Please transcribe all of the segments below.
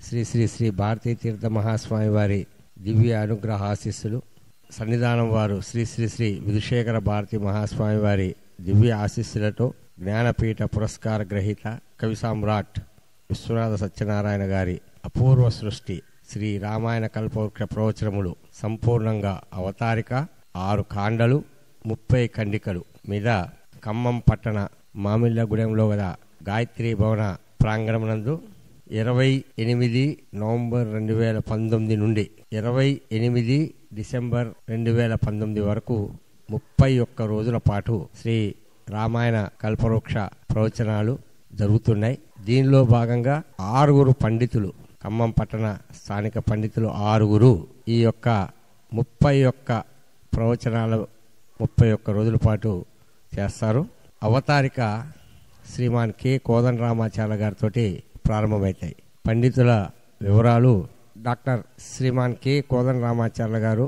శ్రీ శ్రీ శ్రీ భారతీ తీర్థ మహాస్వామి వారి దివ్య అనుగ్రహ ఆశీస్సులు, సన్నిధానం వారు శ్రీ శ్రీ శ్రీ విధుశేఖర భారతీ మహాస్వామి వారి దివ్య ఆశీస్సులతో జ్ఞానపీఠ పురస్కార గ్రహీత కవి సామ్రాట్ విశ్వనాథ సత్యనారాయణ గారి అపూర్వ సృష్టి శ్రీ రామాయణ కల్పవృక్ష ప్రవచనములు సంపూర్ణంగా అవతారిక 6 కాండలు 30 ఖండికలు మీద ఖమ్మం పట్టణ మామిళ్ళగూడెంలో గల గాయత్రీ భవన ప్రాంగణమునందు 28 నవంబర్ 2019 నుండి 28 డిసెంబర్ 2019 వరకు 31 రోజుల పాటు శ్రీ రామాయణ కల్పవృక్ష ప్రవచనాలు జరుగుతున్నాయి. దీనిలో భాగంగా 6 పండితులు, ఖమ్మం పట్టణ స్థానిక పండితులు 6 ఈ యొక్క 31 ప్రవచనాలు 31 రోజుల పాటు చేస్తారు. అవతారిక శ్రీమాన్ కె కోదండరామాచార్య గారితో ప్రారంభమవుతాయి. పండితుల వివరాలు: డాక్టర్ శ్రీమాన్ కె కోదండరామాచార్య గారు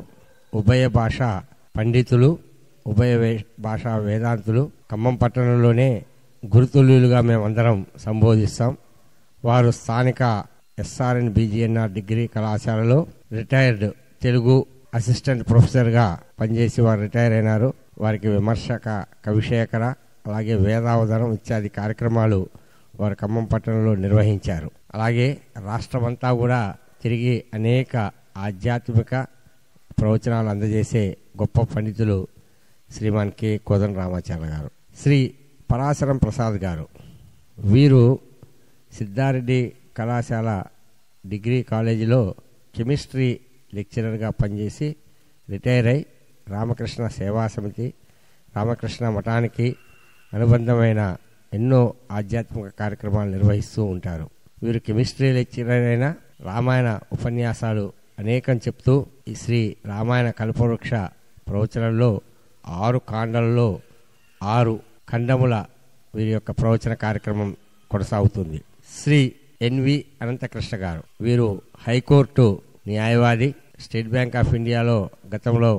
ఉభయ భాష పండితులు, ఉభయ భాషా వేదాంతులు. ఖమ్మం పట్టణంలోనే గురుతుల్యులుగా మేమందరం సంబోధిస్తాం. వారు స్థానిక ఎస్ఆర్ఎన్ బీజీఎన్ఆర్ డిగ్రీ కళాశాలలో రిటైర్డ్ తెలుగు అసిస్టెంట్ ప్రొఫెసర్గా పనిచేసి వారు రిటైర్ అయినారు. వారికి విమర్శక, కవిశేఖర, అలాగే వేదావధానం ఇత్యాది కార్యక్రమాలు వారు ఖమ్మం పట్టణంలో నిర్వహించారు. అలాగే రాష్ట్రమంతా కూడా తిరిగి అనేక ఆధ్యాత్మిక ప్రవచనాలు అందజేసే గొప్ప పండితులు శ్రీమాన్ కె కోదండరామాచార్య గారు. శ్రీ పరాశరం ప్రసాద్ గారు, వీరు సిద్ధారెడ్డి కళాశాల డిగ్రీ కాలేజీలో కెమిస్ట్రీ లెక్చరర్గా పనిచేసి రిటైర్ అయి రామకృష్ణ సేవా సమితి, రామకృష్ణ మఠానికి అనుబంధమైన ఎన్నో ఆధ్యాత్మిక కార్యక్రమాలు నిర్వహిస్తూ ఉంటారు. వీరు కెమిస్ట్రీ లెక్చరర్ అయిన రామాయణ ఉపన్యాసాలు అనేకం చెప్తూ ఈ శ్రీ రామాయణ కల్పవృక్ష ప్రవచనంలో 6 కాండలలో 6 ఖండముల వీరి యొక్క ప్రవచన కార్యక్రమం కొనసాగుతుంది. శ్రీ ఎన్వి అనంతకృష్ణ గారు, వీరు హైకోర్టు న్యాయవాది, స్టేట్ బ్యాంక్ ఆఫ్ ఇండియాలో గతంలో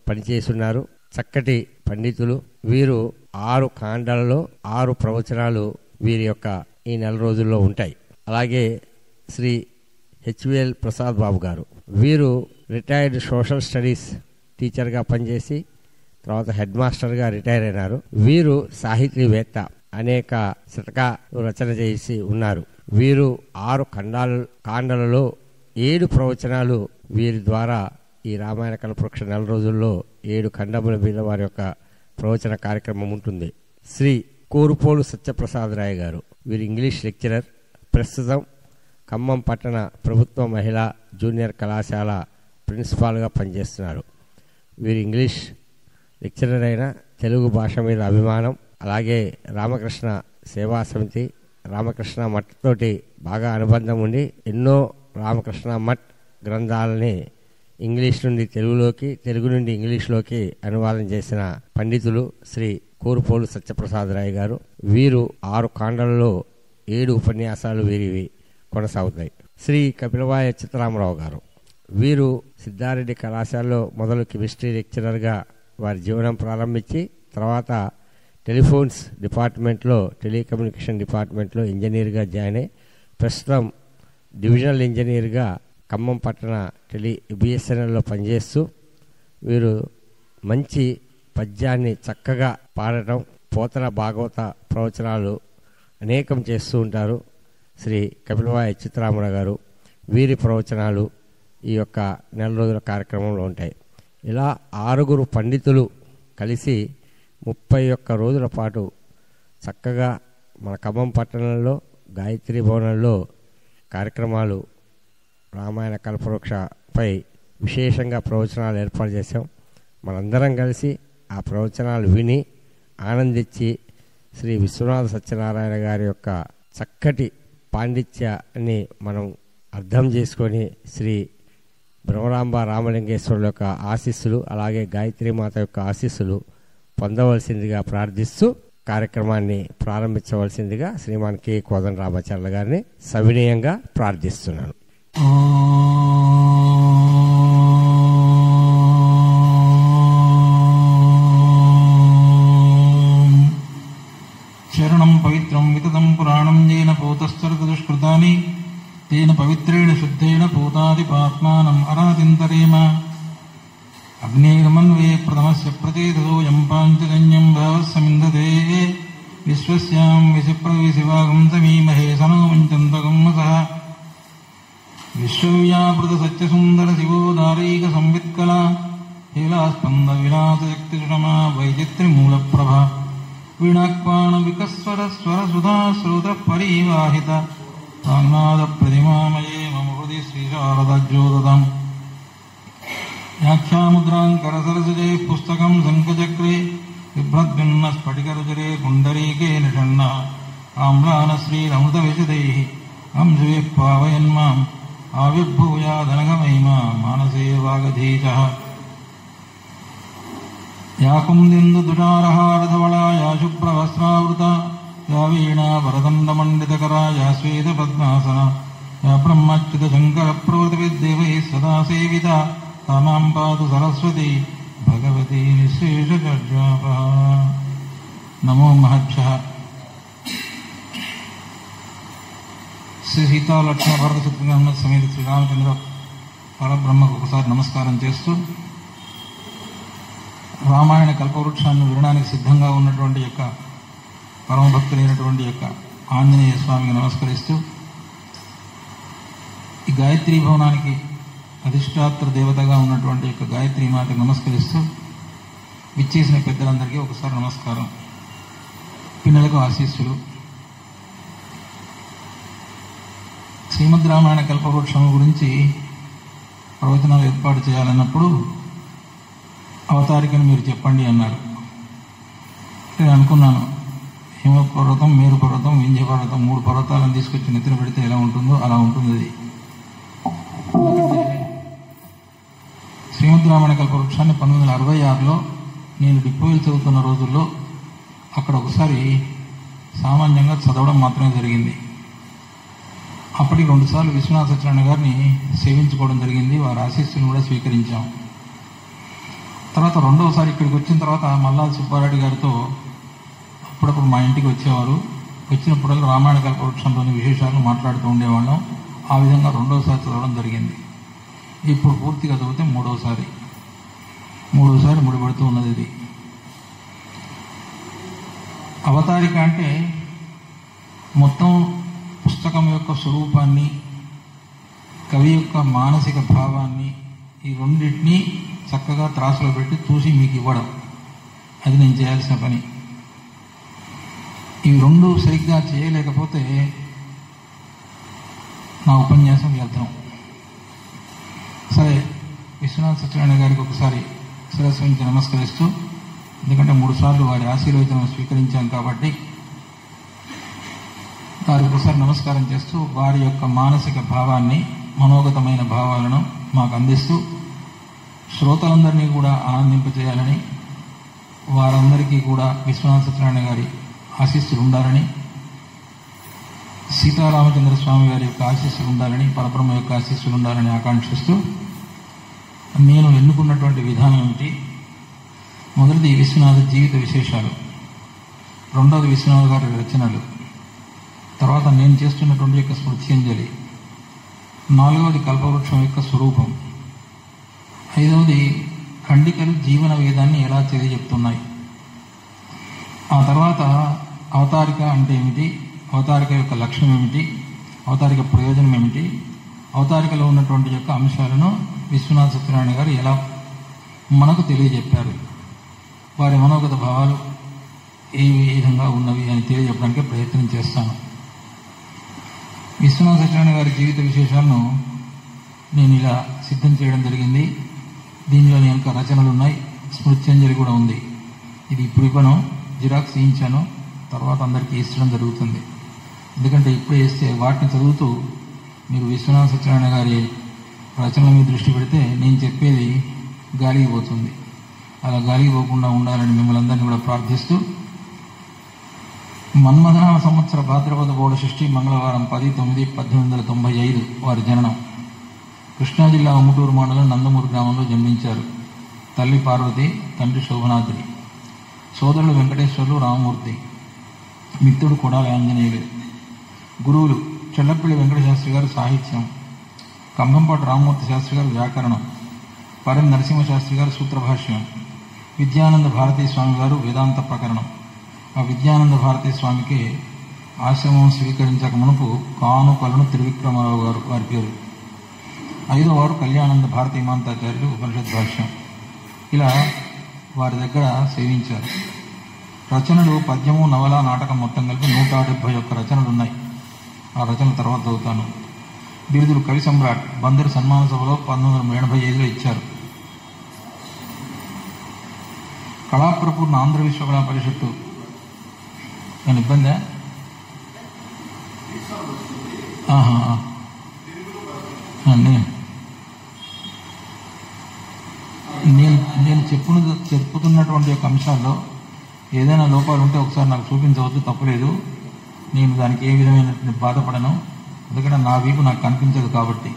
పనిచేస్తున్నారు. చక్కటి పండితులు. వీరు 6 కాండాలలో 6 ప్రవచనాలు వీరి యొక్క ఈ నెల రోజుల్లో ఉంటాయి. అలాగే శ్రీ హెచ్విఎల్ ప్రసాద్ బాబు గారు, వీరు రిటైర్డ్ సోషల్ స్టడీస్ టీచర్గా పనిచేసి తర్వాత హెడ్ మాస్టర్గా రిటైర్ అయినారు. వీరు సాహితీవేత్త, అనేక శతకాలు రచన చేసి ఉన్నారు. వీరు 6 కాండలలో 7 ప్రవచనాలు వీరి ద్వారా ఈ రామాయణ కల్పవృక్ష నెల రోజుల్లో 7 ఖండముల మీద వారి యొక్క ప్రవచన కార్యక్రమం ఉంటుంది. శ్రీ కోరుపోలు సత్యప్రసాద్ రాయ్ గారు, వీరు ఇంగ్లీష్ లెక్చరర్, ప్రస్తుతం ఖమ్మం పట్టణ ప్రభుత్వ మహిళా జూనియర్ కళాశాల ప్రిన్సిపాల్గా పనిచేస్తున్నారు. వీరు ఇంగ్లీష్ లెక్చరర్ అయిన తెలుగు భాష మీద అభిమానం, అలాగే రామకృష్ణ సేవా సమితి, రామకృష్ణ మఠ్ తోటి బాగా అనుబంధం ఉండి ఎన్నో రామకృష్ణ మఠ్ గ్రంథాలని ఇంగ్లీష్ నుండి తెలుగులోకి, తెలుగు నుండి ఇంగ్లీష్లోకి అనువాదం చేసిన పండితులు శ్రీ కోరుపోలు సత్యప్రసాద్ రాయ్ గారు. వీరు 6 కాండలలో 7 ఉపన్యాసాలు వీరివి కొనసాగుతాయి. శ్రీ కపిలవాయ చిత్తరామరావు గారు, వీరు సిద్ధారెడ్డి కళాశాలలో మొదలు కెమిస్ట్రీ లెక్చరర్గా వారి జీవనం ప్రారంభించి తర్వాత టెలిఫోన్స్ డిపార్ట్మెంట్లో, టెలికమ్యూనికేషన్ డిపార్ట్మెంట్లో ఇంజనీర్గా జాయిన్ అయ్యి ప్రస్తుతం డివిజనల్ ఇంజనీర్గా ఖమ్మం పట్టణ బిఎస్ఎన్ఎల్లో పనిచేస్తూ వీరు మంచి పద్యాన్ని చక్కగా పాడటం, పోతన భాగవత ప్రవచనాలు అనేకం చేస్తూ ఉంటారు. శ్రీ కపిలవాయ చిత్తరామరావు గారు, వీరి ప్రవచనాలు ఈ యొక్క నెల రోజుల కార్యక్రమంలో ఉంటాయి. ఇలా 6 పండితులు కలిసి 31 రోజుల పాటు చక్కగా మన ఖమ్మం పట్టణంలో గాయత్రీ భవనంలో కార్యక్రమాలు రామాయణ కల్పవృక్షపై విశేషంగా ప్రవచనాలు ఏర్పాటు చేశాం. మనందరం కలిసి ఆ ప్రవచనాలు విని ఆనందించి శ్రీ విశ్వనాథ సత్యనారాయణ గారి యొక్క చక్కటి పాండిత్యాన్ని మనం అర్థం చేసుకొని శ్రీ బ్రహ్మరాంబ రామలింగేశ్వరుల యొక్క ఆశీస్సులు, అలాగే గాయత్రీ మాత యొక్క ఆశీస్సులు పొందవలసిందిగా ప్రార్థిస్తూ కార్యక్రమాన్ని ప్రారంభించవలసిందిగా శ్రీమాన్ కె కోదండరామాచార్య గారిని సవినయంగా ప్రార్థిస్తున్నాను. శరణం పవిత్రం వితతం పురాణం జైన పోతస్తర్గ దుష్కృతాని తేన పవిత్రేణ रुद्रेण शुद्धेन पूतादिपात्मानम् अरातिन्तरेम अग्निर्मन्वे प्रथमस्य प्रचेतसो यं पाञ्चजन्यं भावः समिन्धते विश्वस्यां विशिप्रविशिवागं समीमहे सनो मुञ्चन्तकं सः विश्वव्यापृतसत्यसुन्दरशिवोदारैकसंवित्कला हेलास्पन्दविलासशक्तिसुषमा वैचित्र्यमूलप्रभा वीणाक्वाणविकस्वरस्वरसुधा श्रुतपरिवाहिता प्राङ्नादप्रतिमामये मम हृदि श्रीशारदाज्योदताम् व्याख्यामुद्राङ्करसरसुजैः पुस्तकं शङ्खचक्रे बिभ्रद्भिन्नस्फटिकरुचिरे पुण्डरीके निषण्णः आम्लानश्रीरमृतविशदैः अंशुभिः पावयन्माम् आविर्भूयादनघमहिमा मानसे वागधीशः या कुन्दिन्दुतुषारहारधवला या शुभ्रवस्त्रावृता या वीणा वरदण्डमण्डितकरा या श्वेतपद्मासना या ब्रह्मच्युतशङ्करप्रवृतिभिर्देवैः सदा सेविता तामां पातु सरस्वती भगवती निःशेषचर्यापः। नमो महद्भ्यः। శ్రీ సీతాలక్ష్మణ భరత శత్రుఘ్న సమేత శ్రీరామచంద్ర పరబ్రహ్మకు ఒకసారి నమస్కారం చేస్తూ రామాయణ కల్పవృక్షాన్ని వినడానికి సిద్ధంగా ఉన్నటువంటి యొక్క పరమభక్తులైనటువంటి యొక్క ఆంజనేయ స్వామికి నమస్కరిస్తూ ఈ గాయత్రీ భవనానికి అధిష్టాత్ర దేవతగా ఉన్నటువంటి యొక్క గాయత్రీ మాతకు నమస్కరిస్తూ విచ్చేసిన పెద్దలందరికీ ఒకసారి నమస్కారం. పిల్లలకు ఆశీస్సులు. శ్రీమద్ రామాయణ కల్పవృక్షం గురించి ప్రవచనాలు ఏర్పాటు చేయాలన్నప్పుడు అవతారికను మీరు చెప్పండి అన్నారు. నేను అనుకున్నాను, హిమ పర్వతం, మేరు పర్వతం, వింధ్య పర్వతం 3 పర్వతాలను తీసుకొచ్చి నెత్తిన పెడితే ఎలా ఉంటుందో అలా ఉంటుంది అది. శ్రీమద్ రామాయణ కల్పవృక్షాన్ని 1966లో నేను డిపోయిల్ చదువుతున్న రోజుల్లో అక్కడ ఒకసారి సామాన్యంగా చదవడం మాత్రమే జరిగింది. అప్పటికి 2 సార్లు విశ్వనాథ సత్యనారాయణ గారిని సేవించుకోవడం జరిగింది. వారి ఆశీస్సులను కూడా స్వీకరించాం. తర్వాత 2వసారి ఇక్కడికి వచ్చిన తర్వాత మల్లాది సుబ్బారెడ్డి గారితో అప్పుడప్పుడు మా ఇంటికి వచ్చేవారు. వచ్చినప్పుడల్లా రామాయణ కల్పవృక్షంలోని విశేషాలను మాట్లాడుతూ ఉండేవాళ్ళం. ఆ విధంగా 2వసారి చదవడం జరిగింది. ఇప్పుడు పూర్తిగా చదివితే 3వసారి ముడిపడుతూ ఉన్నది. ఇది అవతారిక అంటే మొత్తం పుస్తకం యొక్క స్వరూపాన్ని, కవి యొక్క మానసిక భావాన్ని, ఈ రెండింటినీ చక్కగా త్రాసులో పెట్టి చూసి మీకు ఇవ్వడం, అది నేను చేయాల్సిన పని. ఇవి 2 సరిగ్గా చేయలేకపోతే నా ఉపన్యాసం వ్యర్థం. సరే, విశ్వనాథ సత్యనారాయణ గారికి ఒకసారి శిరస్సు నుంచి నమస్కరిస్తూ, ఎందుకంటే 3 సార్లు వారి ఆశీర్వచనం స్వీకరించాం కాబట్టి వారికి ఒకసారి నమస్కారం చేస్తూ వారి యొక్క మానసిక భావాన్ని, మనోగతమైన భావాలను మాకు అందిస్తూ శ్రోతలందరినీ కూడా ఆనందింపజేయాలని, వారందరికీ కూడా విశ్వనాథ సత్యనారాయణ గారి ఆశీస్సులు ఉండాలని, సీతారామచంద్ర స్వామి గారి యొక్క ఆశీస్సులు ఉండాలని, పరబ్రహ్మ యొక్క ఆశీస్సులు ఉండాలని ఆకాంక్షిస్తూ నేను ఎన్నుకున్నటువంటి విధానం ఏమిటి? మొదటిది విశ్వనాథ జీవిత విశేషాలు, 2వది విశ్వనాథ గారి రచనలు, తర్వాత నేను చేస్తున్నటువంటి యొక్క స్మృత్యంజలి, 4వది కల్పవృక్షం యొక్క స్వరూపం, 5వది ఖండికలు జీవన వేదాన్ని ఎలా తెలియజెప్తున్నాయి. ఆ తర్వాత అవతారిక అంటే ఏమిటి, అవతారిక యొక్క లక్ష్యం ఏమిటి, అవతారిక ప్రయోజనం ఏమిటి, అవతారికలో ఉన్నటువంటి యొక్క అంశాలను విశ్వనాథ సత్యనారాయణ గారు ఎలా మనకు తెలియజెప్పారు, వారి మనోగత భావాలు ఏ విధంగా ఉన్నవి అని తెలియజెప్పడానికి ప్రయత్నం చేస్తాను. విశ్వనాథ సత్యనారాయణ గారి జీవిత విశేషాలను నేను ఇలా సిద్ధం చేయడం జరిగింది. దీనిలో వెనుక రచనలు ఉన్నాయి, స్మృత్యంజలి కూడా ఉంది. ఇది ఇప్పుడు ఇవ్వను, జిరాక్స్ చేయించాను, తర్వాత అందరికీ ఇచ్చడం జరుగుతుంది. ఎందుకంటే ఇప్పుడు వేస్తే వాటిని చదువుతూ మీరు విశ్వనాథ సత్యనారాయణ గారి రచనల మీద దృష్టి పెడితే నేను చెప్పేది గాలికి పోతుంది. అలా గాలికి పోకుండా ఉండాలని మిమ్మల్ని అందరినీ కూడా ప్రార్థిస్తూ, మన్మథనామ సంవత్సర భాద్రపద బోధ సృష్టి మంగళవారం 10/9/1895 వారి జననం. కృష్ణా జిల్లా ఉమ్మటూరు మండలం నందమూరు గ్రామంలో జన్మించారు. తల్లి పార్వతి, తండ్రి శోభనాద్రి, సోదరులు వెంకటేశ్వర్లు, రామమూర్తి, మిత్రుడు కొడాలి ఆంజనేయులు. గురువులు చెల్లపల్లి వెంకటశాస్త్రి గారు సాహిత్యం, కంభంపాటి రామమూర్తి శాస్త్రి గారు వ్యాకరణం, పరం నరసింహ శాస్త్రి గారు సూత్రభాష్యం, విద్యానంద భారతీ స్వామి గారు వేదాంత ప్రకరణం. ఆ విద్యానంద భారతీ స్వామికి ఆశ్రమం స్వీకరించక మునుపు కానుకలను త్రివిక్రమరావు గారు వారి పేరు. 5వ వారు కళ్యాణానంద భారతీ ఇమాంతాచార్యులు ఉపనిషత్ భాష్యం. ఇలా వారి దగ్గర సేవించారు. రచనలు పద్యము, నవల, నాటకం మొత్తం కలిపి 171 రచనలు ఉన్నాయి. ఆ రచనల తర్వాత చదువుతాను. బిరుదులు కవి సమ్రాట్ బందరు సన్మాన సభలో 1985లో ఇచ్చారు. కళాప్రపూర్ణ ఆంధ్ర విశ్వకళా పరిషత్తు నేను ఇబ్బందా? నేను చెప్పుతున్నటువంటి యొక్క అంశాల్లో ఏదైనా లోపాలు ఉంటే ఒకసారి నాకు చూపించవచ్చు, తప్పులేదు. నేను దానికి ఏ విధమైన బాధపడను, ఎందుకంటే నా వీపు నాకు కనిపించదు కాబట్టి.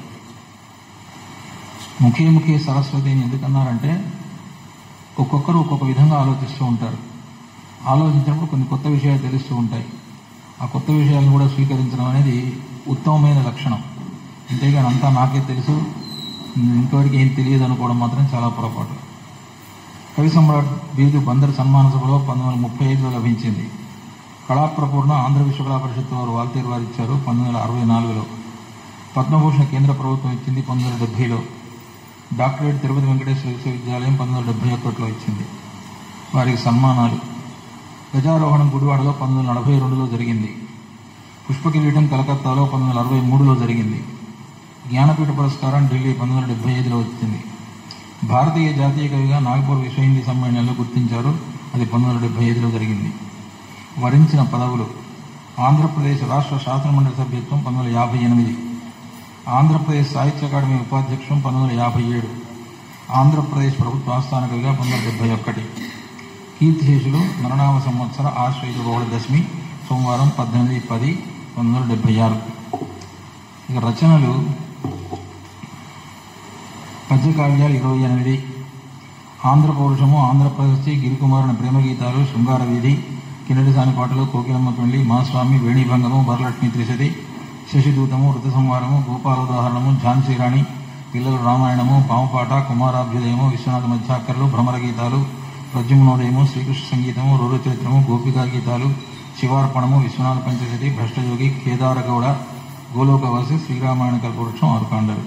ముఖే సరస్వతి అని ఎందుకన్నారంటే ఒక్కొక్కరు ఒక్కొక్క విధంగా ఆలోచిస్తూ ఉంటారు. ఆలోచించినప్పుడు కొన్ని కొత్త విషయాలు తెలుస్తూ ఉంటాయి. ఆ కొత్త విషయాలను కూడా స్వీకరించడం అనేది ఉత్తమమైన లక్షణం. అంతేగాని అంతా నాకే తెలుసు, ఇంకోటికి ఏం తెలియదు అనుకోవడం మాత్రం చాలా పొరపాటు. కవి సమ్రాట్ బిరుదు బందరు సన్మాన సభలో 1935లో లభించింది. కళాప్రపూర్ణ ఆంధ్ర విశ్వకళా పరిషత్తు వారు వాల్తేరు వారు ఇచ్చారు 1964లో. పద్మభూషణ కేంద్ర ప్రభుత్వం ఇచ్చింది 1970లో. డాక్టరేట్ తిరుపతి వెంకటేశ్వర విశ్వవిద్యాలయం 1971లో ఇచ్చింది. వారికి సన్మానాలు: గజారోహణం గుడివాడలో 1942లో జరిగింది. పుష్పకిరీటం కలకత్తాలో 1963లో జరిగింది. జ్ఞానపీఠ పురస్కారం ఢిల్లీ 1975లో వచ్చింది. భారతీయ జాతీయ కవిగా నాగపూర్ విశ్వ హిందీ సమ్మేళనంలో గుర్తించారు. అది 1975లో జరిగింది. వరించిన పదవులు: ఆంధ్రప్రదేశ్ రాష్ట్ర శాసనమండలి సభ్యత్వం 1958, ఆంధ్రప్రదేశ్ సాహిత్య అకాడమీ ఉపాధ్యక్షుడు 1957, ఆంధ్రప్రదేశ్ ప్రభుత్వ ఆస్థాన కవిగా 1971. కీర్తిశేషులు: నరనామ సంవత్సర ఆశ్వయుజ బహుళ దశమి సోమవారం 18/10/1976. ఇక రచనలు: పద్యకావ్యాలు 28, ఆంధ్ర పౌరుషము, ఆంధ్రప్రదేశ్, గిరికుమారుని ప్రేమ గీతాలు, శృంగార వీధి, కిన్నెరసాని పాటలు, కోకిలమ్మ పెళ్లి, మాస్వామి, వేణీభంగము, వరలక్ష్మి త్రిశతి, శశిదూతము, ఋతు సంహారము, గోపాలోదాహరణము, ఝాన్సీ రాణి, పిల్లల రామాయణము, పాముపాట, కుమారాభ్యుదయము, విశ్వనాథ మధ్యాకర్లు, భ్రమర గీతాలు, ప్రద్యుమ్నోదయము, శ్రీకృష్ణ సంగీతము, రూర చరిత్రము, గోపికా గీతాలు, శివార్పణము, విశ్వనాథ పంచశతి, భ్రష్టయోగి, కేదారగౌడ, గోలోకవాసి, శ్రీరామాయణ కల్పవృక్షం, 6 కాండలు.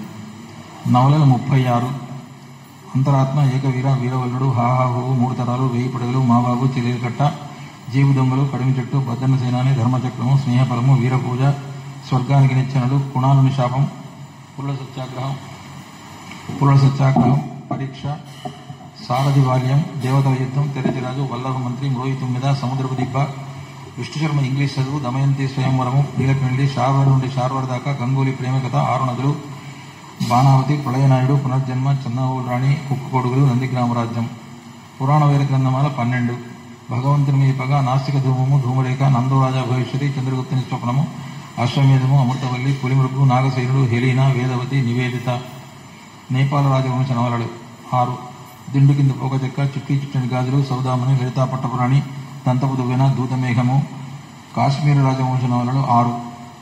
నవలలు 36: అంతరాత్మ, ఏకవీర, వీరవల్లుడు, హాహాహువు, 3 తరాలు, 1000 పడగలు, మాబాబు, చిలేకట్ట, జీవు దొంగలు, కడిమి చెట్టు, బద్దన్న సేనాని, ధర్మచక్రము, స్నేహఫలము, వీరపూజ, స్వర్గానికి నిచ్చెనలు, కుణాలుని శాపం, పుల్ల సత్యాగ్రహం, పరీక్ష, సారథి బాల్యం, దేవతల యుద్ధం, తెరచిరాజు, వల్లభ మంత్రి, మ్రోయి 9, సముద్రపు దిబ్బ, విష్ణుశర్మ ఇంగ్లీష్ చదువు, దమయంతి స్వయంవరము, నీలకండి, శార్వర్ నుండి శార్వర్ దాకా, గంగూలీ ప్రేమకథ, 6 నదులు, బాణావతి, ప్రళయనాయుడు, పునర్జన్మ, చందమౌళి రాణి, కుక్కు కొడుగులు, నందిగ్రామరాజ్యం. పురాణ వేద గ్రంథమాల 12: భగవంతుని మీద పగ, నాస్తిక ధూమము, ధూమరేఖ, నందోరాజా భవిష్యతి, చంద్రగుప్తుని స్వప్నము, అశ్వమేధము, అమృతవల్లి, పులిమృగు, నాగశైలుడు, హెలీనా, వేదవతి, నివేదిత. నేపాల రాజవంశ నవలలు 6: దిండు కింద పోకచెక్క, చుక్కీ చుట్టని గాజులు, సౌదామణి, లలితా పట్టపురాణి, దంతపు దువ్వెన, దూతమేఘము. కాశ్మీర రాజవంశ నవలలు 6: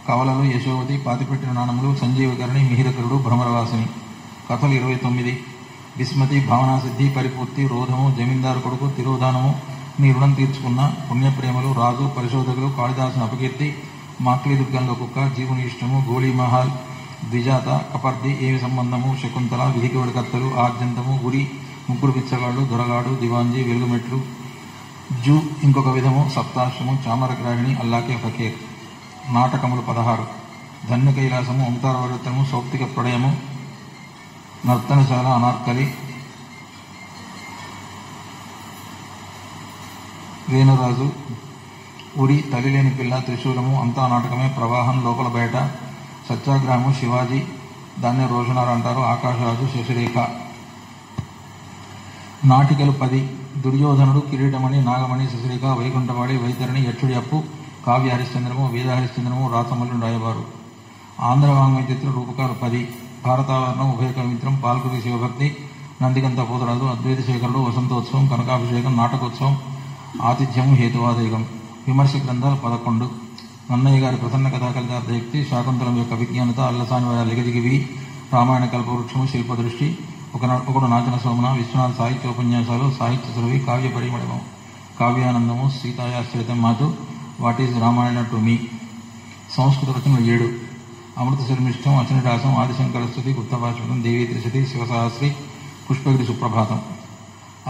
కవలలు, యశోవతి, పాతిపెట్టిన నాణములు, సంజీవకరణి, మిహిరకరుడు, భ్రమరవాసిని. కథలు 29: విస్మతి, భావనాసిద్ధి, పరిపూర్తి, రోధము, జమీందారు కొడుకు, తిరోధానము, నీ రుణం తీర్చుకున్న, పుణ్యప్రేమలు, రాజు, పరిశోధకులు, కాళిదాసుని అపకీర్తి, మాక్లీ దుర్గంలో కుక్క, జీవుని ఇష్టము, గోళీమహాల్, ద్విజాత, కపర్ది, ఏమి సంబంధము, శకుంతల, విధికివడి కత్తలు, ఆద్యంతము, గుడి, 3 పిచ్చగాళ్ళు, దొరగాడు, దివాంజీ, వెలుగుమెట్లు, జూ ఇంకొక విధము, సప్తాశ్రము, చామరగ్రాహిణి, అల్లాకే ఫకీర్. నాటకములు 16: ధన్య కైలాసము, ఓంకారవర్తనము, సౌప్తిక ప్రళయము, నర్తనశాల, అనార్కలి, వేణురాజు, ఉరి, తల్లిలేని పిల్ల, త్రిశూలము, అంతా నాటకమే, ప్రవాహం, లోపల బయట, సత్యాగ్రహము, శివాజీ, దాన్నే రోజునార్ అంటారు, ఆకాశరాజు, శశిరేఖ. నాటికలు 10: దుర్యోధనుడు, కిరీటమణి, నాగమణి, శశిరేఖ, వైకుంఠవాడి, వైతరణి, యక్షుడి అప్పు, కావ్య హరిశ్చంద్రము, వేద హరిశ్చంద్రము, రాసమల్లుని రాయబారు. ఆంధ్ర వాంగ్మయ చిత్ర రూపకాలు 10: భారతావరణం, ఉభయ కవిమిత్రం, పాల్కురి శివభక్తి, నందికంత పోతరాజు, అద్వైత శేఖరుడు, వసంతోత్సవం, కనకాభిషేకం, నాటకోత్సవం, ఆతిథ్యం, హేతువాదేగం. విమర్శ గ్రంథాలు 11: నన్నయ్య గారి ప్రసన్న కథా కలితార్థయుక్తి, శాకుంతలం యొక్క విజ్ఞానత, అల్లసాని వారి లిగదిగివి, రామాయణ కల్పవృక్షము, శిల్పదృష్టి, ఒకడు నాచన సోమన, విశ్వనాథ్ సాహిత్యోపన్యాసాలు, సాహిత్య సురవి, కావ్య పరిమళము, కావ్యానందము, సీతాయాశ్రితం మాతు, what is Ramayana to me. సంస్కృత రచనలు 7: అమృత శర్మిష్టం, అచనిరాసం, ఆదిశంకర స్తుతి, గుప్తభాషణం, దేవీ త్రిశతి, శివసహస్రి, పుష్పగిరి సుప్రభాతం.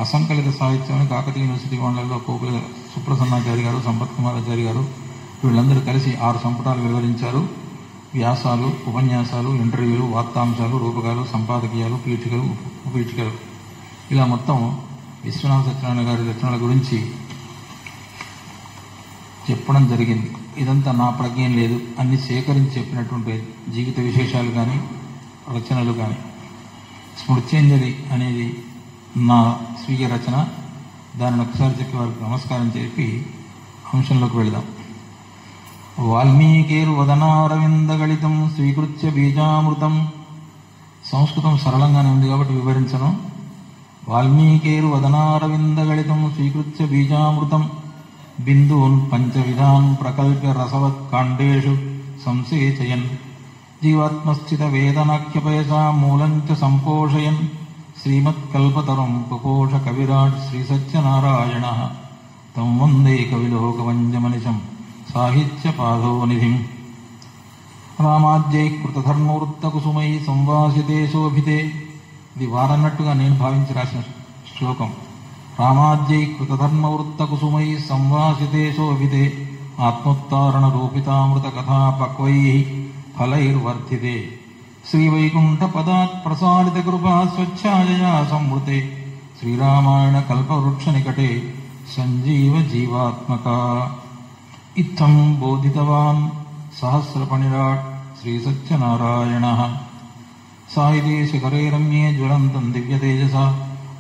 అసంకలిత సాహిత్యాన్ని కాకతీయ యూనివర్సిటీ వాళ్ళలో కోకుల సుప్రసన్నాచారి గారు, సంపత్ కుమారాచారి గారు వీళ్ళందరూ కలిసి 6 సంపుటాలు వివరించారు. వ్యాసాలు, ఉపన్యాసాలు, ఇంటర్వ్యూలు, వార్తాంశాలు, రూపకాలు, సంపాదకీయాలు, పీఠికలు, ఉపపీఠికలు, ఇలా మొత్తం విశ్వనాథ సత్యనారాయణ గారి రచనల గురించి చెప్పడం జరిగింది. ఇదంతా నా ప్రజ్ఞ లేదు, అన్ని సేకరించి చెప్పినటువంటి జీవిత విశేషాలు కానీ రచనలు కానీ. స్మృత్యంజలి అనేది నా స్వీయ రచన. దానిని ఒకసారి చెప్పి వారికి నమస్కారం చెప్పి అంశంలోకి వెళదాం. వాల్మీకిర్వదనారవిందగళితం స్వీకృత్య బీజామృతం. సంస్కృతం సరళంగానే ఉంది కాబట్టి వివరించను. వాల్మీకిర్వదనారవిందగళితం స్వీకృత్య బీజామృతం బిందూన్ పంచవిధాన్ ప్రకల్ప్య రసవత్ కాండేషు సంసేచయన్ జీవాత్మస్థిత వేదనాఖ్యపయసా మూలంచ సంపోషయన్ శ్రీమత్కల్పతరం పుపోష కవిరాట్ శ్రీ సత్యనారాయణ తం వందే కవిలోకవంజమనిశం సాహిత్య పాదోనిధిం. రామాద్యై కృతధర్మవృత్తకుసుమై సంవాసితే శోభితే. ఇది వారన్నట్టుగా నేను భావించి రాసిన శ్లోకం. రామాద్యై కృతధర్మవృత్తకుసుమై సంవాసితే శోభితే ఆత్మోత్తారణ రూపితామృత కథా పక్వై ఫలైర్వర్ధితే శ్రీవైకుంఠ పదాత్ ప్రసారిత కృపా స్వచ్ఛాయయా సంవృతే శ్రీరామాయణ కల్పవృక్ష నికటే సంజీవ జీవాత్మక. ఇత్థం బోధితవాన్ సహస్రపణిరాట్ శ్రీ సత్యనారాయణ. సాయిదే శిఖరే రమ్యే జ్వలంతం దివ్యతేజస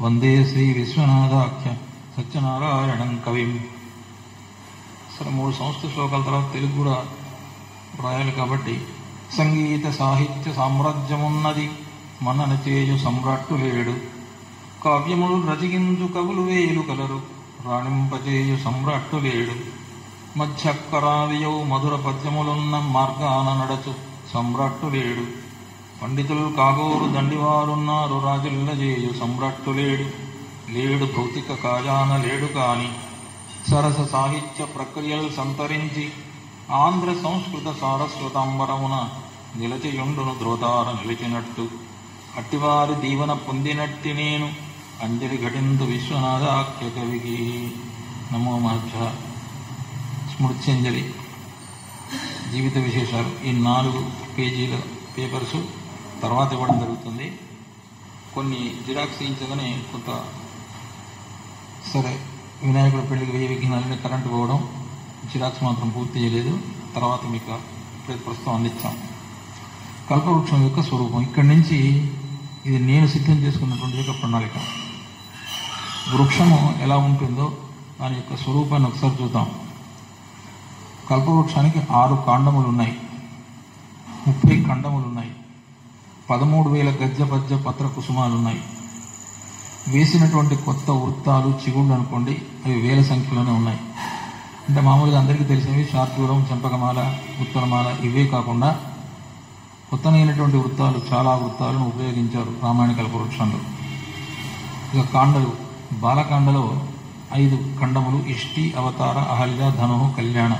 వందే శ్రీ విశ్వనాథాఖ్య సత్యనారాయణం కవిం. సరే, 3 సంస్కృత శ్లోకాల తర్వాత తెలుగు కూడా రాయాలి కాబట్టి. సంగీత సాహిత్య సామ్రాజ్యమున్నది మనన చేయు సమ్రాట్టు లేడు. కావ్యములు రచయించు కవులు వేలు కలరు రాణింపచేయు సమ్రాట్టు లేడు. మధ్యక్కరాదియౌ మధుర పద్యములున్న మార్గాన నడచు సమ్రాట్టు లేడు. పండితులు కాగోరు దండివారున్నారు రాజుల్లజేయు సమ్రాట్టు లేడు. లేడు భౌతిక కాయాన లేడు కాని సరస సాహిత్య ప్రక్రియలు సంతరించి ఆంధ్ర సంస్కృత సారస్వతాంబరమున నిలచియుండును ధ్రువతార నిలిచినట్టు. అట్టివారి దీవెన పొందినట్టి నేను అంజలి ఘటింతు విశ్వనాథాఖ్య కవికి. నమో మహర్ష. స్మృత్యంజలి జీవిత విశేషాలు ఈ 4 పేజీల పేపర్సు తర్వాత ఇవ్వడం జరుగుతుంది. కొన్ని జిరాక్స్ చేయించగానే కొంత సరే వినాయకుడి పెళ్లికి 1000 విఘ్నాలని కరెంటు పోవడం, జిరాక్స్ మాత్రం పూర్తి చేయలేదు. తర్వాత మీకు ప్రస్తుతం అందించాం. కల్పవృక్షం యొక్క స్వరూపం. ఇక్కడి నుంచి ఇది నేను సిద్ధం చేసుకున్నటువంటి యొక్క ప్రణాళిక. వృక్షము ఎలా ఉంటుందో దాని యొక్క స్వరూపాన్ని ఒకసారి చూద్దాం. కల్పవృక్షానికి 6 కాండములు ఉన్నాయి, 30 ఖండములు ఉన్నాయి, 13,000 గజ్జ పద్య పత్ర కుసుమాలున్నాయి. వేసినటువంటి కొత్త వృత్తాలు చిగుళ్ళు అనుకోండి, అవి వేల సంఖ్యలోనే ఉన్నాయి. అంటే మామూలుగా అందరికీ తెలిసినవి శార్దూలం, చంపకమాల, ఉత్తరమాల ఇవే కాకుండా కొత్తనైనటువంటి వృత్తాలు, చాలా వృత్తాలను ఉపయోగించారు రామాయణ కల్పవృక్షంలో. ఇక కాండలు, బాలకాండలో 5 ఖండములు ఇష్టి, అవతార, అహల్య, ధను, కళ్యాణ.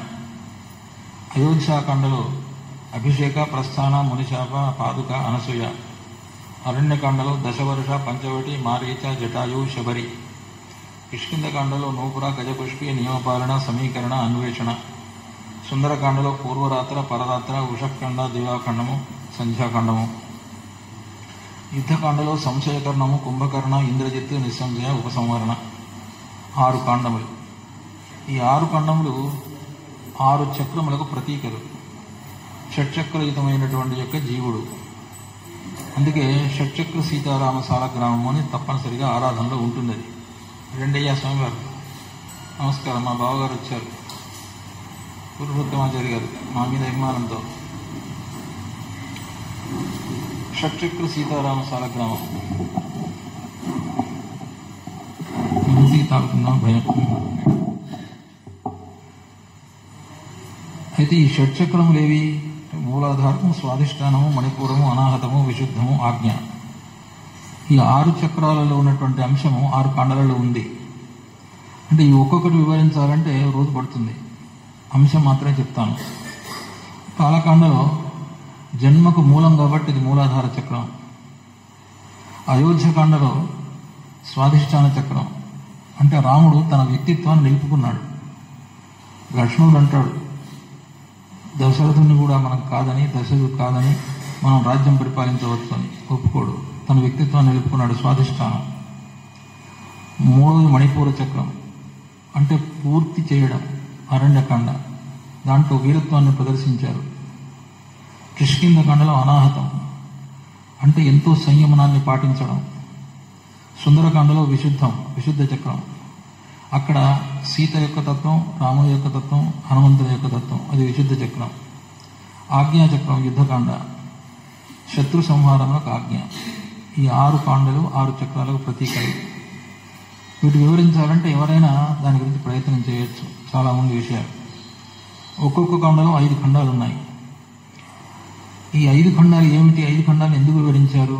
అయోధ్యాకాండలో అభిషేక, ప్రస్థాన, మునిశాప, పాదుక, అనసూయ. అరణ్యకాండలో దశవర్ష, పంచవటి, మారీచ, జటాయు, శబరి. కిష్కింధకాండలో నూపుర, గజపుష్పి, నియమపాలన, సమీకరణ, అన్వేషణ. సుందరకాండలో పూర్వరాత్ర, పరరాత్ర, ఉషఖండ, దివాఖండము, సంధ్యాఖండము. యుద్ధకాండలో సంశయకరణము, కుంభకర్ణ, ఇంద్రజిత్తు, నిస్సంశయ, ఉపసంహరణ. 6 కాండములు. ఈ 6 ఖండములు 6 చక్రములకు ప్రతీకలు. షట్చక్రయుతమైనటువంటి యొక్క జీవుడు. అందుకే షట్చక్ర సీతారామ సాలగ్రామం అని తప్పనిసరిగా ఆరాధనలో ఉంటుంది. అది రెండయ్య స్వామి వారు. నమస్కారం. మా బావగారు వచ్చారు, పురుషోత్తమాచారి గారు, మా మీద అభిమానంతో. షట్చక్ర సీతారామ సాలగ్రామం తాగుతున్నాం భయం. అయితే ఈ షట్చక్రములేవి మూలాధారము, స్వాధిష్టానము, మణిపూరము, అనాహతము, విశుద్ధము, ఆజ్ఞ. ఈ 6 చక్రాలలో ఉన్నటువంటి అంశము 6 కాండాలలో ఉంది. అంటే ఈ ఒక్కొక్కటి వివరించాలంటే రోజు పడుతుంది. అంశం మాత్రమే చెప్తాను. కాలకాండలో జన్మకు మూలం కాబట్టి ఇది మూలాధార చక్రం. అయోధ్యకాండలో స్వాధిష్టాన చక్రం. అంటే రాముడు తన వ్యక్తిత్వాన్ని నిలుపుకున్నాడు. లక్ష్మణుడు అంటాడు, దశరథుని కూడా మనం కాదని, దశరథుడు కాదని మనం రాజ్యం పరిపాలించవచ్చు అని. ఒప్పుకోడు. తన వ్యక్తిత్వాన్ని నిలుపుకున్నాడు. స్వాధిష్టానం. 3వ మణిపూర చక్రం. అంటే పూర్తి చేయడం. అరణ్యకాండ. దాంట్లో వీరత్వాన్ని ప్రదర్శించారు. కిష్కింధకాండలో అనాహతం. అంటే ఎంతో సంయమనాన్ని పాటించడం. సుందరకాండలో విశుద్ధం, విశుద్ధ చక్రం. అక్కడ సీత యొక్క తత్వం, రాముని యొక్క తత్వం, హనుమంతుని యొక్క తత్వం, అది విశుద్ధ చక్రం. ఆజ్ఞా చక్రం, యుద్ధకాండ. శత్రు సంహారంలో ఆజ్ఞ. ఈ 6 కాండలు 6 చక్రాలకు ప్రతీకలు. వీటి వివరించాలంటే ఎవరైనా దాని గురించి ప్రయత్నం చేయొచ్చు. చాలా మంది విషయాలు. ఒక్కొక్క కాండలో 5 ఖండాలు ఉన్నాయి. ఈ 5 ఖండాలు ఏమిటి? 5 ఖండాలు ఎందుకు వివరించారు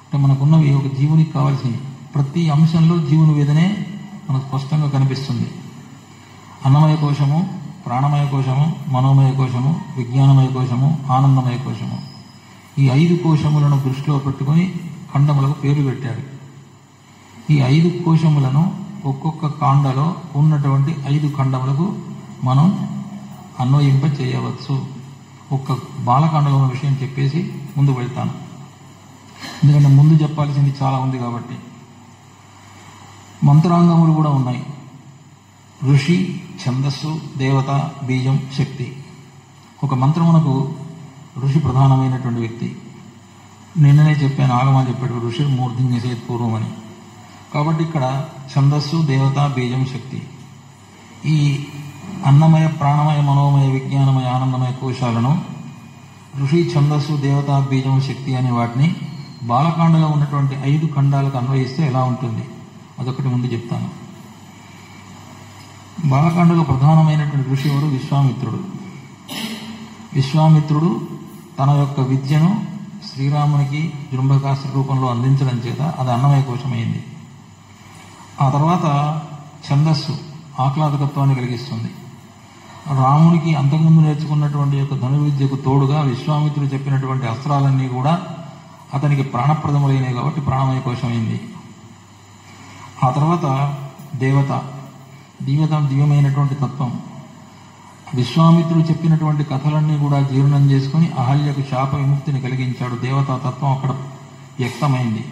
అంటే మనకున్నవి ఒక జీవునికి కావాల్సినవి. ప్రతి అంశంలో జీవుని వేదనే మనకు స్పష్టంగా కనిపిస్తుంది. అన్నమయ కోశము, ప్రాణమయ కోశము, మనోమయ కోశము, విజ్ఞానమయ కోశము, ఆనందమయ కోశము. ఈ 5 కోశములను దృష్టిలో పెట్టుకుని ఖండములకు పేర్లు పెట్టారు. ఈ 5 కోశములను ఒక్కొక్క కాండలో ఉన్నటువంటి 5 ఖండములకు మనం అన్వయింప చేయవచ్చు. ఒక్క బాలకాండలో ఉన్న విషయం చెప్పేసి ముందు వెళ్తాను. ఎందుకంటే ముందు చెప్పాల్సింది చాలా ఉంది కాబట్టి. మంత్రాంగములు కూడా ఉన్నాయి. ఋషి, ఛందస్సు, దేవత, బీజం, శక్తి. ఒక మంత్రమునకు ఋషి ప్రధానమైనటువంటి వ్యక్తి. నిన్ననే చెప్పాను, ఆగమాలు చెప్పాడు, ఋషి మూర్ధిన్యసేత్ పూర్వం అని. కాబట్టి ఇక్కడ ఛందస్సు, దేవత, బీజం, శక్తి. ఈ అన్నమయ, ప్రాణమయ, మనోమయ, విజ్ఞానమయ, ఆనందమయ కోశాలను ఋషి, ఛందస్సు, దేవత, బీజం, శక్తి అనే వాటిని బాలకాండలో ఉన్నటువంటి 5 ఖండాలకు అన్వయిస్తే ఎలా ఉంటుంది అదొకటి ముందు చెప్తాను. బాలకాండలో ప్రధానమైనటువంటి ఋషి ఎవరు? విశ్వామిత్రుడు. విశ్వామిత్రుడు తన యొక్క విద్యను శ్రీరామునికి జృంభకాస్త్ర రూపంలో అందించడం చేత అది అన్నమయ కోశమైంది. ఆ తర్వాత ఛందస్సు ఆహ్లాదకత్వాన్ని కలిగిస్తుంది. రామునికి అంతకుముందు నేర్చుకున్నటువంటి యొక్క ధనుర్విద్యకు తోడుగా విశ్వామిత్రుడు చెప్పినటువంటి అస్త్రాలన్నీ కూడా అతనికి ప్రాణప్రదములైనవి కాబట్టి ప్రాణమయ కోశమైంది. ఆ తర్వాత దేవత, దివ్యమైనటువంటి తత్వం. విశ్వామిత్రుడు చెప్పినటువంటి కథలన్నీ కూడా జీర్ణం చేసుకుని అహల్యకు శాప విముక్తిని కలిగించాడు. దేవతా తత్వం అక్కడ వ్యక్తమైంది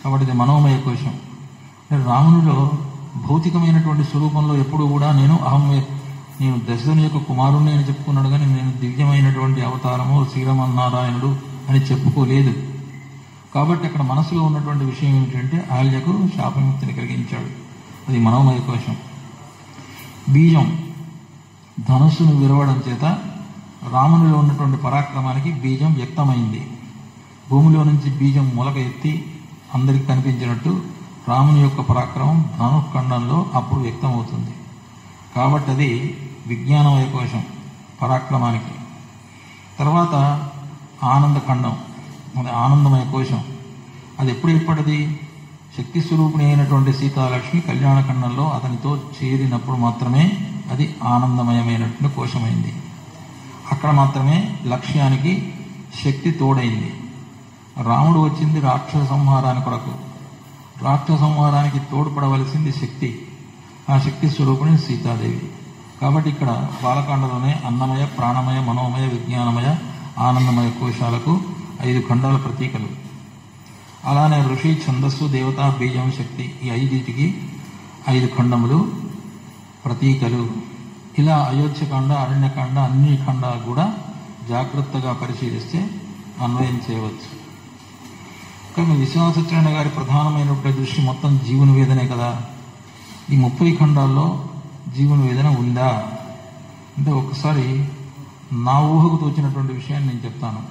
కాబట్టి ఇది మనోమయ కోశం. రామునిలో భౌతికమైనటువంటి స్వరూపంలో ఎప్పుడు కూడా నేను దశరథుని యొక్క కుమారుణ్ణి అని చెప్పుకున్నాడు, కానీ నేను దివ్యమైనటువంటి అవతారము శ్రీరామనారాయణుడు అని చెప్పుకోలేదు. కాబట్టి అక్కడ మనసులో ఉన్నటువంటి విషయం ఏమిటంటే అహల్యకు శాపవిముక్తిని కలిగించాడు. అది మనోమయ కోశం. బీజం, ధనుస్సును విరవడం చేత రామునిలో ఉన్నటువంటి పరాక్రమానికి బీజం వ్యక్తమైంది. భూమిలో నుంచి బీజం మొలక ఎత్తి అందరికి కనిపించినట్టు రాముని యొక్క పరాక్రమం ధనుఃఖండంలో అప్పుడు వ్యక్తమవుతుంది. కాబట్టి అది విజ్ఞానమయ కోశం పరాక్రమానికి. తర్వాత ఆనందఖండం, అది ఆనందమయ కోశం. అది ఎప్పుడు ఏర్పడింది? శక్తి స్వరూపిణి అయినటువంటి సీతాలక్ష్మి కళ్యాణఖండంలో అతనితో చేరినప్పుడు మాత్రమే అది ఆనందమయమైనటువంటి కోశమైంది. అక్కడ మాత్రమే లక్ష్యానికి శక్తి తోడైంది. రాముడు వచ్చింది రాక్షస సంహారానికి కొరకు. రాక్షస సంహారానికి తోడ్పడవలసింది శక్తి. ఆ శక్తి స్వరూపిణి సీతాదేవి. కాబట్టి ఇక్కడ బాలకాండలోనే అన్నమయ, ప్రాణమయ, మనోమయ, విజ్ఞానమయ, ఆనందమయ కోశాలకు 5 ఖండాల ప్రతీకలు. అలానే ఋషి, ఛందస్సు, దేవత, బీజం, శక్తి, ఈ 5టికి 5 ఖండములు ప్రతీకలు. ఇలా అయోధ్యకాండ, అరణ్యకాండ అన్ని ఖండాలు కూడా జాగ్రత్తగా పరిశీలిస్తే అన్వయం చేయవచ్చు. కానీ విశ్వనాథసత్యనారాయణ గారి ప్రధానమైనటువంటి దృష్టి మొత్తం జీవుని వేదనే కదా. ఈ 30 ఖండాల్లో జీవుని వేదన ఉందా అంటే ఒకసారి నా ఊహకు తోచినటువంటి విషయాన్ని నేను చెప్తాను.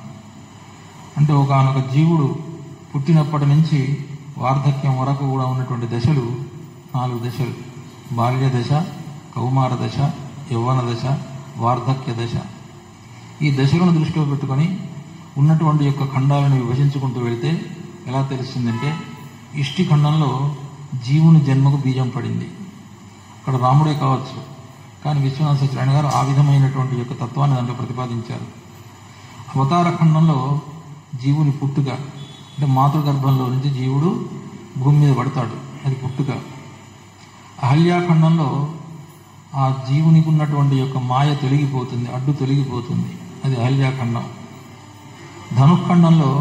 అంటే ఒకనొక జీవుడు పుట్టినప్పటి నుంచి వార్ధక్యం వరకు కూడా ఉన్నటువంటి దశలు 4 దశలు. బాల్య దశ, కౌమార దశ, యవ్వన దశ, వార్ధక్య దశ. ఈ దశలను దృష్టిలో పెట్టుకొని ఉన్నటువంటి యొక్క ఖండాలను విభజించుకుంటూ వెళ్తే ఎలా తెలుస్తుందంటే ఇష్టి ఖండంలో జీవుని జన్మకు బీజం పడింది. అక్కడ రాముడే కావచ్చు, కానీ విశ్వనాథ సత్యనారాయణ గారు ఆ విధమైనటువంటి యొక్క తత్వాన్ని దాంట్లో ప్రతిపాదించారు. అవతార ఖండంలో జీవుని పుట్టుక, అంటే మాతృగర్భంలో నుంచి జీవుడు భూమి మీద పడతాడు, అది పుట్టుక. అహల్యాఖండంలో ఆ జీవునికి ఉన్నటువంటి యొక్క మాయ తొలగిపోతుంది, అడ్డు తొలగిపోతుంది, అది అహల్యాఖండం. ధనుఖండంలో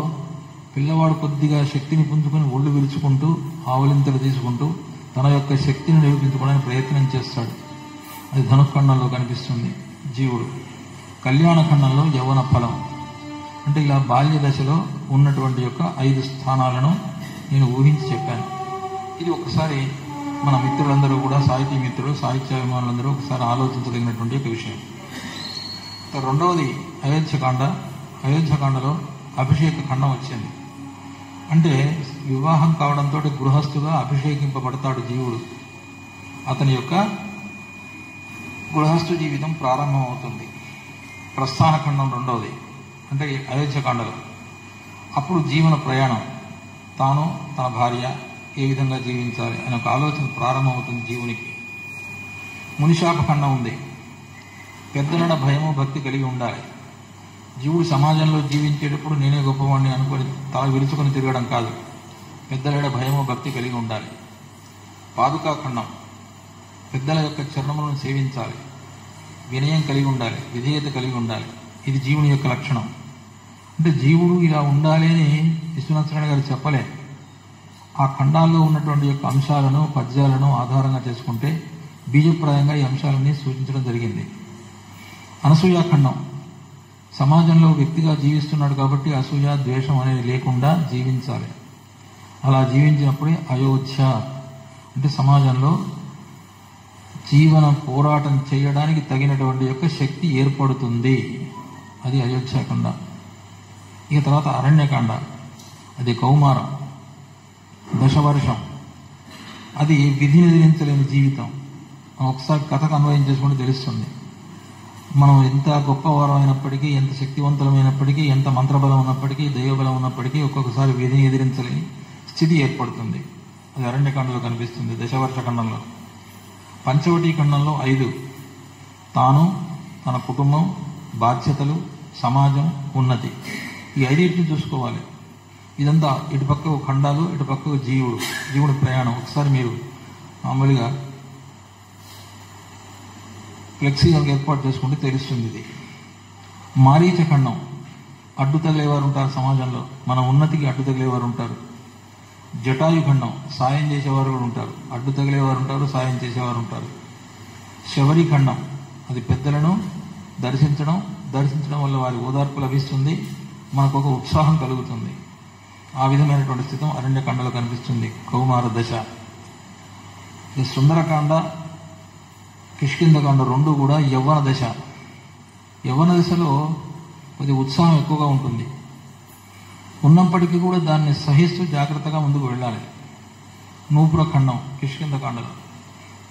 పిల్లవాడు కొద్దిగా శక్తిని పుంజుకొని ఒళ్ళు విరుచుకుంటూ ఆవలింతలు తీసుకుంటూ తన యొక్క శక్తిని నిరూపించుకోవడానికి ప్రయత్నం చేస్తాడు, అది ధనుఖండంలో కనిపిస్తుంది జీవుడు. కళ్యాణఖండంలో యవ్వన ఫలం, అంటే ఇలా బాల్య దశలో ఉన్నటువంటి యొక్క 5 స్థానాలను నేను ఊహించి చెప్పాను. ఇది ఒకసారి మన మిత్రులందరూ కూడా, సాహితీ మిత్రులు, సాహిత్యాభిమానులందరూ ఒకసారి ఆలోచించదగినటువంటి ఒక విషయం. రెండవది అయోధ్యకాండ. అయోధ్యకాండలో అభిషేక ఖండం వచ్చింది. అంటే వివాహం కావడంతో గృహస్థుగా అభిషేకింపబడతాడు జీవుడు. అతని యొక్క గృహస్థు జీవితం ప్రారంభమవుతుంది. ప్రస్థాన ఖండం రెండవది, అంటే అయోధ్యకాండలో. అప్పుడు జీవన ప్రయాణం, తాను తన భార్య ఏ విధంగా జీవించాలి అనే ఒక ఆలోచన ప్రారంభమవుతుంది జీవునికి. మునిశాపఖండం ఉంది. పెద్దలన భయము భక్తి కలిగి ఉండాలి. జీవుడు సమాజంలో జీవించేటప్పుడు నేనే గొప్పవాడిని అనుకొని తల విరుచుకొని తిరగడం కాదు, పెద్దల భయము భక్తి కలిగి ఉండాలి. పాదుకాఖండం, పెద్దల యొక్క చరణములను సేవించాలి, వినయం కలిగి ఉండాలి, విధేయత కలిగి ఉండాలి. ఇది జీవుని యొక్క లక్షణం. అంటే జీవుడు ఇలా ఉండాలి అని విశ్వనాథ గారు చెప్పలే. ఆ ఖండాల్లో ఉన్నటువంటి యొక్క అంశాలను, పద్యాలను ఆధారంగా చేసుకుంటే బీజప్రాయంగా ఈ అంశాలన్నీ సూచించడం జరిగింది. అనసూయాఖండం, సమాజంలో వ్యక్తిగా జీవిస్తున్నాడు కాబట్టి అసూయ ద్వేషం అనేది లేకుండా జీవించాలి. అలా జీవించినప్పుడే అయోధ్య, అంటే సమాజంలో జీవన పోరాటం చేయడానికి తగినటువంటి యొక్క శక్తి ఏర్పడుతుంది, అది అయోధ్యాకాండ. ఇక తర్వాత అరణ్యకాండ, అది కౌమారం. దశవర్షం, అది విధిని ఎదిరించలేని జీవితం. ఒకసారి కథకు అన్వయం చేసుకుంటే తెలుస్తుంది. మనం ఎంత గొప్పవారం అయినప్పటికీ, ఎంత శక్తివంతులమైనప్పటికీ, ఎంత మంత్రబలం ఉన్నప్పటికీ, దైవబలం ఉన్నప్పటికీ ఒక్కొక్కసారి విధిని ఎదిరించలేని స్థితి ఏర్పడుతుంది. అది అరణ్యకాండలో కనిపిస్తుంది. దశవర్ష ఖండంలో. పంచవటీ ఖండంలో 5, తాను, తన కుటుంబం, బాధ్యతలు, సమాజం, ఉన్నతి, ఈ 5 చూసుకోవాలి. ఇదంతా ఇటుపక్క ఖండాలు, ఇటుపక్క జీవుడి ప్రయాణం. ఒకసారి మీరు మామూలుగా ఫ్లెక్సీగా ఏర్పాటు చేసుకుంటే తెలుస్తుంది. ఇది మారీచ ఖండం, అడ్డు తగిలేవారు ఉంటారు సమాజంలో, మన ఉన్నతికి అడ్డు తగిలేవారు ఉంటారు. జటాయు ఖండం, సాయం చేసేవారు కూడా ఉంటారు, అడ్డు తగిలేవారు ఉంటారు, సాయం చేసేవారు ఉంటారు. శబరి ఖండం, అది పెద్దలను దర్శించడం వల్ల వారి ఓదార్పు లభిస్తుంది, మనకు ఒక ఉత్సాహం కలుగుతుంది. ఆ విధమైనటువంటి స్థితి అరణ్యకాండలో కనిపిస్తుంది. కౌమార దశ. ఈ సుందరకాండ, కిష్కింధకాండ 2 కూడా యవ్వన దశ. యవ్వన దశలో కొద్ది ఉత్సాహం ఎక్కువగా ఉంటుంది. ఉన్నప్పటికీ కూడా దాన్ని సహిస్తూ జాగ్రత్తగా ముందుకు వెళ్ళాలి. నూపుర ఖండం, కిష్కింధకాండలో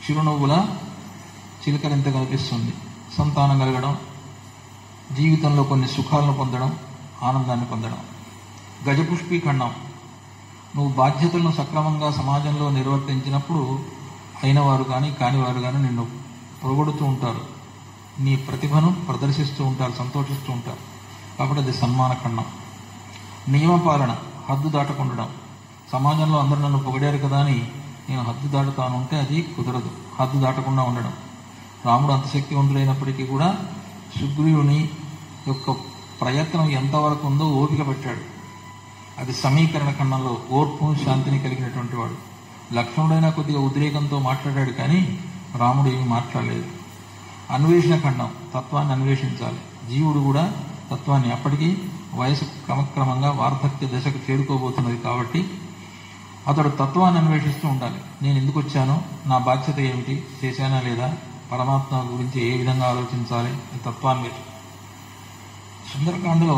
చిరునవ్వుల చిలకరింత కనిపిస్తుంది. సంతానం కలగడం, జీవితంలో కొన్ని సుఖాలను పొందడం, ఆనందాన్ని పొందడం. గజపుష్పి ఖండం, నువ్వు బాధ్యతలను సక్రమంగా సమాజంలో నిర్వర్తించినప్పుడు అయినవారు కానీ కానివారు కానీ నిన్ను పొగడుతూ ఉంటారు, నీ ప్రతిభను ప్రదర్శిస్తూ ఉంటారు, సంతోషిస్తూ ఉంటారు. కాబట్టి అది సన్మాన ఖండం. నియమపాలన, హద్దు దాటకుండడం. సమాజంలో అందరూ నన్ను పొగిడారు కదా అని నేను హద్దు దాటుతాను అంటే అది కుదరదు. హద్దు దాటకుండా ఉండడం. రాముడు అంత శక్తివంతుడైనప్పటికీ కూడా సుగ్రీవుని యొక్క ప్రయత్నం ఎంతవరకు ఉందో ఓపిక పెట్టాడు. అది సమీకరణ ఖండంలో ఓర్పు, శాంతిని కలిగినటువంటి వాడు. లక్ష్మణుడైనా కొద్దిగా ఉద్రేకంతో మాట్లాడాడు కానీ రాముడు ఏమీ మాట్లాడలేదు. అన్వేషణ ఖండం, తత్వాన్ని అన్వేషించాలి. జీవుడు కూడా తత్వాన్ని, అప్పటికీ వయసు క్రమక్రమంగా వార్ధక్య దశకు చేరుకోబోతున్నది కాబట్టి అతడు తత్వాన్ని అన్వేషిస్తూ ఉండాలి. నేను ఎందుకు వచ్చాను, నా బాధ్యత ఏమిటి, చేశానా లేదా, పరమాత్మ గురించి ఏ విధంగా ఆలోచించాలి, తత్వాన్ని. సుందరకాండలో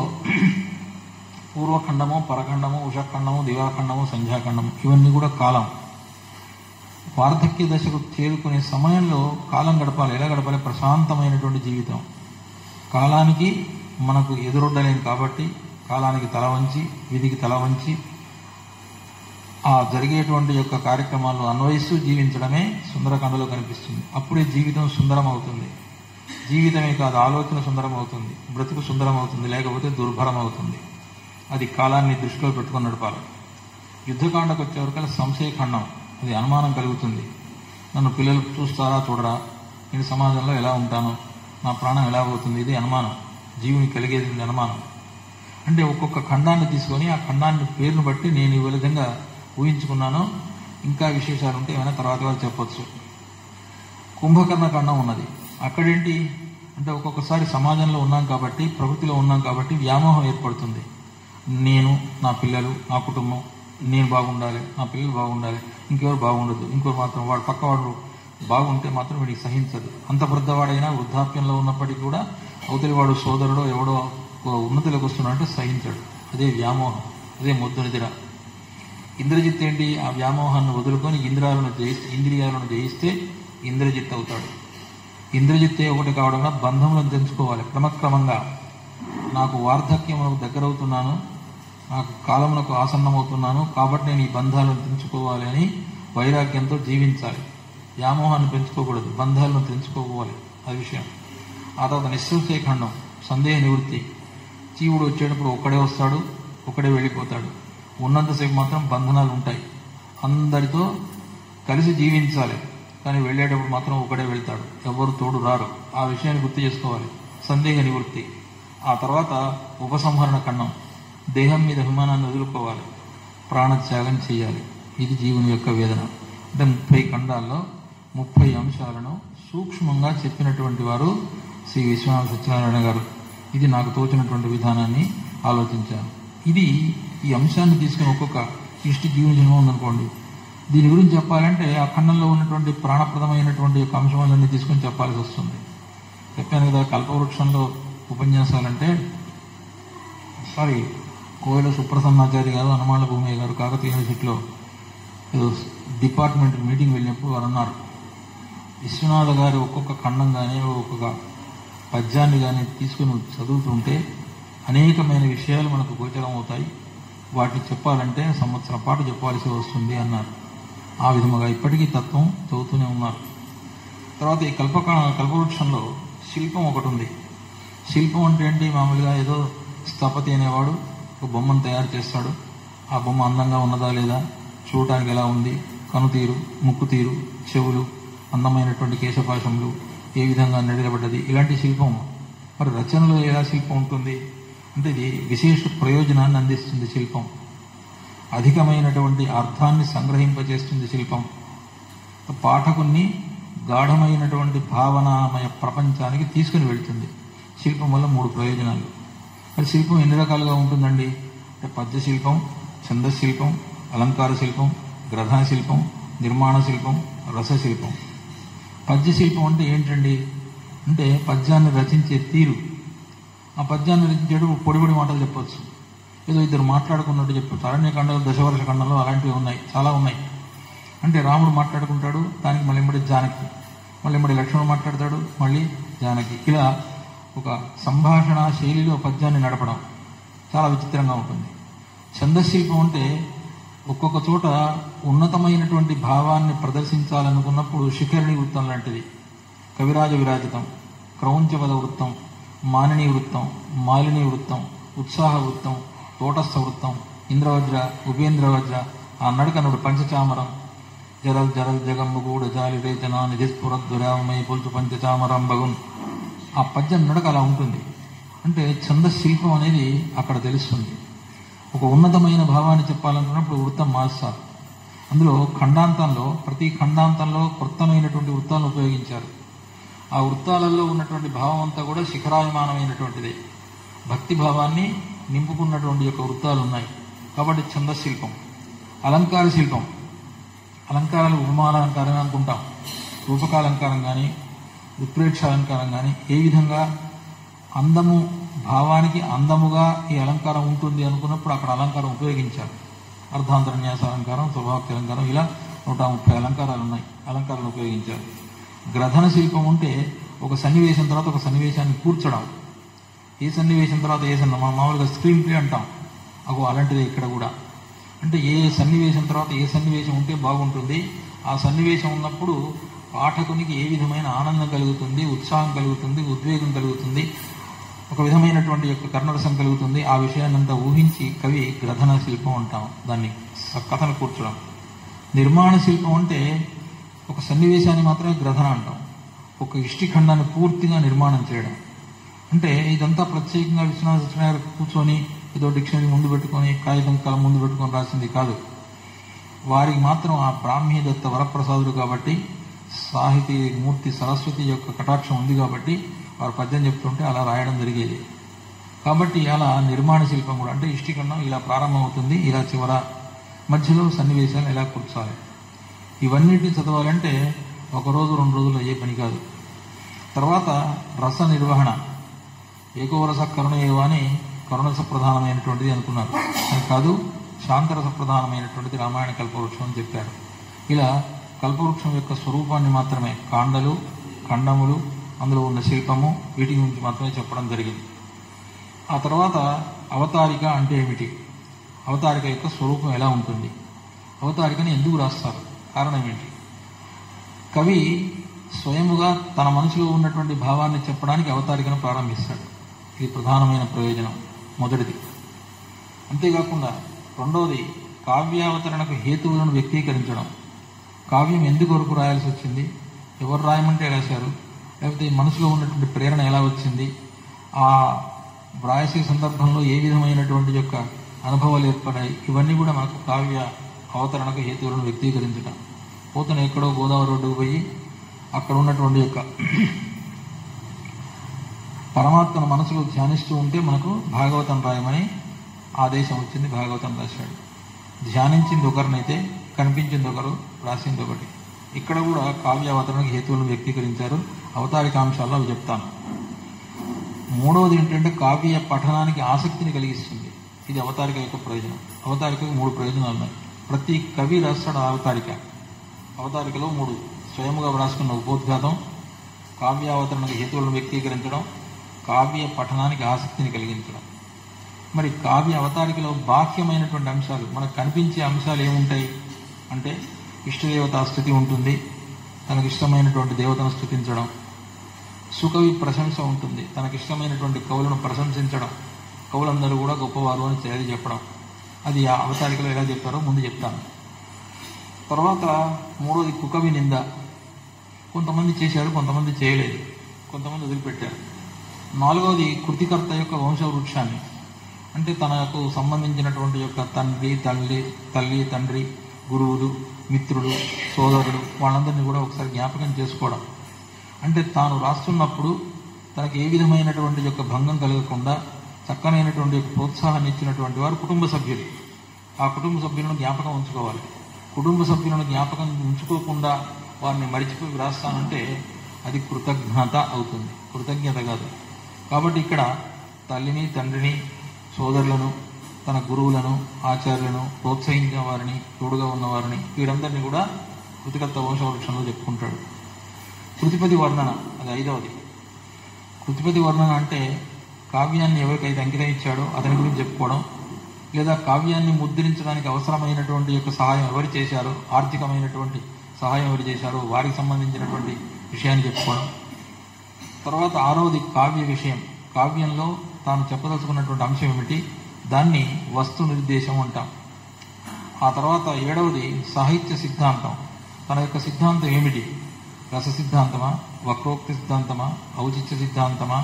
పూర్వఖండము, పరఖండము, ఉషఖండము, దివాఖండము, సంధ్యాఖండము, ఇవన్నీ కూడా కాలం. వార్ధక్య దశకు చేరుకునే సమయంలో కాలం గడపాలి. ఎలా గడపాలి? ప్రశాంతమైనటువంటి జీవితం. కాలానికి మనకు ఎదురొడ్డలేను కాబట్టి కాలానికి తల వంచి, విధికి తల వంచి ఆ జరిగేటువంటి యొక్క కార్యక్రమాల్లో అన్వయిస్తూ జీవించడమే సుందరకాండలో కనిపిస్తుంది. అప్పుడే జీవితం సుందరం అవుతుంది. జీవితమే కాదు, ఆలోచన సుందరం అవుతుంది, బ్రతుకు సుందరం అవుతుంది, లేకపోతే దుర్భరం అవుతుంది. అది కాలాన్ని దృష్టిలో పెట్టుకుని నడపాలి. యుద్ధకాండకు వచ్చేవరకల్లా సంశయఖండం, అది అనుమానం కలుగుతుంది. నన్ను పిల్లలు చూస్తారా చూడరా, నేను సమాజంలో ఎలా ఉంటాను, నా ప్రాణం ఎలా పోతుంది, ఇది అనుమానం. జీవుని కలిగేది అనుమానం. అంటే ఒక్కొక్క ఖండాన్ని తీసుకొని ఆ ఖండాన్ని పేరును బట్టి నేను ఈ విధంగా ఊహించుకున్నాను. ఇంకా విశేషాలు ఉంటే ఏమైనా తర్వాత చెప్పొచ్చు. కుంభకర్ణ ఖండం ఉన్నది. అక్కడేంటి అంటే ఒక్కొక్కసారి సమాజంలో ఉన్నాం కాబట్టి, ప్రకృతిలో ఉన్నాం కాబట్టి వ్యామోహం ఏర్పడుతుంది. నేను, నా పిల్లలు, నా కుటుంబం, నేను బాగుండాలి, నా పిల్లలు బాగుండాలి, ఇంకెవరు బాగుండదు, ఇంకోరు మాత్రం వాడు పక్కవాడు బాగుంటే మాత్రం వీడికి సహించదు. అంత వృద్ధవాడైనా వృద్ధాప్యంలో ఉన్నప్పటికీ కూడా అవతలి వాడు సోదరుడో ఎవడో ఉన్నతిలోకి వస్తున్నాడంటే సహించాడు. అదే వ్యామోహం, అదే మొద్దు నిద్ర. ఇంద్రజిత్ ఏంటి, ఆ వ్యామోహాన్ని వదులుకొని ఇంద్రియాలను జయిస్తే ఇంద్రజిత్ అవుతాడు. ఇంద్రజిత్తే ఒకటి కావడం వల్ల బంధములను తెంచుకోవాలి. క్రమక్రమంగా నాకు వార్ధక్యములకు దగ్గరవుతున్నాను, నాకు కాలమునకు ఆసన్నమవుతున్నాను కాబట్టి నేను ఈ బంధాలను తెంచుకోవాలి అని వైరాగ్యంతో జీవించాలి. వ్యామోహాన్ని పెంచుకోకూడదు, బంధాలను తెంచుకోవాలి. ఆ విషయం. ఆ తర్వాత నిస్సంశయఖండం, సందేహ నివృత్తి. జీవుడు వచ్చేటప్పుడు ఒక్కడే వస్తాడు, ఒక్కడే వెళ్ళిపోతాడు. ఉన్నంతసేపు మాత్రం బంధనాలు ఉంటాయి. అందరితో కలిసి జీవించాలి, కానీ వెళ్ళేటప్పుడు మాత్రం ఒకడే వెళ్తాడు, ఎవరు తోడు రారు. ఆ విషయాన్ని గుర్తు చేసుకోవాలి. సందేహ నివృత్తి. ఆ తర్వాత ఉపసంహరణ ఖండం, దేహం మీద అభిమానాన్ని వదులుకోవాలి, ప్రాణత్యాగం చేయాలి. ఇది జీవుని యొక్క వేదన. అంటే 30 ఖండాల్లో 30 అంశాలను సూక్ష్మంగా చెప్పినటువంటి వారు శ్రీ విశ్వనాథ సత్యనారాయణ గారు. ఇది నాకు తోచినటువంటి విధానాన్ని ఆలోచించాను. ఇది ఈ అంశాన్ని తీసుకుని ఒక్కొక్క ఇష్టి జీవన జన్మ ఉందనుకోండి, దీని గురించి చెప్పాలంటే ఆ ఖండంలో ఉన్నటువంటి ప్రాణప్రదమైనటువంటి యొక్క అంశాలన్నీ తీసుకొని చెప్పాల్సి వస్తుంది. చెప్పాను కదా, కల్పవృక్షంలో ఉపన్యాసాలంటే కోయిల సుప్రసన్నాచారి గారు, హనుమాన్ల భూమయ్య గారు కాకతీయ యూనివర్సిటీలో ఏదో డిపార్ట్మెంట్ మీటింగ్ వెళ్ళినప్పుడు వారు అన్నారు, విశ్వనాథ గారు ఒక్కొక్క ఖండం కానీ ఒక్కొక్క పద్యాన్ని కానీ తీసుకుని చదువుతుంటే అనేకమైన విషయాలు మనకు గోచరం అవుతాయి. వాటిని చెప్పాలంటే సంవత్సరం పాటు చెప్పాల్సి వస్తుంది అన్నారు. ఆ విధముగా ఇప్పటికీ తత్వం చదువుతూనే ఉన్నారు. తర్వాత ఈ కల్పవృక్షంలో శిల్పం ఒకటి ఉంది. శిల్పం అంటే ఏంటి, మామూలుగా ఏదో స్థపతి అనేవాడు ఒక బొమ్మను తయారు చేస్తాడు. ఆ బొమ్మ అందంగా ఉన్నదా లేదా, చూడటానికి ఎలా ఉంది, కనుతీరు, ముక్కు తీరు, చెవులు, అందమైనటువంటి కేశపాశములు, ఏ విధంగా నిలబడ్డది, ఇలాంటి శిల్పం. మరి రచనలో ఎలా శిల్పం ఉంటుంది అంటే ఇది విశేష ప్రయోజనాన్ని అందిస్తుంది శిల్పం. అధికమైనటువంటి అర్థాన్ని సంగ్రహింపజేస్తుంది శిల్పం. పాఠకుని గాఢమైనటువంటి భావనామయ ప్రపంచానికి తీసుకుని వెళ్తుంది. శిల్పం వల్ల 3 ప్రయోజనాలు. మరి శిల్పం ఎన్ని రకాలుగా ఉంటుందండి అంటే పద్య శిల్పం, ఛందశిల్పం, అలంకార శిల్పం, గ్రథన శిల్పం, నిర్మాణ శిల్పం, రసశిల్పం. పద్య శిల్పం అంటే ఏంటండి అంటే పద్యాన్ని రచించే తీరు. ఆ పద్యాన్ని రచించేటప్పుడు పొడిపొడి మాటలు చెప్పొచ్చు, ఏదో ఇద్దరు మాట్లాడుకున్నట్టు చెప్పొచ్చు. అరణ్యకాండలో, దశవర్ష ఖండంలో అలాంటివి ఉన్నాయి, చాలా ఉన్నాయి. అంటే రాముడు మాట్లాడుకుంటాడు, దానికి మళ్ళీ జానకి, మళ్ళీ లక్ష్మణుడు మాట్లాడతాడు, మళ్ళీ జానకి. ఇలా ఒక సంభాషణ శైలిలో పద్యాన్ని నడపడం చాలా విచిత్రంగా ఉంటుంది. ఛందశిల్పం అంటే ఒక్కొక్క చోట ఉన్నతమైనటువంటి భావాన్ని ప్రదర్శించాలనుకున్నప్పుడు శిఖరిణి వృత్తం లాంటిది, కవిరాజ విరాజితం, క్రౌంచపద వృత్తం, మానిని వృత్తం, మాలిని వృత్తం, ఉత్సాహ వృత్తం, తోటస్థ వృత్తం, ఇంద్రవజ్ర, ఉపేంద్రవజ్ర, ఆ నడకనుడు పంచచామరం, జరల్ జరల్ జగమ్ము గూడ జాలి రేచన నిధిస్ఫురద్దురామై పొల్చు పంచచామరం బగున్. ఆ పద్యం నడక అలా ఉంటుంది. అంటే ఛందశిల్పం అనేది అక్కడ తెలుస్తుంది. ఒక ఉన్నతమైన భావాన్ని చెప్పాలనుకున్నప్పుడు వృత్తం మార్చాలి. అందులో ఖండాంతంలో, ప్రతి ఖండాంతంలో కొత్తమైనటువంటి వృత్తాలను ఉపయోగించారు. ఆ వృత్తాలలో ఉన్నటువంటి భావం అంతా కూడా శిఖరాయమానమైనటువంటిదే. భక్తి భావాన్ని నింపుకున్నటువంటి యొక్క వృత్తాలు ఉన్నాయి కాబట్టి ఛందశిల్పం. అలంకార శిల్పం, అలంకారాలు ఉపమాలంకారం అనుకుంటాం. రూపకాలంకారం కానీ ఉత్ప్రేక్షాలంకారం కానీ ఏ విధంగా అందము భావానికి అందముగా ఈ అలంకారం ఉంటుంది అనుకున్నప్పుడు అక్కడ అలంకారం ఉపయోగించారు. అర్ధాంతరన్యాస అలంకారం, స్వభావక్తి అలంకారం, ఇలా 130 అలంకారాలు ఉన్నాయి, అలంకారాలు ఉపయోగించారు. గ్రథన శిల్పం ఉంటే ఒక సన్నివేశం తర్వాత ఒక సన్నివేశాన్ని కూర్చడం. ఏ సన్నివేశం తర్వాత ఏ మనం మామూలుగా స్క్రీన్ ప్లే అంటాం, అలాంటిదే ఇక్కడ కూడా. అంటే ఏ సన్నివేశం తర్వాత ఏ సన్నివేశం ఉంటే బాగుంటుంది, ఆ సన్నివేశం ఉన్నప్పుడు పాఠకునికి ఏ విధమైన ఆనందం కలుగుతుంది, ఉత్సాహం కలుగుతుంది, ఉద్వేగం కలుగుతుంది, ఒక విధమైనటువంటి యొక్క కర్ణరసం కలుగుతుంది. ఆ విషయాన్నంతా ఊహించి కవి గ్రథన శిల్పం అంటాం దాన్ని, కథను కూర్చడం. నిర్మాణ శిల్పం అంటే ఒక సన్నివేశాన్ని మాత్రమే గ్రథన అంటాం, ఒక ఇష్టిఖండాన్ని పూర్తిగా నిర్మాణం చేయడం. అంటే ఇదంతా ప్రత్యేకంగా విశ్వనాథ సత్యనారాయణ గారు కూర్చొని ఏదో డిక్షనరీ ముందు పెట్టుకొని కాగితం కలం ముందు పెట్టుకొని రాసింది కాదు. వారికి మాత్రం ఆ బ్రాహ్మీ దత్త వరప్రసాదుడు కాబట్టి, సాహితీ మూర్తి సరస్వతి యొక్క కటాక్షం ఉంది కాబట్టి వారు పద్యం చెప్తుంటే అలా రాయడం జరిగేది. కాబట్టి అలా నిర్మాణ శిల్పం కూడా, అంటే ఇష్టిఖండం ఇలా ప్రారంభమవుతుంది, ఇలా చివర మధ్యలో సన్నివేశాలు ఎలా కూర్చాలి, ఇవన్నిటిని చదవాలంటే ఒక రోజు 2 రోజులు అయ్యే పని కాదు. తర్వాత రస నిర్వహణ, ఏకోరస కరుణ ఏవాని కరుణరస ప్రధానమైనటువంటిది అనుకున్నారు, అది కాదు, శాంతరస ప్రధానమైనటువంటిది రామాయణ కల్పవృక్షం అని చెప్పారు. ఇలా కల్పవృక్షం యొక్క స్వరూపాన్ని మాత్రమే, కాండలు, ఖండములు, అందులో ఉన్న శిల్పము, వీటి గురించి మాత్రమే చెప్పడం జరిగింది. ఆ తర్వాత అవతారిక అంటే ఏమిటి, అవతారిక యొక్క స్వరూపం ఎలా ఉంటుంది, అవతారికని ఎందుకు రాస్తారు, కారణం ఏంటి. కవి స్వయముగా తన మనసులో ఉన్నటువంటి భావాన్ని చెప్పడానికి అవతారికను ప్రారంభిస్తాడు. ఇది ప్రధానమైన ప్రయోజనం, మొదటిది. అంతేకాకుండా రెండవది కావ్యావతరణకు హేతువులను వ్యక్తీకరించడం. కావ్యం ఎందుకు వరకు రాయాల్సి వచ్చింది, ఎవరు రాయమంటే రాశారు, లేకపోతే మనసులో ఉన్నటువంటి ప్రేరణ ఎలా వచ్చింది, ఆ వ్రాయసే సందర్భంలో ఏ విధమైనటువంటి యొక్క అనుభవాలు ఏర్పడాయి, ఇవన్నీ కూడా మనకు కావ్య అవతరణకు హేతువులను వ్యక్తీకరించడం. పోతన ఎక్కడో గోదావరి రోడ్డుకు పోయి అక్కడ ఉన్నటువంటి యొక్క పరమాత్మను మనసులో ధ్యానిస్తూ ఉంటే మనకు భాగవతం రాయమని ఆదేశం వచ్చింది, భాగవతం రాశాడు. ధ్యానించింది ఒకరినైతే కనిపించింది ఒకరు, రాసింది ఒకటి. ఇక్కడ కూడా కావ్య అవతరణకు హేతువులను వ్యక్తీకరించారు. అవతారికాంశాల్లో అవి చెప్తాను. మూడవది ఏంటంటే కావ్య పఠనానికి ఆసక్తిని కలిగిస్తుంది. ఇది అవతారిక యొక్క ప్రయోజనం. అవతారికకు 3 ప్రయోజనాలు ఉన్నాయి. ప్రతి కవి రాస్తాడు అవతారిక. అవతారికలో 3 స్వయముగా వ్రాసుకున్న ఉపోద్ఘాతం, కావ్యావతరణకు హేతువులను వ్యక్తీకరించడం, కావ్య పఠనానికి ఆసక్తిని కలిగించడం. మరి కావ్య అవతారికలో బాహ్యమైనటువంటి అంశాలు, మనకు కనిపించే అంశాలు ఏముంటాయి అంటే ఇష్టదేవతా స్థుతి ఉంటుంది, తనకిష్టమైనటువంటి దేవతను స్థుతించడం. సుకవి ప్రశంస ఉంటుంది, తనకిష్టమైనటువంటి కవులను ప్రశంసించడం, కవులందరూ కూడా గొప్పవారు అని చెప్పడం. అది ఆ అవతారికలో ఎలా చెప్పారో ముందు చెప్తాను. తర్వాత మూడోది కుకవి నింద. కొంతమంది చేశారు, కొంతమంది చేయలేదు, కొంతమంది వదిలిపెట్టారు. నాలుగవది కృతికర్త యొక్క వంశవృక్షాన్ని, అంటే తనకు సంబంధించినటువంటి యొక్క తల్లి తండ్రి గురువులు మిత్రుడు సోదరుడు వాళ్ళందరినీ కూడా ఒకసారి జ్ఞాపకం చేసుకోవడం. అంటే తాను రాస్తున్నప్పుడు తనకు ఏ విధమైనటువంటి యొక్క భంగం కలగకుండా చక్కనైనటువంటి ప్రోత్సాహాన్ని ఇచ్చినటువంటి వారు కుటుంబ సభ్యులు. ఆ కుటుంబ సభ్యులను జ్ఞాపకం ఉంచుకోవాలి. కుటుంబ సభ్యులను జ్ఞాపకం ఉంచుకోకుండా వారిని మరిచిపోయి వ్రాస్తానంటే అది కృతజ్ఞత అవుతుంది, కృతజ్ఞత కాదు. కాబట్టి ఇక్కడ తల్లిని తండ్రిని సోదరులను తన గురువులను ఆచార్యులను ప్రోత్సహించిన వారిని తోడుగా ఉన్నవారిని వీరందరినీ కూడా కృతికర్త వంశవృక్షంలో చెప్పుకుంటాడు. కృతిపతి వర్ణన, అది 5వది. కృతిపతి వర్ణన అంటే కావ్యాన్ని ఎవరికైతే అంకితం ఇచ్చాడో అతని గురించి చెప్పుకోవడం, లేదా కావ్యాన్ని ముద్రించడానికి అవసరమైనటువంటి యొక్క సహాయం ఎవరు చేశారో, ఆర్థికమైనటువంటి సహాయం ఎవరు చేశారో వారికి సంబంధించినటువంటి విషయాన్ని చెప్పుకోవడం. తర్వాత 6వది కావ్య విషయం, కావ్యంలో తాను చెప్పదలుచుకున్నటువంటి అంశం ఏమిటి, దాన్ని వస్తు నిర్దేశం అంటాం. ఆ తర్వాత 7వది సాహిత్య సిద్ధాంతం, తన యొక్క సిద్ధాంతం ఏమిటి, రస సిద్ధాంతమా, వక్రోక్తి సిద్ధాంతమా, ఔచిత్య సిద్ధాంతమా,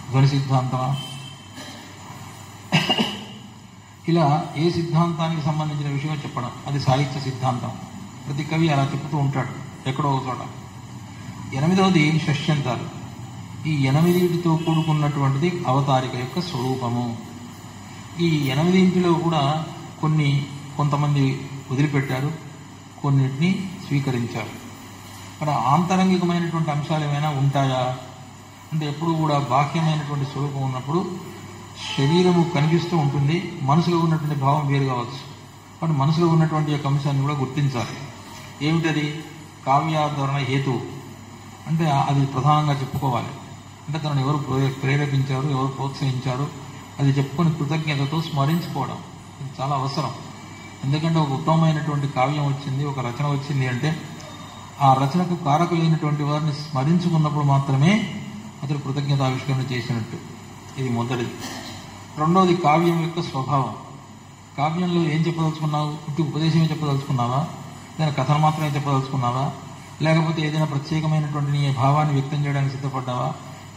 ధ్వని సిద్ధాంతమా, ఇలా ఏ సిద్ధాంతానికి సంబంధించిన విషయం చెప్పడం, అది సాహిత్య సిద్ధాంతం. ప్రతి కవి అలా చెప్తూ ఉంటాడు ఎక్కడో ఒక చోట. 8వది షష్యంతాలు, ఈ 8టితో కూడుకున్నటువంటిది అవతారిక యొక్క స్వరూపము. ఈ 8టిలో కూడా కొంతమంది వదిలిపెట్టారు, కొన్నిటిని స్వీకరించారు. మరి ఆంతరంగికమైనటువంటి అంశాలు ఏమైనా ఉంటాయా అంటే ఎప్పుడు కూడా బాహ్యమైనటువంటి స్వరూపం ఉన్నప్పుడు శరీరము కనిపిస్తూ ఉంటుంది, మనసులో ఉన్నటువంటి భావం వేరు కావచ్చు. కాబట్టి మనసులో ఉన్నటువంటి యొక్క అంశాన్ని కూడా గుర్తించాలి. ఏమిటది, కావ్యాధరణ హేతు అంటే అది ప్రధానంగా చెప్పుకోవాలి. అంటే తనను ఎవరు ప్రేరేపించారు, ఎవరు ప్రోత్సహించారు, అది చెప్పుకొని కృతజ్ఞతతో స్మరించుకోవడం ఇది చాలా అవసరం. ఎందుకంటే ఒక ఉత్తమమైనటువంటి కావ్యం వచ్చింది, ఒక రచన వచ్చింది అంటే ఆ రచనకు కారకులైనటువంటి వారిని స్మరించుకున్నప్పుడు మాత్రమే అతడు కృతజ్ఞతావిష్కరణ చేసినట్టు. ఇది మొదటిది. రెండవది కావ్యం యొక్క స్వభావం. కావ్యంలో ఏం చెప్పదలుచుకున్నావు? పుట్టి ఉపదేశమే చెప్పదలుచుకున్నావా, లేదా కథను మాత్రమే చెప్పదలుచుకున్నావా, లేకపోతే ఏదైనా ప్రత్యేకమైనటువంటి నీ భావాన్ని వ్యక్తం చేయడానికి సిద్ధపడ్డావా?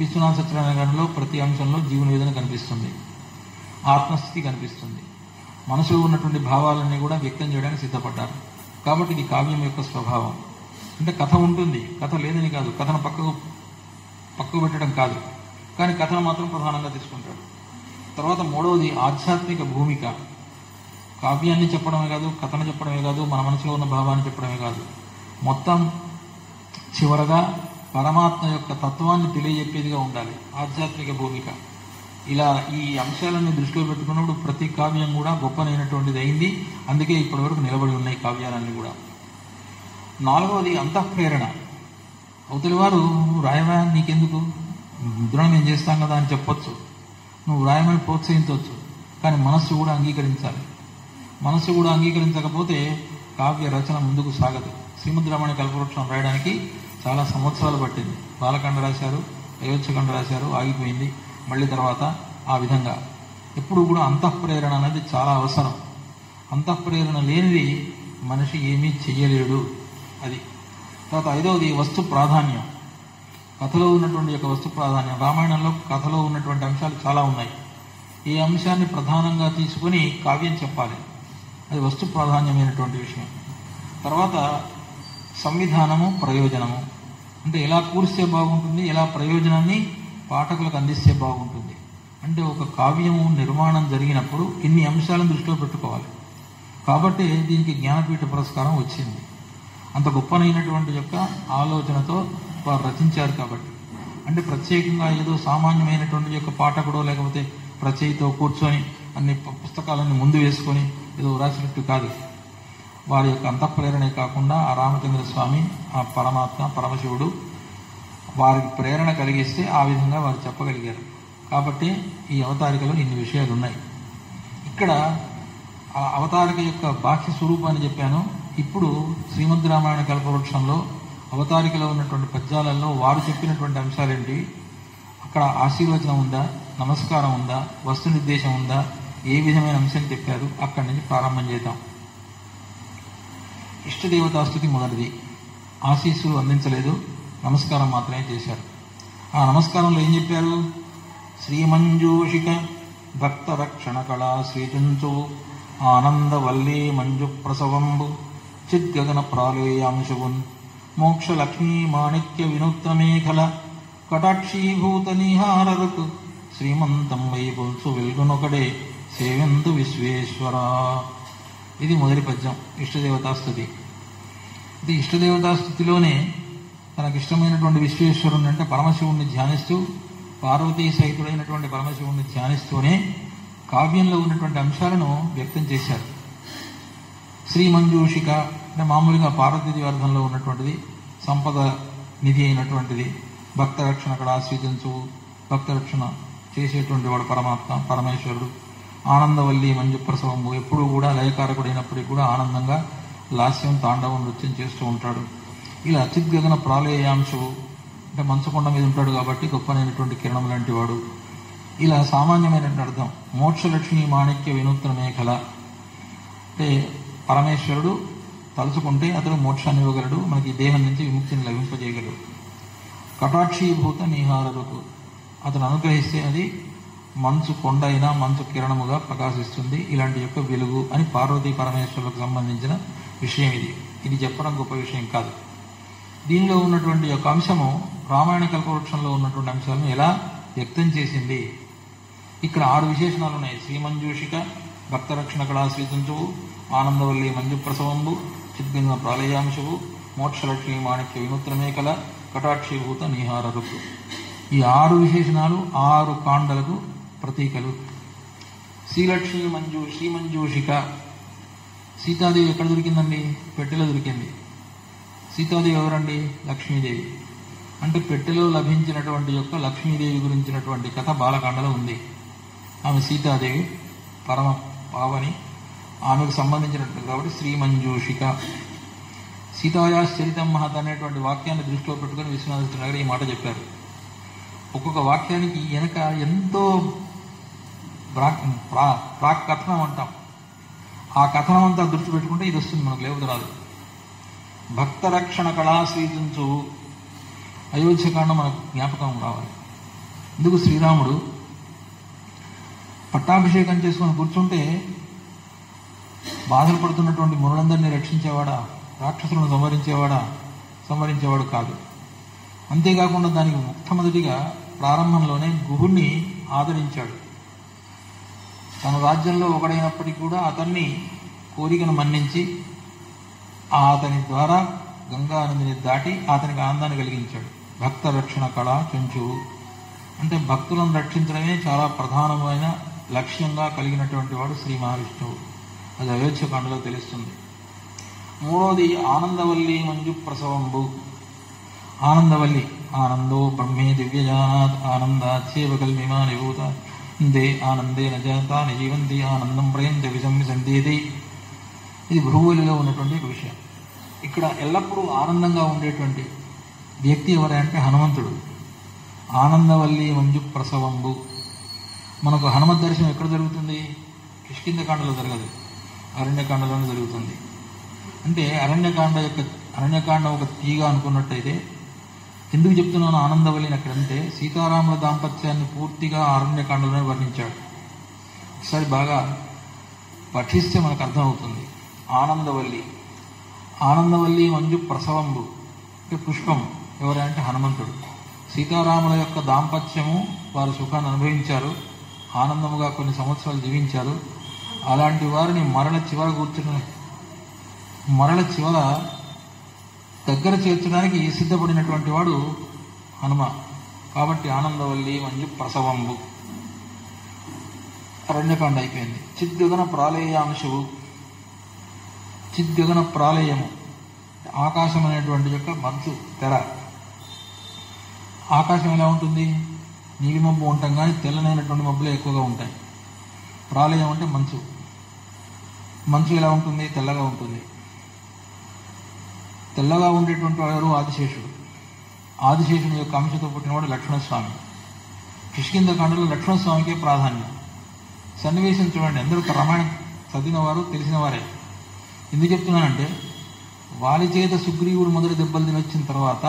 విశ్వనాథ సత్యనారాయణలో ప్రతి అంశంలో జీవన వేదన కనిపిస్తుంది, ఆత్మస్థితి కనిపిస్తుంది, మనసులో ఉన్నటువంటి భావాలన్నీ కూడా వ్యక్తం చేయడానికి సిద్ధపడ్డారు. కాబట్టి ఇది కావ్యం యొక్క స్వభావం. అంటే కథ ఉంటుంది, కథ లేదని కాదు, కథను పక్కకు పెట్టడం కాదు, కానీ కథను మాత్రం ప్రధానంగా తీసుకుంటాడు. తర్వాత మూడవది ఆధ్యాత్మిక భూమిక. కావ్యాన్ని చెప్పడమే కాదు, కథను చెప్పడమే కాదు, మన మనసులో ఉన్న భావాన్ని చెప్పడమే కాదు, మొత్తం చివరగా పరమాత్మ యొక్క తత్వాన్ని తెలియజెప్పేదిగా ఉండాలి ఆధ్యాత్మిక భూమిక. ఇలా ఈ అంశాలన్నీ దృష్టిలో పెట్టుకున్నప్పుడు ప్రతి కావ్యం కూడా గొప్పనైనటువంటిది అయింది. అందుకే ఇప్పటి వరకు నిలబడి ఉన్నాయి కావ్యాలన్నీ కూడా. నాలుగవది అంతఃప్రేరణ. అవతలి వారు రాయవా, నీకెందుకు, ముద్రణ మేము చేస్తాం కదా అని చెప్పొచ్చు, నువ్వు రాయమని ప్రోత్సహించవచ్చు, కానీ మనస్సు కూడా అంగీకరించాలి. మనస్సు కూడా అంగీకరించకపోతే కావ్య రచన ముందుకు సాగదు. శ్రీమద్ రామాయణ కల్పవృక్షం రాయడానికి చాలా సంవత్సరాలు పట్టింది. బాలకాండ రాశారు, అయోధ్యకాండ రాశారు, ఆగిపోయింది. మళ్ళీ తర్వాత ఆ విధంగా ఎప్పుడు కూడా అంతఃప్రేరణ అనేది చాలా అవసరం. అంతఃప్రేరణ లేనిది మనిషి ఏమీ చెయ్యలేడు. అది. తర్వాత ఐదవది వస్తు ప్రాధాన్యం. కథలో ఉన్నటువంటి యొక్క వస్తు ప్రాధాన్యం. రామాయణంలో కథలో ఉన్నటువంటి అంశాలు చాలా ఉన్నాయి. ఈ అంశాన్ని ప్రధానంగా తీసుకుని కావ్యం చెప్పాలి, అది వస్తు ప్రాధాన్యమైనటువంటి విషయం. తర్వాత సంవిధానము, ప్రయోజనము. అంటే ఎలా కూరిస్తే బాగుంటుంది, ఎలా ప్రయోజనాన్ని పాఠకులకు అందిస్తే బాగుంటుంది. అంటే ఒక కావ్యము నిర్మాణం జరిగినప్పుడు ఇన్ని అంశాలను దృష్టిలో పెట్టుకోవాలి. కాబట్టి దీనికి జ్ఞానపీఠ పురస్కారం వచ్చింది. అంత గొప్పనైనటువంటి యొక్క ఆలోచనతో వారు రచించారు. కాబట్టి అంటే ప్రత్యేకంగా ఏదో సామాన్యమైనటువంటి యొక్క పాఠకుడో లేకపోతే రచయితో కూర్చొని అన్ని పుస్తకాలన్నీ ముందు వేసుకొని ఏదో రాసినట్టు కాదు. వారి యొక్క అంతఃప్రేరణే కాకుండా ఆ రామచంద్ర స్వామి, ఆ పరమాత్మ, పరమశివుడు వారికి ప్రేరణ కలిగిస్తే ఆ విధంగా వారు చెప్పగలిగారు. కాబట్టి ఈ అవతారికలో ఇన్ని విషయాలు ఉన్నాయి. ఇక్కడ ఆ అవతారిక యొక్క బాహ్య స్వరూపాన్ని చెప్పాను. ఇప్పుడు శ్రీమద్ రామాయణ కల్పవృక్షంలో అవతారికలో ఉన్నటువంటి పద్యాలలో వారు చెప్పినటువంటి అంశాలేంటి, అక్కడ ఆశీర్వచనం ఉందా, నమస్కారం ఉందా, వస్తు నిర్దేశం ఉందా, ఏ విధమైన అంశం చెప్పారు, అక్కడి నుంచి ప్రారంభం చేద్దాం. ఇష్టదేవతాస్తుతి మొదటిది. ఆశీస్సులు అందించలేదు, నమస్కారం మాత్రమే చేశారు. ఆ నమస్కారంలో ఏం చెప్పారు? శ్రీమంజూషిక భక్త రక్షణ కళా శ్రీచుంచు ఆనందవల్లీ మంజు ప్రసవంబు చిద్గగన ప్రాళేయాంశువున్ మోక్షలక్ష్మీ మాణిక్య వినుక్త మేఖల కటాక్షీభూత నిహారరుకు శ్రీమంతం వై పుల్సు వెల్గునొకడే సేవెందు విశ్వేశ్వర. ఇది మొదటి పద్యం, ఇష్టదేవతాస్తుతి. ఇది ఇష్టదేవతాస్తుతిలోనే తనకిష్టమైనటువంటి విశ్వేశ్వరుని అంటే పరమశివుణ్ణి ధ్యానిస్తూ, పార్వతీ సహితుడైనటువంటి పరమశివుణ్ణి ధ్యానిస్తూనే కావ్యంలో ఉన్నటువంటి అంశాలను వ్యక్తం చేశారు. శ్రీమంజూషిక అంటే మామూలుగా పార్వతీదేవి అర్థంలో ఉన్నటువంటిది, సంపద నిధి అయినటువంటిది, భక్త రక్షణ అక్కడ ఆశ్రయించు, భక్త రక్షణ చేసేటువంటి వాడు పరమాత్మ, పరమేశ్వరుడు. ఆనందవల్లి మంజు ప్రసవము, ఎప్పుడూ కూడా లయకారకుడైనప్పటికీ కూడా ఆనందంగా లాస్యం, తాండవం, నృత్యం చేస్తూ ఉంటాడు. ఇలా చిద్గగన ప్రాళేయాంశువు అంటే మంచుకొండ మీద ఉంటాడు కాబట్టి గొప్పనైనటువంటి కిరణం లాంటి వాడు. ఇలా సామాన్యమైనటువంటి అర్థం. మోక్షలక్ష్మి మాణిక్య వినూత్న మేఖల అంటే పరమేశ్వరుడు తలుచుకుంటే అతడు మోక్షాన్ని ఇవ్వగలడు, మనకి దేహం నుంచి విముక్తిని లభింపజేయగలడు. కటాక్షీభూత నిహారరుకు, అతను అనుగ్రహిస్తే అది మంచు కొండ అయినా మంచు కిరణముగా ప్రకాశిస్తుంది. ఇలాంటి యొక్క వెలుగు అని పార్వతీ పరమేశ్వరులకు సంబంధించిన విషయం ఇది. ఇది చెప్పడం గొప్ప విషయం కాదు. దీనిలో ఉన్నటువంటి యొక్క అంశము రామాయణ కల్పవృక్షంలో ఉన్నటువంటి అంశాలను ఎలా వ్యక్తం చేసింది. ఇక్కడ 6 విశేషణాలు ఉన్నాయి. శ్రీమంజూషిక భక్త రక్షణ కళా శ్రీతుంచువు, ఆనందవల్లి మంజు ప్రసవంబు, చిద్గంగ ప్రాళయాంశువు, మోక్షలక్ష్మి మాణిక్య వినూత్న మేఖల కటాక్షీభూత నిహారరుకు. ఈ 6 విశేషణాలు 6 కాండలకు ప్రతీకలు. శ్రీలక్ష్మి శ్రీమంజూషిక. సీతాదేవి ఎక్కడ దొరికిందండి? పెట్టెలో దొరికింది. సీతాదేవి ఎవరండి? లక్ష్మీదేవి. అంటే పెట్టెలో లభించినటువంటి యొక్క లక్ష్మీదేవి గురించినటువంటి కథ బాలకాండలో ఉంది. ఆమె సీతాదేవి పరమ పావని, ఆమెకు సంబంధించినట్టు కాబట్టి శ్రీమంజూషిక. సీతాయాశ్చరితం మహత్ అనేటువంటి వాక్యాన్ని దృష్టిలో పెట్టుకుని విశ్వనాథ గారు ఈ మాట చెప్పారు. ఒక్కొక్క వాక్యానికి వెనక ఎంతో ప్రాక్ కథనం అంటాం. ఆ కథనం అంతా దృష్టి పెట్టుకుంటే ఇది వస్తుంది, మనకు లేవదు రాదు. భక్త రక్షణ కళా శ్రీతుంచు అయోధ్యకాండం మనకు జ్ఞాపకం రావాలి. ఇందుకు శ్రీరాముడు పట్టాభిషేకం చేసుకొని కూర్చుంటే బాధలు పడుతున్నటువంటి మునులందరినీ రక్షించేవాడా, రాక్షసులను సంహరించేవాడు కాదు. అంతేకాకుండా దానికి మొట్టమొదటిగా ప్రారంభంలోనే గుహుణ్ణి ఆదరించాడు. తన రాజ్యంలో ఒకడైనప్పటికీ కూడా అతన్ని కోరికను మన్నించి అతని ద్వారా గంగా నదిని దాటి అతనికి ఆనందాన్ని కలిగించాడు. భక్త రక్షణ కళ చెంచు అంటే భక్తులను రక్షించడమే చాలా ప్రధానమైన లక్ష్యంగా కలిగినటువంటి వాడు శ్రీ మహావిష్ణువు. అది అయోధ్యకాండలో తెలుస్తుంది. మూడోది ఆనందవల్లి మంజు ప్రసవంబు. ఆనందవల్లి ఆనందో బ్రహ్మే దివ్యజానాత్ ఆనందాచ్చేవ కల్మిమాని భూత దే ఆనందే నజాతా నిజీవంతి ఆనందం ప్రయంతి విసంవిసందేది. ఇది భృగువలిలో ఉన్నటువంటి ఒక విషయం. ఇక్కడ ఎల్లప్పుడూ ఆనందంగా ఉండేటువంటి వ్యక్తి ఎవరంటే హనుమంతుడు. ఆనందవల్లి మంజు ప్రసవంబు. మనకు హనుమత్ దర్శనం ఎక్కడ జరుగుతుంది? కిష్కింధకాండలో జరగదు, అరణ్యకాండలోనే జరుగుతుంది. అంటే అరణ్యకాండ ఒక తీగ అనుకున్నట్టయితే, ఎందుకు చెప్తున్నాను ఆనందవల్లిని అక్కడంటే సీతారాముల దాంపత్యాన్ని పూర్తిగా అరణ్యకాండలోనే వర్ణించాడు. ఒకసారి బాగా పఠిస్తే మనకు అర్థమవుతుంది. ఆనందవల్లి మంజు ప్రసవంబు అంటే పుష్పం ఎవరంటే హనుమంతుడు. సీతారాముల యొక్క దాంపత్యము, వారు సుఖాన్ని అనుభవించారు, ఆనందముగా కొన్ని సంవత్సరాలు జీవించారు. అలాంటి వారిని మరల చివర దగ్గర చేర్చడానికి సిద్ధపడినటువంటి వాడు హనుమ. కాబట్టి ఆనందవల్లి మంజు ప్రసవంబు. అరణ్యకాండ అయిపోయింది. చిద్గగన ప్రాళయాంశువు. చిద్గగన ప్రాళయము ఆకాశం అనేటువంటి యొక్క మంచు తెర. ఆకాశం ఎలా ఉంటుంది? నీలి మబ్బు ఉంటాం కానీ తెల్లనైనటువంటి మబ్బులే ఎక్కువగా ఉంటాయి. ప్రాళయం అంటే మంచు. మంచు ఎలా ఉంటుంది? తెల్లగా ఉంటుంది. తెల్లగా ఉండేటువంటి వాడు ఆదిశేషుడు. ఆదిశేషుని యొక్క అంశతో పుట్టినవాడు లక్ష్మణస్వామి. కిష్కింధకాండలో లక్ష్మణస్వామికే ప్రాధాన్యం. సన్నివేశం చూడండి. అందరూ రామాయణం చదివిన వారు, తెలిసిన వారే. ఎందుకు చెప్తున్నానంటే, వాలి చేత సుగ్రీవుడు మొదటి దెబ్బలు తినొచ్చిన తర్వాత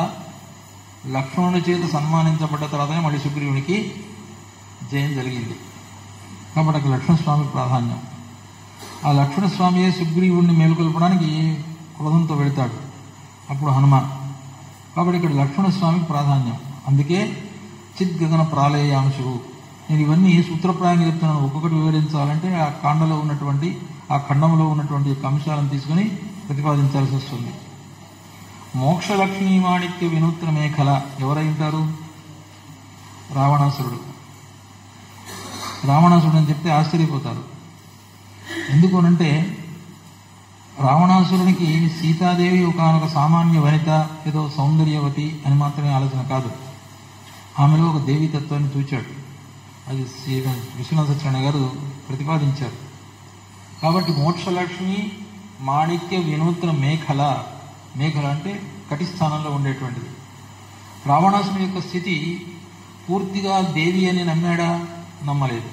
లక్ష్మణుడి చేత సన్మానించబడ్డ తర్వాతనే మళ్ళీ సుగ్రీవునికి జయం జరిగింది. కాబట్టి అక్కడ లక్ష్మణస్వామి ప్రాధాన్యం. ఆ లక్ష్మణస్వామియే సుగ్రీవుడిని మేలుకొల్పడానికి క్రోధంతో వెళతాడు, అప్పుడు హనుమాన్. కాబట్టి ఇక్కడ లక్ష్మణస్వామికి ప్రాధాన్యం. అందుకే చిద్గగన ప్రాళయాంశువు. నేను ఇవన్నీ సూత్రప్రాయంగా చెప్తున్నాను. ఒక్కొక్కటి వివరించాలంటే ఆ కాండలో ఉన్నటువంటి, ఆ ఖండంలో ఉన్నటువంటి అంశాలను తీసుకుని ప్రతిపాదించాల్సి వస్తుంది. మోక్షలక్ష్మీ మాణిక్య వినూత్న మేఖల ఎవరై ఉంటారు? రావణాసురుడు. రావణాసురుడు అని చెప్తే ఆశ్చర్యపోతారు. ఎందుకనంటే రావణాసురునికి సీతాదేవి ఒకనొక సామాన్య వనిత, ఏదో సౌందర్యవతి అని మాత్రమే ఆలోచన కాదు. ఆమెలో ఒక దేవీతత్వాన్ని చూచాడు. అది విశ్వనాథ సత్యనారాయణ గారు ప్రతిపాదించారు. కాబట్టి మోక్షలక్ష్మి మాణిక్య వినూత్న మేఖల. మేఖల అంటే కటిస్థానంలో ఉండేటువంటిది. రావణాసుని యొక్క స్థితి పూర్తిగా దేవి అని నమ్మాడా? నమ్మలేదు.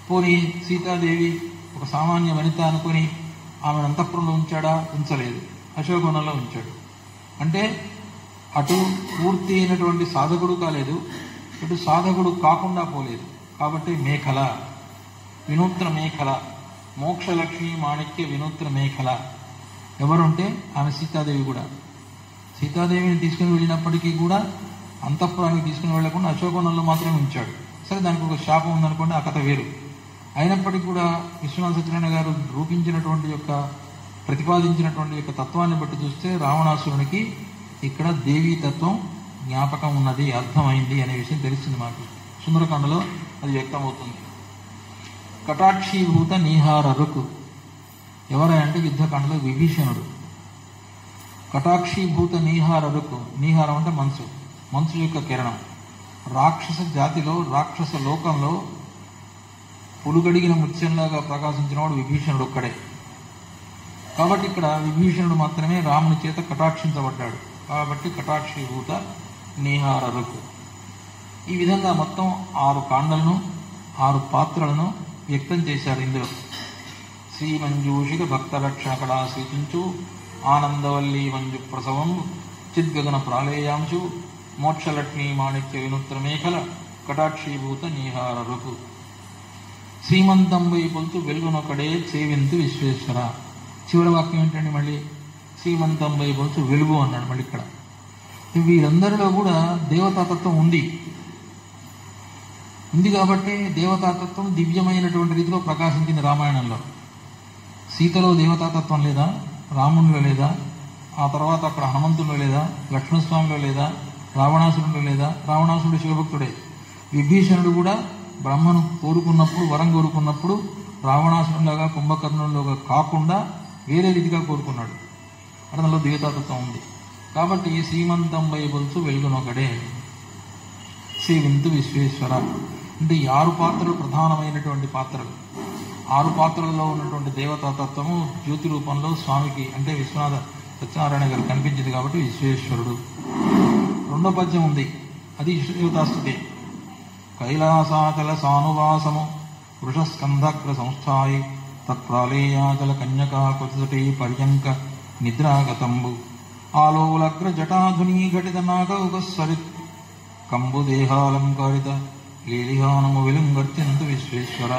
పోనీ సీతాదేవి ఒక సామాన్య వనిత అనుకుని ఆమెను అంతఃపురంలో ఉంచాడా? ఉంచలేదు. అశోకవనంలో ఉంచాడు. అంటే అటు పూర్తి అయినటువంటి సాధకుడు కాలేదు, ఇటు సాధకుడు కాకుండా పోలేదు. కాబట్టి మేఖల, వినూత్న మేఖల, మోక్షలక్ష్మి మాణిక్య వినూత్న మేఖల ఎవరుంటే ఆమె సీతాదేవి కూడా. సీతాదేవిని తీసుకుని వెళ్ళినప్పటికీ కూడా అంతఃపురానికి తీసుకుని వెళ్లకుండా అశోకవనంలో మాత్రమే ఉంచాడు. సరే, దానికి ఒక శాపం ఉందనుకోండి, ఆ కథ వేరు. అయినప్పటికీ కూడా విశ్వనాథ సత్యనారాయణ గారు రూపించినటువంటి యొక్క, ప్రతిపాదించినటువంటి యొక్క తత్వాన్ని బట్టి చూస్తే రావణాసురునికి ఇక్కడ దేవీ తత్వం జ్ఞాపకం ఉన్నది, అర్థమైంది అనే విషయం తెలుస్తుంది మాకు. సుందరకాండలో అది వ్యక్తమవుతుంది. కటాక్షీభూత నీహార రుకు ఎవరంటే యుద్ధకాండలో విభీషణుడు. కటాక్షీభూత నీహార రుకు. నీహారం అంటే మనసు. మంచు యొక్క కిరణం. రాక్షస జాతిలో, రాక్షస లోకంలో పులుగడిగిన ముత్యంలాగా ప్రకాశించినవాడు విభీషణుడు ఒక్కడే. కాబట్టి ఇక్కడ విభీషణుడు మాత్రమే రాముని చేత కటాక్షించబడ్డాడు. కాబట్టి కటాక్షీభూత నీహారరుకు. ఈ విధంగా మొత్తం 6 కాండలను, 6 పాత్రలను వ్యక్తం చేశారు ఇందులో. శ్రీ మంజూషిక భక్త రక్షణ కళా సూచించు ఆనందవల్లి మంజు ప్రసవం చిద్గగన ప్రాళేయాంశు మోక్షలక్ష్మీ మాణిక్య వినూత్న మేఖల కటాక్షీభూత నీహారరుకు. శ్రీమంతంబై పొలుచు వెలుగునొకడే సేవింతు విశ్వేశ్వర. చివరి వాక్యం ఏంటండి? మళ్ళీ శ్రీమంతంబై పొలుచు వెలుగు అన్నాడు. మళ్ళీ ఇక్కడ వీరందరిలో కూడా దేవతాతత్వం ఉంది కాబట్టి దేవతాతత్వం దివ్యమైనటువంటి రీతిలో ప్రకాశించింది రామాయణంలో. సీతలో దేవతాతత్వం లేదా? రామునిలో లేదా? ఆ తర్వాత అక్కడ హనుమంతుడిలో లేదా? లక్ష్మణస్వామిలో లేదా? రావణాసురుడిలో లేదా? రావణాసురుడు శివభక్తుడే. విభీషణుడు కూడా బ్రహ్మను కోరుకున్నప్పుడు, వరం కోరుకున్నప్పుడు రావణాసురులాగా కుంభకర్ణులాగా కాకుండా వేరే రీతిగా కోరుకున్నాడు. అతనిలో దేవతాతత్వం ఉంది. కాబట్టి శ్రీమంతం వైబల్సు వెలుగునొకడే సేవింతు విశ్వేశ్వర. అంటే ఈ 6 పాత్రలు ప్రధానమైనటువంటి పాత్రలు. 6 పాత్రలలో ఉన్నటువంటి దేవతాతత్వము జ్యోతి రూపంలో స్వామికి అంటే విశ్వనాథ సత్యనారాయణ గారు కనిపించింది కాబట్టి విశ్వేశ్వరుడు. 2వ పద్యం ఉంది, అది దేవతాస్తుతే. కైలాసాచల సానువాసము వృషస్కంధగ్ర సంస్థాయి తత్ప్రాళేయాచల కన్యకా కొతటి పర్యంక నిద్రాగతంబు ఆలోలగ్ర జటాధునీ ఘటిత నాగౌగస్వరిత్ కంబు దేహాలంకారిత లీలిహానము వెలుంగర్త్యంతు విశ్వేశ్వర.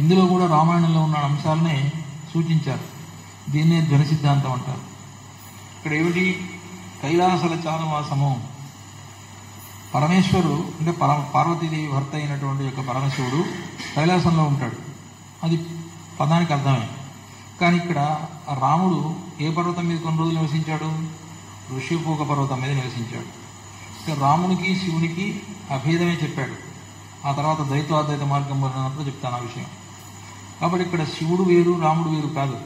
ఇందులో కూడా రామాయణంలో ఉన్న అంశాలనే సూచించారు. దీన్నే ధ్వని సిద్ధాంతం అంటారు. ఇక్కడ ఏమిటి? కైలాసల చానువాసము. పరమేశ్వరుడు అంటే పార్వతీదేవి భర్త అయినటువంటి యొక్క పరమశివుడు కైలాసంలో ఉంటాడు. అది పదానికి అర్థమే. కానీ ఇక్కడ రాముడు ఏ పర్వతం మీద కొన్ని రోజులు నివసించాడు? ఋషిపూక పర్వతం మీద నివసించాడు. రామునికి శివునికి అభేదమే చెప్పాడు. ఆ తర్వాత ద్వైతాద్వైత మార్గం అన్నప్పుడు చెప్తాను ఆ విషయం. కాబట్టి ఇక్కడ శివుడు వేరు, రాముడు వేరు కాదు,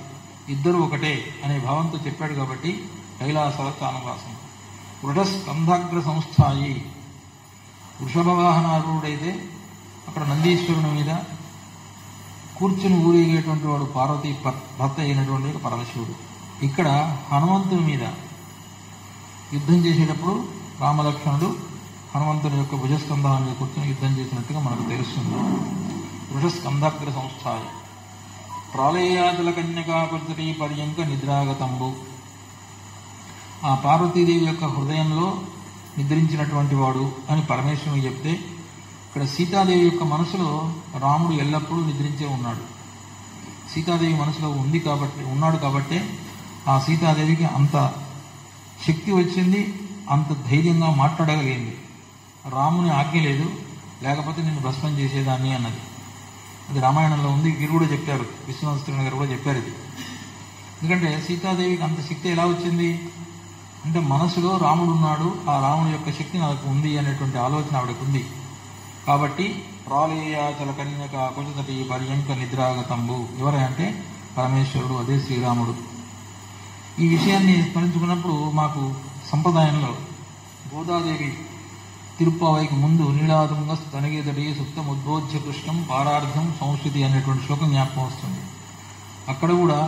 ఇద్దరు ఒకటే అనే భావంతో చెప్పాడు. కాబట్టి కైలాసాల చానువాసం. వృషస్కంధాగ్ర సంస్థాయి. వృషభ వాహనారూఢైతే అక్కడ నందీశ్వరుని మీద కూర్చుని ఊరేగేటువంటి వాడు పార్వతీ భర్త అయినటువంటి పరమశివుడు. ఇక్కడ హనుమంతుని మీద యుద్ధం చేసేటప్పుడు రామలక్ష్మణుడు హనుమంతుని యొక్క భుజస్కంధాల మీద కూర్చొని యుద్ధం చేసినట్టుగా మనకు తెలుస్తుంది. వృషస్కంధాగ్ర సంస్థాయి ప్రాళేయాచల కన్యకా కొద్ది పర్యంక నిద్రాగతంబు. ఆ పార్వతీదేవి యొక్క హృదయంలో నిద్రించినటువంటి వాడు అని పరమేశ్వరుడు చెప్తే, ఇక్కడ సీతాదేవి యొక్క మనసులో రాముడు ఎల్లప్పుడూ నిద్రించే ఉన్నాడు. సీతాదేవి మనసులో ఉన్నాడు కాబట్టే ఆ సీతాదేవికి అంత శక్తి వచ్చింది, అంత ధైర్యంగా మాట్లాడగలిగింది. రాముని ఆజ్ఞ లేదు, లేకపోతే నేను భస్మం చేసేదాన్ని అన్నది. అది రామాయణంలో ఉంది. వీరు కూడా చెప్పారు, విశ్వనాథ గారు కూడా చెప్పారు ఇది. ఎందుకంటే సీతాదేవికి అంత శక్తి ఎలా వచ్చింది అంటే మనసులో రాముడు ఉన్నాడు, ఆ రాముడి యొక్క శక్తి నాకు ఉంది అనేటువంటి ఆలోచన ఆవిడకు ఉంది. కాబట్టి ప్రాళేయాచల కన్యక కొచతటి పర్యంక నిద్రాగతంబు. ఎవరంటే పరమేశ్వరుడు, అదే శ్రీరాముడు. ఈ విషయాన్ని స్మరించుకున్నప్పుడు మాకు సంప్రదాయంలో గోదాదేవి తిరుప్పావైకి ముందు నీలాదుంగ స్తనగేదడి సుప్తం ఉద్బోధ్య కృష్ణం పారార్థం సంస్కృతి అనేటువంటి శ్లోకం జ్ఞాపకం వస్తుంది. అక్కడ కూడా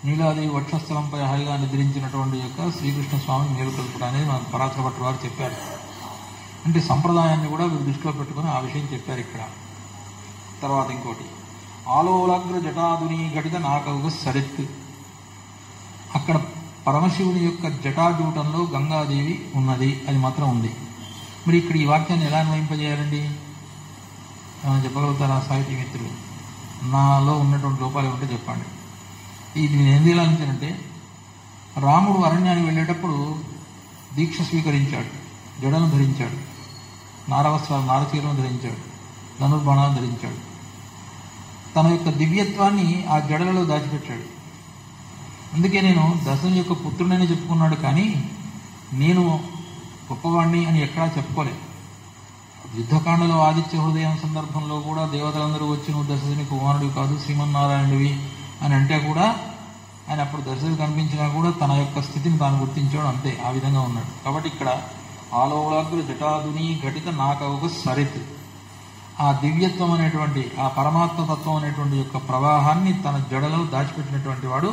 నీలాదేవి వక్షస్థలంపై హాయిగా నిద్రించినటువంటి యొక్క శ్రీకృష్ణ స్వామిని మేలుకొల్పడం అనేది మనకు పరాశర భట్టు వారు చెప్పారు. అంటే సంప్రదాయాన్ని కూడా వీరు దృష్టిలో పెట్టుకుని ఆ విషయం చెప్పారు ఇక్కడ. తర్వాత ఇంకోటి, ఆలోలగ్ర జటాదుని ఘటిత నాకవుగా సరిత్. అక్కడ పరమశివుని యొక్క జటాజూటంలో గంగాదేవి ఉన్నది, అది మాత్రం ఉంది. మరి ఇక్కడ ఈ వాక్యాన్ని ఎలా అన్వయింపజేయాలండి? చెప్పగలుగుతారా సాహితీ మిత్రులు? నాలో ఉన్నటువంటి లోపాలు ఏమంటే చెప్పండి. ఇది నేను ఎందుకు ఎలా అంటానంటే, రాముడు అరణ్యానికి వెళ్ళేటప్పుడు దీక్ష స్వీకరించాడు, జడను ధరించాడు, నారచీరను ధరించాడు, ధనుర్బాణాలను ధరించాడు. తన యొక్క దివ్యత్వాన్ని ఆ జడలలో దాచిపెట్టాడు. అందుకే నేను దశరథుని యొక్క పుత్రుడని చెప్పుకున్నాడు, కానీ నేను గొప్పవాణ్ణి అని ఎక్కడా చెప్పుకోలేదు. యుద్ధకాండలో ఆదిత్య హృదయం సందర్భంలో కూడా దేవతలందరూ వచ్చి నువ్వు దశరథుని కుమారుడు కాదు శ్రీమన్నారాయణుడివి అని అంటే కూడా ఆయన అప్పుడు దశరథుడు కనిపించినా కూడా తన యొక్క స్థితిని తాను గుర్తించాడు, అంతే, ఆ విధంగా ఉన్నాడు. కాబట్టి ఇక్కడ ఆలోలాగ్ర జటాదుని ఘటిత నాకౌక సరిత్. ఆ దివ్యత్వం అనేటువంటి ఆ పరమాత్మ తత్వం అనేటువంటి యొక్క ప్రవాహాన్ని తన జడలో దాచిపెట్టినటువంటి వాడు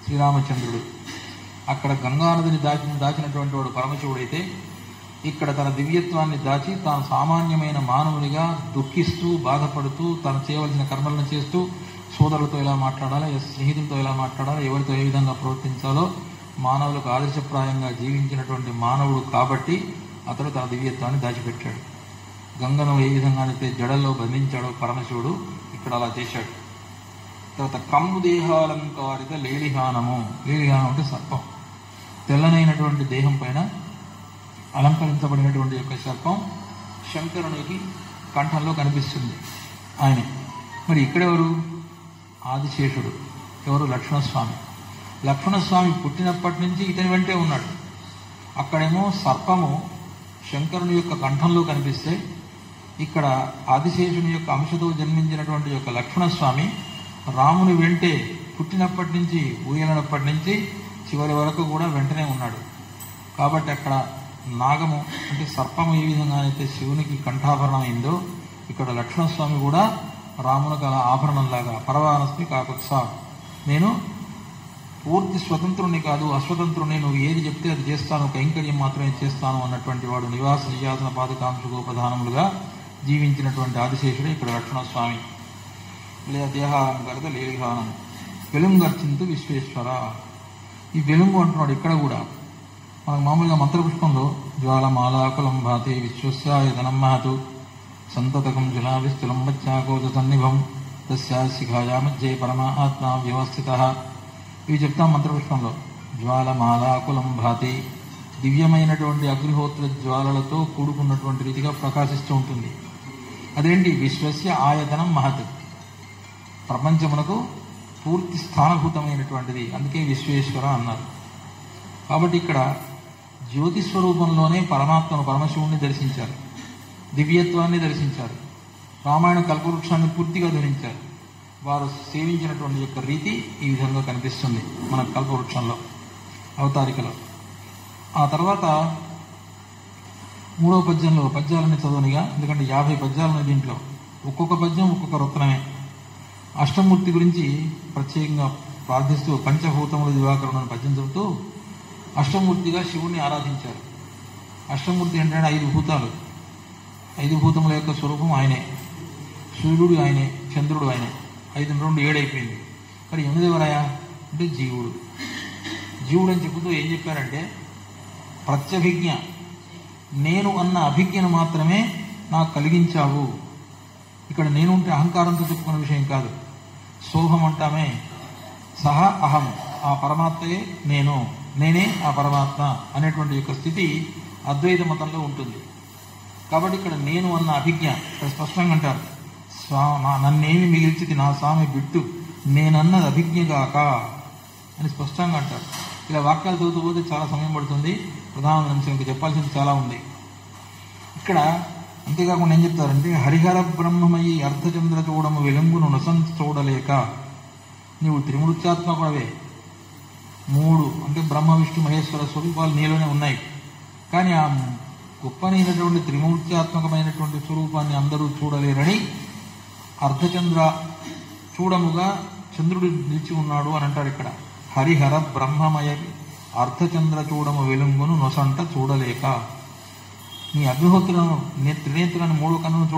శ్రీరామచంద్రుడు. అక్కడ గంగానదిని దాచినటువంటి వాడు పరమశివుడైతే ఇక్కడ తన దివ్యత్వాన్ని దాచి తాను సామాన్యమైన మానవునిగా దుఃఖిస్తూ బాధపడుతూ తను చేయవలసిన కర్మలను చేస్తూ సోదరులతో ఎలా మాట్లాడాలో, స్నేహితులతో ఎలా మాట్లాడాలో, ఎవరితో ఏ విధంగా ప్రవర్తించాలో మానవులకు ఆదర్శప్రాయంగా జీవించినటువంటి మానవుడు కాబట్టి అతడు తన దివ్యత్వాన్ని దాచిపెట్టాడు. గంగను ఏ విధంగానైతే జడల్లో బంధించాడో పరమశివుడు ఇక్కడ అలా చేశాడు. తర్వాత కమ్ము దేహాలంకారిత లేలిహానము. లేలిహానం అంటే సర్పం. తెల్లనైనటువంటి దేహం పైన అలంకరించబడినటువంటి యొక్క సర్పం శంకరునికి కంఠంలో కనిపిస్తుంది. ఆయనే. మరి ఇక్కడెవరు? ఆదిశేషుడు. ఎవరు? లక్ష్మణస్వామి. లక్ష్మణస్వామి పుట్టినప్పటి నుంచి ఇతని వెంటే ఉన్నాడు. అక్కడేమో సర్పము శంకరుని యొక్క కంఠంలో కనిపిస్తే ఇక్కడ ఆదిశేషుని యొక్క అంశతో జన్మించినటువంటి యొక్క లక్ష్మణస్వామి రాముని వెంటే పుట్టినప్పటి నుంచి ఊయలనప్పటి నుంచి చివరి వరకు కూడా వెంటనే ఉన్నాడు. కాబట్టి అక్కడ నాగము అంటే సర్పము ఏ విధంగా అయితే శివునికి కంఠాభరణం అయిందో ఇక్కడ లక్ష్మణస్వామి కూడా రామునికి అలా ఆభరణంలాగా పరవానస్మి కాకుత్సా, నేను పూర్తి స్వతంత్రుని కాదు అస్వతంత్రుని, నువ్వు ఏది చెప్తే అది చేస్తాను, కైంకర్యం మాత్రమే చేస్తాను అన్నటువంటి వాడు నివాస నియాసన పాదకాంశుకోపధానములుగా జీవించినటువంటి ఆదిశేషుడు ఇక్కడ లక్ష్మణస్వామి. లేదా దేహాలంకరిత లేలిహానం. వెలుంగర్చింతు విశ్వేశ్వర. ఈ వెలుంగు అంటున్నాడు ఇక్కడ కూడా. మనకు మామూలుగా మంత్రపుష్పంలో జ్వాలమాలాకులం భాతే విశ్వస్యాయతనం మహతు సంతతకం జలావిస్థులం వచ్చాకోజ సన్నిభం తస్యా శిఖాయా మధ్యే పరమా ఆత్మ వ్యవస్థిత. ఇవి చెప్తాం మంత్రపుష్పంలో. జ్వాలమాలాకులం భాతి, దివ్యమైనటువంటి అగ్నిహోత్ర జ్వాలలతో కూడుకున్నటువంటి రీతిగా ప్రకాశిస్తూ ఉంటుంది. అదేంటి? విశ్వస్య ఆయతనం మహత్, ప్రపంచమునకు పూర్తి స్థానభూతమైనటువంటిది. అందుకే విశ్వేశ్వర అన్నారు. కాబట్టి ఇక్కడ జ్యోతి స్వరూపంలోనే పరమాత్మను పరమశివుణ్ణి దర్శించారు, దివ్యత్వాన్ని దర్శించారు, రామాయణ కల్పవృక్షాన్ని పూర్తిగా ధరించారు. వారు సేవించినటువంటి యొక్క రీతి ఈ విధంగా కనిపిస్తుంది మన కల్పవృక్షంలో అవతారికలో. ఆ తర్వాత 3వ పద్యంలో పద్యాలని చదవనిగా, ఎందుకంటే 50 పద్యాలున్నాయి దీంట్లో. ఒక్కొక్క పద్యం ఒక్కొక్క రత్నమే. అష్టమూర్తి గురించి ప్రత్యేకంగా ప్రార్థిస్తూ పంచభూతముల దివాకరుడు అని పద్యం చెబుతూ అష్టమూర్తిగా శివుణ్ణి ఆరాధించారు. అష్టమూర్తి ఏంటంటే 5 భూతాలు. 5 భూతముల యొక్క స్వరూపం ఆయనే. సూర్యుడు ఆయనే, చంద్రుడు ఆయనే. 5 2 7 అయిపోయింది. మరి 8వ అంటే జీవుడు. జీవుడు అని చెబుతూ ఏం చెప్పారంటే ప్రత్యభిజ్ఞ, నేను అన్న అభిజ్ఞను మాత్రమే నాకు కలిగించావు. ఇక్కడ నేను ఉంటే అహంకారంతో చెప్పుకున్న విషయం కాదు. సోహం అంటామే, సహా అహం, ఆ పరమాత్మయే నేను, నేనే ఆ పరమాత్మ అనేటువంటి యొక్క స్థితి అద్వైత మతంలో ఉంటుంది. కాబట్టి ఇక్కడ నేను అన్న అభిజ్ఞ ఇక్కడ స్పష్టంగా అంటారు. నన్నేమి మిగిల్చిది నా స్వామి బిట్టు, నేనన్నది అభిజ్ఞగాక అని స్పష్టంగా అంటారు. ఇలా వాక్యాలు చదువుతూ పోతే చాలా సమయం పడుతుంది. ప్రధాన అంశం ఇంకా చెప్పాల్సింది చాలా ఉంది ఇక్కడ. అంతేకాకుండా ఏం చెప్తారంటే హరిహర బ్రహ్మమయి అర్ధచంద్ర చూడము వెలుంగును నొసంత చూడలేక, నీవు త్రిమూర్త్యాత్మకుడవే. 3 అంటే బ్రహ్మ విష్ణు మహేశ్వర స్వరూపాలు నీలోనే ఉన్నాయి. కానీ ఆ గొప్పనైనటువంటి త్రిమూర్త్యాత్మకమైనటువంటి స్వరూపాన్ని అందరూ చూడలేరని అర్ధచంద్ర చూడముగా చంద్రుడు నిలిచి ఉన్నాడు అని అంటారు ఇక్కడ. హరిహర బ్రహ్మమయ అర్ధచంద్ర చూడము వెలుంగును నొసంట చూడలేక, నీ అగ్నిహోత్రులను త్రినేత్రులను 3 కన్నులను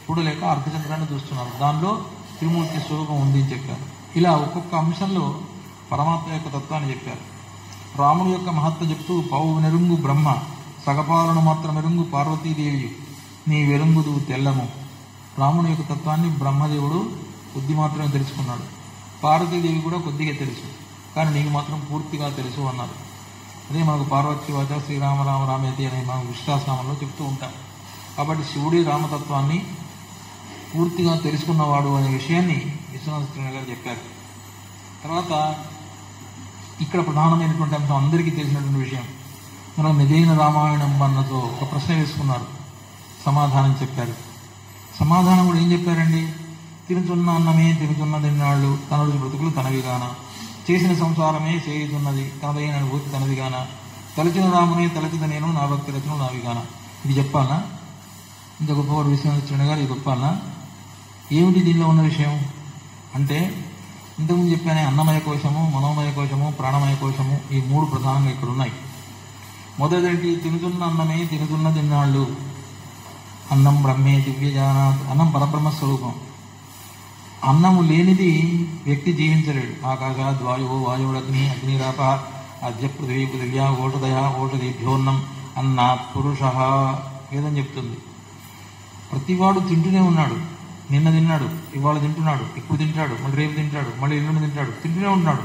చూడలేక అర్ధచంద్రాన్ని చూస్తున్నారు. దానిలో త్రిమూర్తి స్వరూపం ఉంది అని చెప్పారు. ఇలా ఒక్కొక్క అంశంలో పరమాత్మ యొక్క తత్వాన్ని చెప్పారు. రాముడి యొక్క మహత్వ చెప్తూ పావు నెరుంగు బ్రహ్మ సగపాలను మాత్రం మెరుంగు పార్వతీదేవి నీ వెలుంగుదు తెల్లము. రాముని యొక్క తత్వాన్ని బ్రహ్మదేవుడు కొద్ది మాత్రమే తెలుసుకున్నాడు. పార్వతీదేవి కూడా కొద్దిగా తెలుసు, కానీ నీకు మాత్రం పూర్తిగా తెలుసు అన్నారు. అదే మనకు పార్వతీవాచ శ్రీరామ రామ రామేతి అనే మనం విశ్వాసనామంలో చెప్తూ ఉంటాం. కాబట్టి శివుడి రామతత్వాన్ని పూర్తిగా తెలుసుకున్నవాడు అనే విషయాన్ని విశ్వనాథ గారు చెప్పారు. తర్వాత ఇక్కడ ప్రధానమైనటువంటి అంశం అందరికీ తెలిసినటువంటి విషయం. మనం నిజైన రామాయణం అన్నతో ఒక ప్రశ్న వేసుకున్నారు, సమాధానం చెప్పారు. సమాధానం కూడా ఏం చెప్పారండి? తినుచున్న అన్నమే తినుచున్న తిన్నాళ్ళు, తనడు బ్రతుకులు తనవిగాన, చేసిన సంసారమే చేయుతున్నది, తనదైన అనుభూతి తనదిగాన, తలచిన రామునే తలచిన నేను నా భక్తి రచన నా విగాన. ఇది చెప్పాలనా? ఇంత గొప్పవాడు విశ్వనాథ గారు ఇది చెప్పాలనా? ఏమిటి దీనిలో ఉన్న విషయం అంటే, ఇంతకుముందు చెప్పానే అన్నమయ కోశము, మనోమయ కోశము, ప్రాణమయ కోశము, ఈ మూడు ప్రధానంగా ఇక్కడ ఉన్నాయి. మొదటిది తినుతున్న అన్నమే తినుతున్న తిన్నాళ్ళు. అన్నం బ్రహ్మే దివ్యజానాత్. అన్నం పరబ్రహ్మ స్వరూపం. అన్నము లేనిది వ్యక్తి జీవించలేడు. ఆకాశాద్ వాయువు వాయువుడగ్ని అగ్నిరాప అద్య పృథివీ పృథివ్యా ఓషధయ ఓషధీభ్యోన్నం అన్నాత్ పురుష ఏదని చెప్తుంది. ప్రతివాడు తింటూనే ఉన్నాడు. నిన్న తిన్నాడు, ఇవాళ తింటున్నాడు, ఇప్పుడు తింటాడు, మళ్ళీ రేపు తింటాడు, మళ్ళీ ఎల్లుండి తింటాడు, తింటూనే ఉన్నాడు.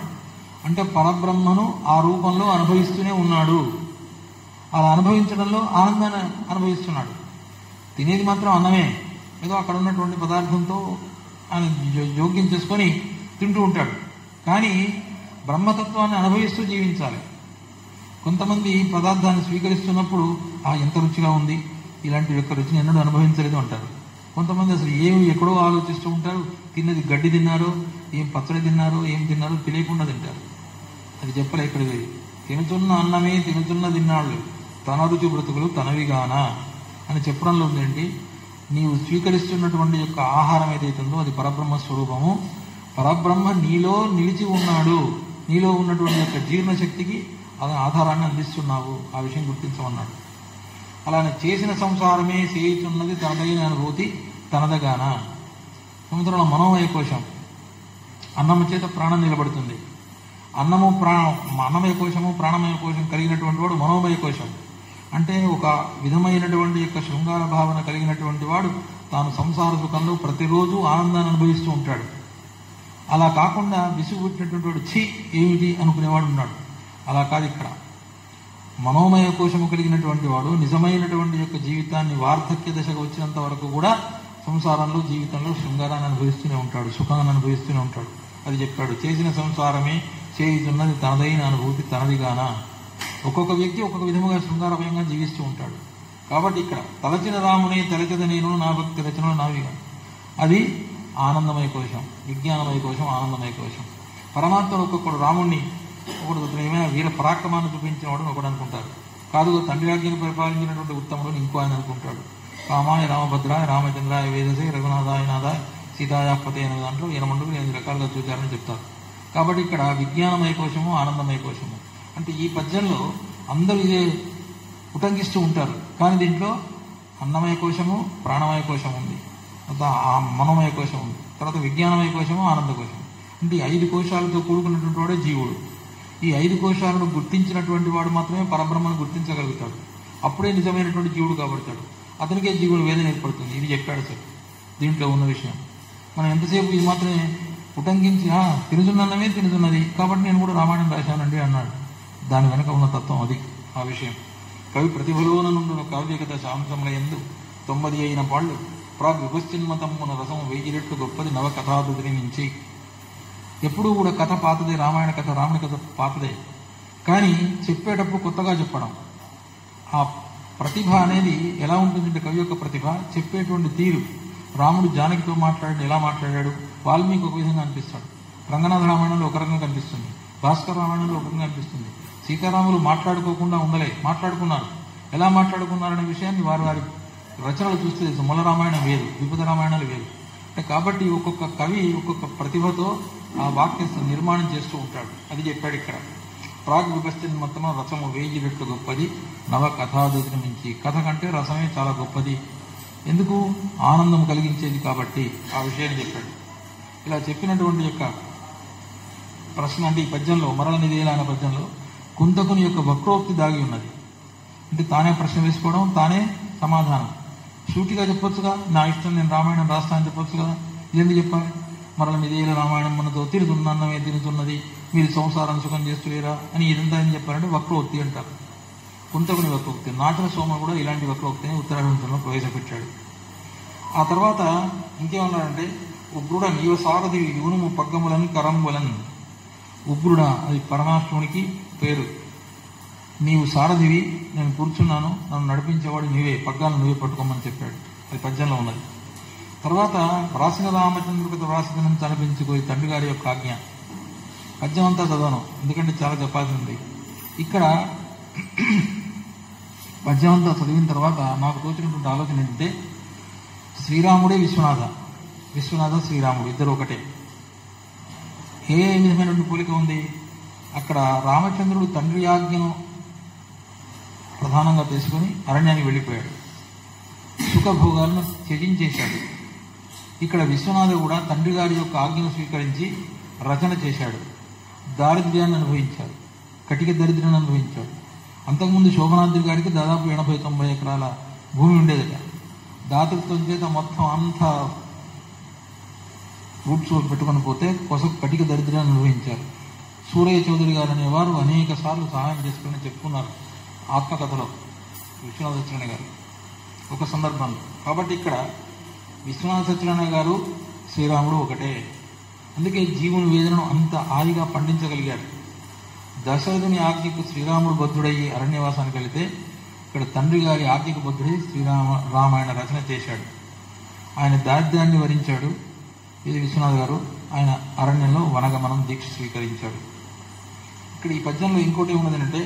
అంటే పరబ్రహ్మను ఆ రూపంలో అనుభవిస్తూనే ఉన్నాడు. అలా అనుభవించడంలో ఆనందాన్ని అనుభవిస్తున్నాడు. తినేది మాత్రం అన్నమే. ఏదో అక్కడ ఉన్నటువంటి పదార్థంతో ఆయన జోగ్యం చేసుకొని తింటూ ఉంటాడు. కానీ బ్రహ్మతత్వాన్ని అనుభవిస్తూ జీవించాలి. కొంతమంది పదార్థాన్ని స్వీకరిస్తున్నప్పుడు ఎంత రుచిగా ఉంది, ఇలాంటి యొక్క రుచిని ఎన్నడూ అనుభవించలేదు అంటారు. కొంతమంది అసలు ఏమి ఎక్కడో ఆలోచిస్తూ ఉంటారు. తిన్నది గడ్డి తిన్నారో, ఏం పచ్చడి తిన్నారో, ఏం తిన్నారో తెలియకుండా తింటారు. అది చెప్పలే ఇక్కడ. తినుతున్న అన్నమే తినుతున్న తిన్నాళ్ళు, తన రుచి బ్రతుకులు తనవిగానా అని చెప్పడంలో ఉందేంటి? నీవు స్వీకరిస్తున్నటువంటి యొక్క ఆహారం ఏదైతుందో అది పరబ్రహ్మ స్వరూపము. పరబ్రహ్మ నీలో నిలిచి ఉన్నాడు. నీలో ఉన్నటువంటి యొక్క జీర్ణశక్తికి అది ఆధారాన్ని అందిస్తున్నావు. ఆ విషయం గుర్తించమన్నాడు. అలానే చేసిన సంసారమే చేయుచున్నది తనదైన అనుభూతి తనదగాన. సముద్రంలో మనోమయ కోశం, అన్నము చేత ప్రాణం నిలబడుతుంది. అన్నమయ కోశము ప్రాణమయ కోశం కలిగినటువంటి వాడు మనోమయ కోశం. అంటే ఒక విధమైనటువంటి యొక్క శృంగార భావన కలిగినటువంటి వాడు తాను సంసార సుఖంలో ప్రతిరోజు ఆనందాన్ని అనుభవిస్తూ ఉంటాడు. అలా కాకుండా విసుగు పుట్టినటువంటి వాడు ఛీ ఏమిటి అనుకునేవాడు ఉన్నాడు. అలా కాదు. ఇక్కడ మనోమయ కోశము కలిగినటువంటి వాడు నిజమైనటువంటి యొక్క జీవితాన్ని వార్ధక్య దశకు వచ్చినంత వరకు కూడా సంసారంలో జీవితంలో శృంగారాన్ని అనుభవిస్తూనే ఉంటాడు, సుఖాన్ని అనుభవిస్తూనే ఉంటాడు. అది చెప్పాడు. చేసిన సంసారమే చేయుతున్నది తనదైన అనుభూతి తనదిగాన. ఒక్కొక్క వ్యక్తి ఒక్కొక్క విధముగా శృంగారమయంగా జీవిస్తూ ఉంటాడు. కాబట్టి ఇక్కడ తలచిన రామునే తలచద నేను నా భక్తి రచనలు నావిగా. అది ఆనందమయ కోశం, విజ్ఞానమయ కోశం, ఆనందమయ కోశం. పరమాత్మను ఒక్కొక్కడు రాముణ్ణి ఒకడు ఏమైనా వీర పరాక్రమాన్ని చూపించినవాడు ఒకడు అనుకుంటారు. కాదు తండ్రి ఆజ్ఞను పరిపాలించినటువంటి ఉత్తముడు ఇంకో ఆయన అనుకుంటాడు. రామాయ రామభద్రాయ రామచంద్రాయ వేదసే రఘునాథాయ నాథాయ సీతాయాపతే అనే దాంట్లో 8 రకాలుగా చూచారని చెప్తారు. కాబట్టి ఇక్కడ విజ్ఞానమయ కోశము, ఆనందమయ కోశము. అంటే ఈ పద్యంలో అందరూ ఇదే ఉటంకిస్తూ ఉంటారు. కానీ దీంట్లో అన్నమయ కోశము, ప్రాణమయ కోశం ఉంది, మనోమయ కోశం ఉంది, తర్వాత విజ్ఞానమయ కోశము, ఆనంద కోశం. అంటే 5 కోశాలతో కూడుకున్నటువంటి వాడే జీవుడు. ఈ 5 కోశాలను గుర్తించినటువంటి వాడు మాత్రమే పరబ్రహ్మను గుర్తించగలుగుతాడు. అప్పుడే నిజమైనటువంటి జీవుడు కాబడతాడు. అతనికే జీవుడు వేదన ఏర్పడుతుంది. ఇది చెప్పాడు సార్ దీంట్లో ఉన్న విషయం. మనం ఎంతసేపు ఇది మాత్రమే ఉటంకించి తినుతున్నమే తినుతున్నది కాబట్టి నేను కూడా రామాయణం రాశానండి అన్నాడు. దాని వెనక ఉన్న తత్వం అది. ఆ విషయం కవి ప్రతిభలోన నుండి కావ్యకథ శాంసముల ఎందు 90 అయిన పాళ్ళు ప్రాగ్ విభశ్చిన్మతమ్మున రసము 1000 రెట్లు గొప్పది నవ కథాదుని మించి. ఎప్పుడూ కూడా కథ పాతదే, రామాయణ కథ రాముని కథ పాతదే. కానీ చెప్పేటప్పుడు కొత్తగా చెప్పడం. ఆ ప్రతిభ అనేది ఎలా ఉంటుందంటే కవి యొక్క ప్రతిభ చెప్పేటువంటి తీరు. రాముడు జానకితో మాట్లాడి ఎలా మాట్లాడాడు, వాల్మీకి ఒక విధంగా అనిపిస్తాడు, రంగనాథ రామాయణంలో ఒక రకంగా కనిపిస్తుంది, భాస్కర రామాయణంలో ఒక రకంగా అనిపిస్తుంది. సీతారాములు మాట్లాడుకోకుండా మాట్లాడుకున్నారు. ఎలా మాట్లాడుకున్నారనే విషయాన్ని వారి వారి రచనలు చూస్తే తెలుసు. మూల రామాయణం వేరు, ద్విపద రామాయణాలు వేరు. అంటే కాబట్టి ఒక్కొక్క కవి ఒక్కొక్క ప్రతిభతో ఆ వాక్య నిర్మాణం చేస్తూ ఉంటాడు. అది చెప్పాడు ఇక్కడ. ప్రాగ్ విభశ్చిన్మతమ రసము 1000 రెట్లు గొప్పది నవ కథాదుని మించి. కథ కంటే రసమే చాలా గొప్పది. ఎందుకు? ఆనందం కలిగించేది కాబట్టి. ఆ విషయాన్ని చెప్పాడు. ఇలా చెప్పినటువంటి యొక్క ప్రశ్న అంటే ఈ పద్యంలో మరల నిధేలా అనే పద్యంలో కుంతకుని యొక్క వక్రోక్తి దాగి ఉన్నది. అంటే తానే ప్రశ్న వేసుకోవడం, తానే సమాధానం. సూటిగా చెప్పొచ్చుగా, నా ఇష్టం నేను రామాయణం రాస్తా అని చెప్పొచ్చు కదా. ఇదెందుకు చెప్పాలి? మరల నిధేల రామాయణం మనతో తిరుగుతున్నమే తిరుగుతున్నది, మీరు సంసారం సుఖం చేస్తులేరా అని ఇదంతా ఏం చెప్పారంటే వక్రోక్తి అంటారు. కుంతకుని వక్రోక్తి. నాటన సోమ కూడా ఇలాంటి వక్రోక్తిని ఉత్తరాఖండంలో ప్రవేశపెట్టాడు. ఆ తర్వాత ఇంకేమన్నాడంటే ఉగ్రుడ నీవ సారథి యూనుము పగ్గములని కరంబులన్. ఉగ్రుడ అది పరమాత్మునికి పేరు. నీవు సారథివి, నేను కూర్చున్నాను, నన్ను నడిపించేవాడు నీవే, పగ్గాలను నువ్వే పట్టుకోమని చెప్పాడు. అది పద్యంలో ఉన్నది. తర్వాత వ్రాసిన రామచంద్రుడితో వ్రాసిన అనిపించుకోయి తండ్రి గారి యొక్క ఆజ్ఞ. పద్యం అంతా చదవను ఎందుకంటే చాలా చెప్పాల్సింది. ఇక్కడ పద్యం అంతా చదివిన తర్వాత నాకు తోచినటువంటి ఆలోచన ఏంటంటే, శ్రీరాముడే విశ్వనాథ శ్రీరాముడు ఇద్దరు ఒకటే. ఏ విధమైనటువంటి పోలిక ఉంది? అక్కడ రామచంద్రుడు తండ్రి ఆజ్ఞను ప్రధానంగా తీసుకుని అరణ్యానికి వెళ్ళిపోయాడు, సుఖభోగాలను త్యజించేశాడు. ఇక్కడ విశ్వనాథుడు కూడా తండ్రి గారి యొక్క ఆజ్ఞను స్వీకరించి రచన చేశాడు, దారిద్ర్యాన్ని అనుభవించాడు, కటిక దరిద్రాన్ని అనుభవించాడు. అంతకుముందు శోభనాద్రి గారికి దాదాపు 80-90 ఎకరాల భూమి ఉండేదట. దాతృత్వం చేత మొత్తం అంతా రూట్స్ పెట్టుకొని పోతే కటిక దరిద్రాన్ని అనుభవించారు. సూరయ్య చౌదరి గారు అనేవారు అనేక సార్లు సహాయం చేసుకుని చెప్పుకున్నారు ఆత్మకథలో విశ్వనాథ సత్యనారాయణ గారు ఒక సందర్భంలో. కాబట్టి ఇక్కడ విశ్వనాథ సత్యనారాయణ గారు శ్రీరాముడు ఒకటే. అందుకే జీవుని వేదనను అంత హాయిగా పండించగలిగారు. దశరథుని ఆజ్ఞకు శ్రీరాముడు బద్ధుడయ్యి అరణ్యవాసానికి వెళితే, ఇక్కడ తండ్రి గారి ఆజ్ఞకు బద్ధుడై రామాయణ రచన చేశాడు. ఆయన దారిద్ర్యాన్ని వరించాడు. ఇది విశ్వనాథ్ గారు ఆయన అరణ్యంలో వనగమనం దీక్ష స్వీకరించాడు. ఇక్కడ ఈ పద్యంలో ఇంకోటి ఏమున్నదంటే,